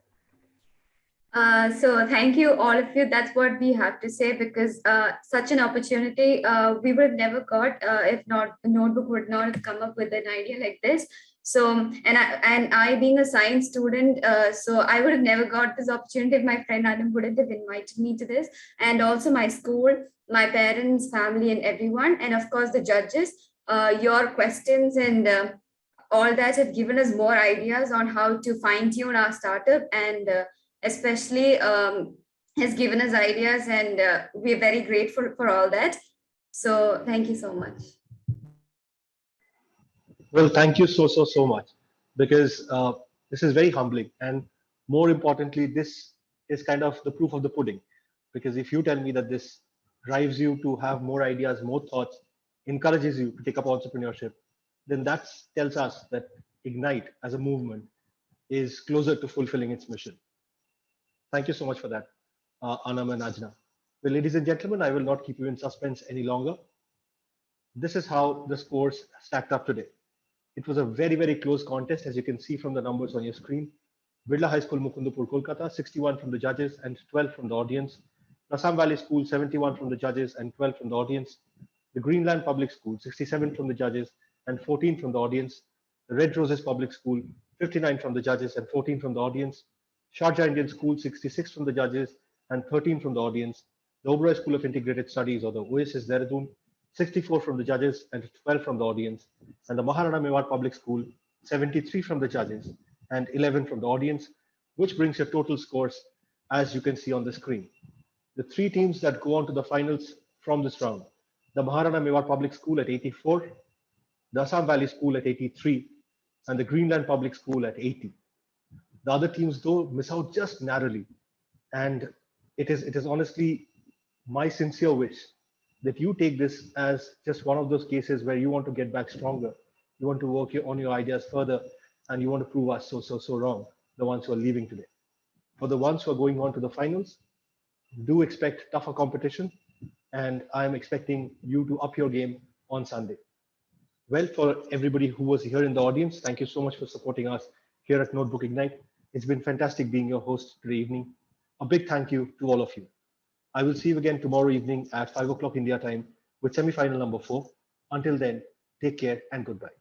Speaker 11: So thank you, all of you. That's what we have to say, because such an opportunity we would have never got if not Notebook would not have come up with an idea like this. So, and I being a science student, so I would have never got this opportunity if my friend Adam wouldn't have invited me to this. And also my school, my parents, family, and everyone. And of course, the judges, your questions and all that have given us more ideas on how to fine tune our startup, and especially has given us ideas, and we're very grateful for all that. So thank you so much.
Speaker 1: Well, thank you so much, because this is very humbling, and more importantly, this is kind of the proof of the pudding. Because if you tell me that this drives you to have more ideas, more thoughts, encourages you to take up entrepreneurship, then that tells us that Ignite as a movement is closer to fulfilling its mission. Thank you so much for that, Anam and Ajna. Well, ladies and gentlemen, I will not keep you in suspense any longer. This is how the scores stacked up today. It was a very close contest, as you can see from the numbers on your screen. Birla High School, Mukundapur, Kolkata, 61 from the judges and 12 from the audience. Assam Valley School, 71 from the judges and 12 from the audience. The Greenland Public School, 67 from the judges and 14 from the audience. The Red Roses Public School, 59 from the judges and 14 from the audience. Sharjah Indian School, 66 from the judges and 13 from the audience. The Oberoi School of Integrated Studies, or the OASIS, Dehradun, 64 from the judges and 12 from the audience. And the Maharana Mewar Public School, 73 from the judges and 11 from the audience, which brings your total scores as you can see on the screen. The three teams that go on to the finals from this round: the Maharana Mewar Public School at 84, the Assam Valley School at 83, and the Greenland Public School at 80. The other teams, though, miss out just narrowly. And it is honestly my sincere wish that you take this as just one of those cases where you want to get back stronger. You want to work on your ideas further, and you want to prove us so wrong, the ones who are leaving today. For the ones who are going on to the finals, do expect tougher competition, and I'm expecting you to up your game on Sunday. Well, for everybody who was here in the audience, thank you so much for supporting us here at Notebook Ignite. It's been fantastic being your host today evening. A big thank you to all of you. I will see you again tomorrow evening at 5 o'clock India time with semi-final number 4. Until then, take care and goodbye.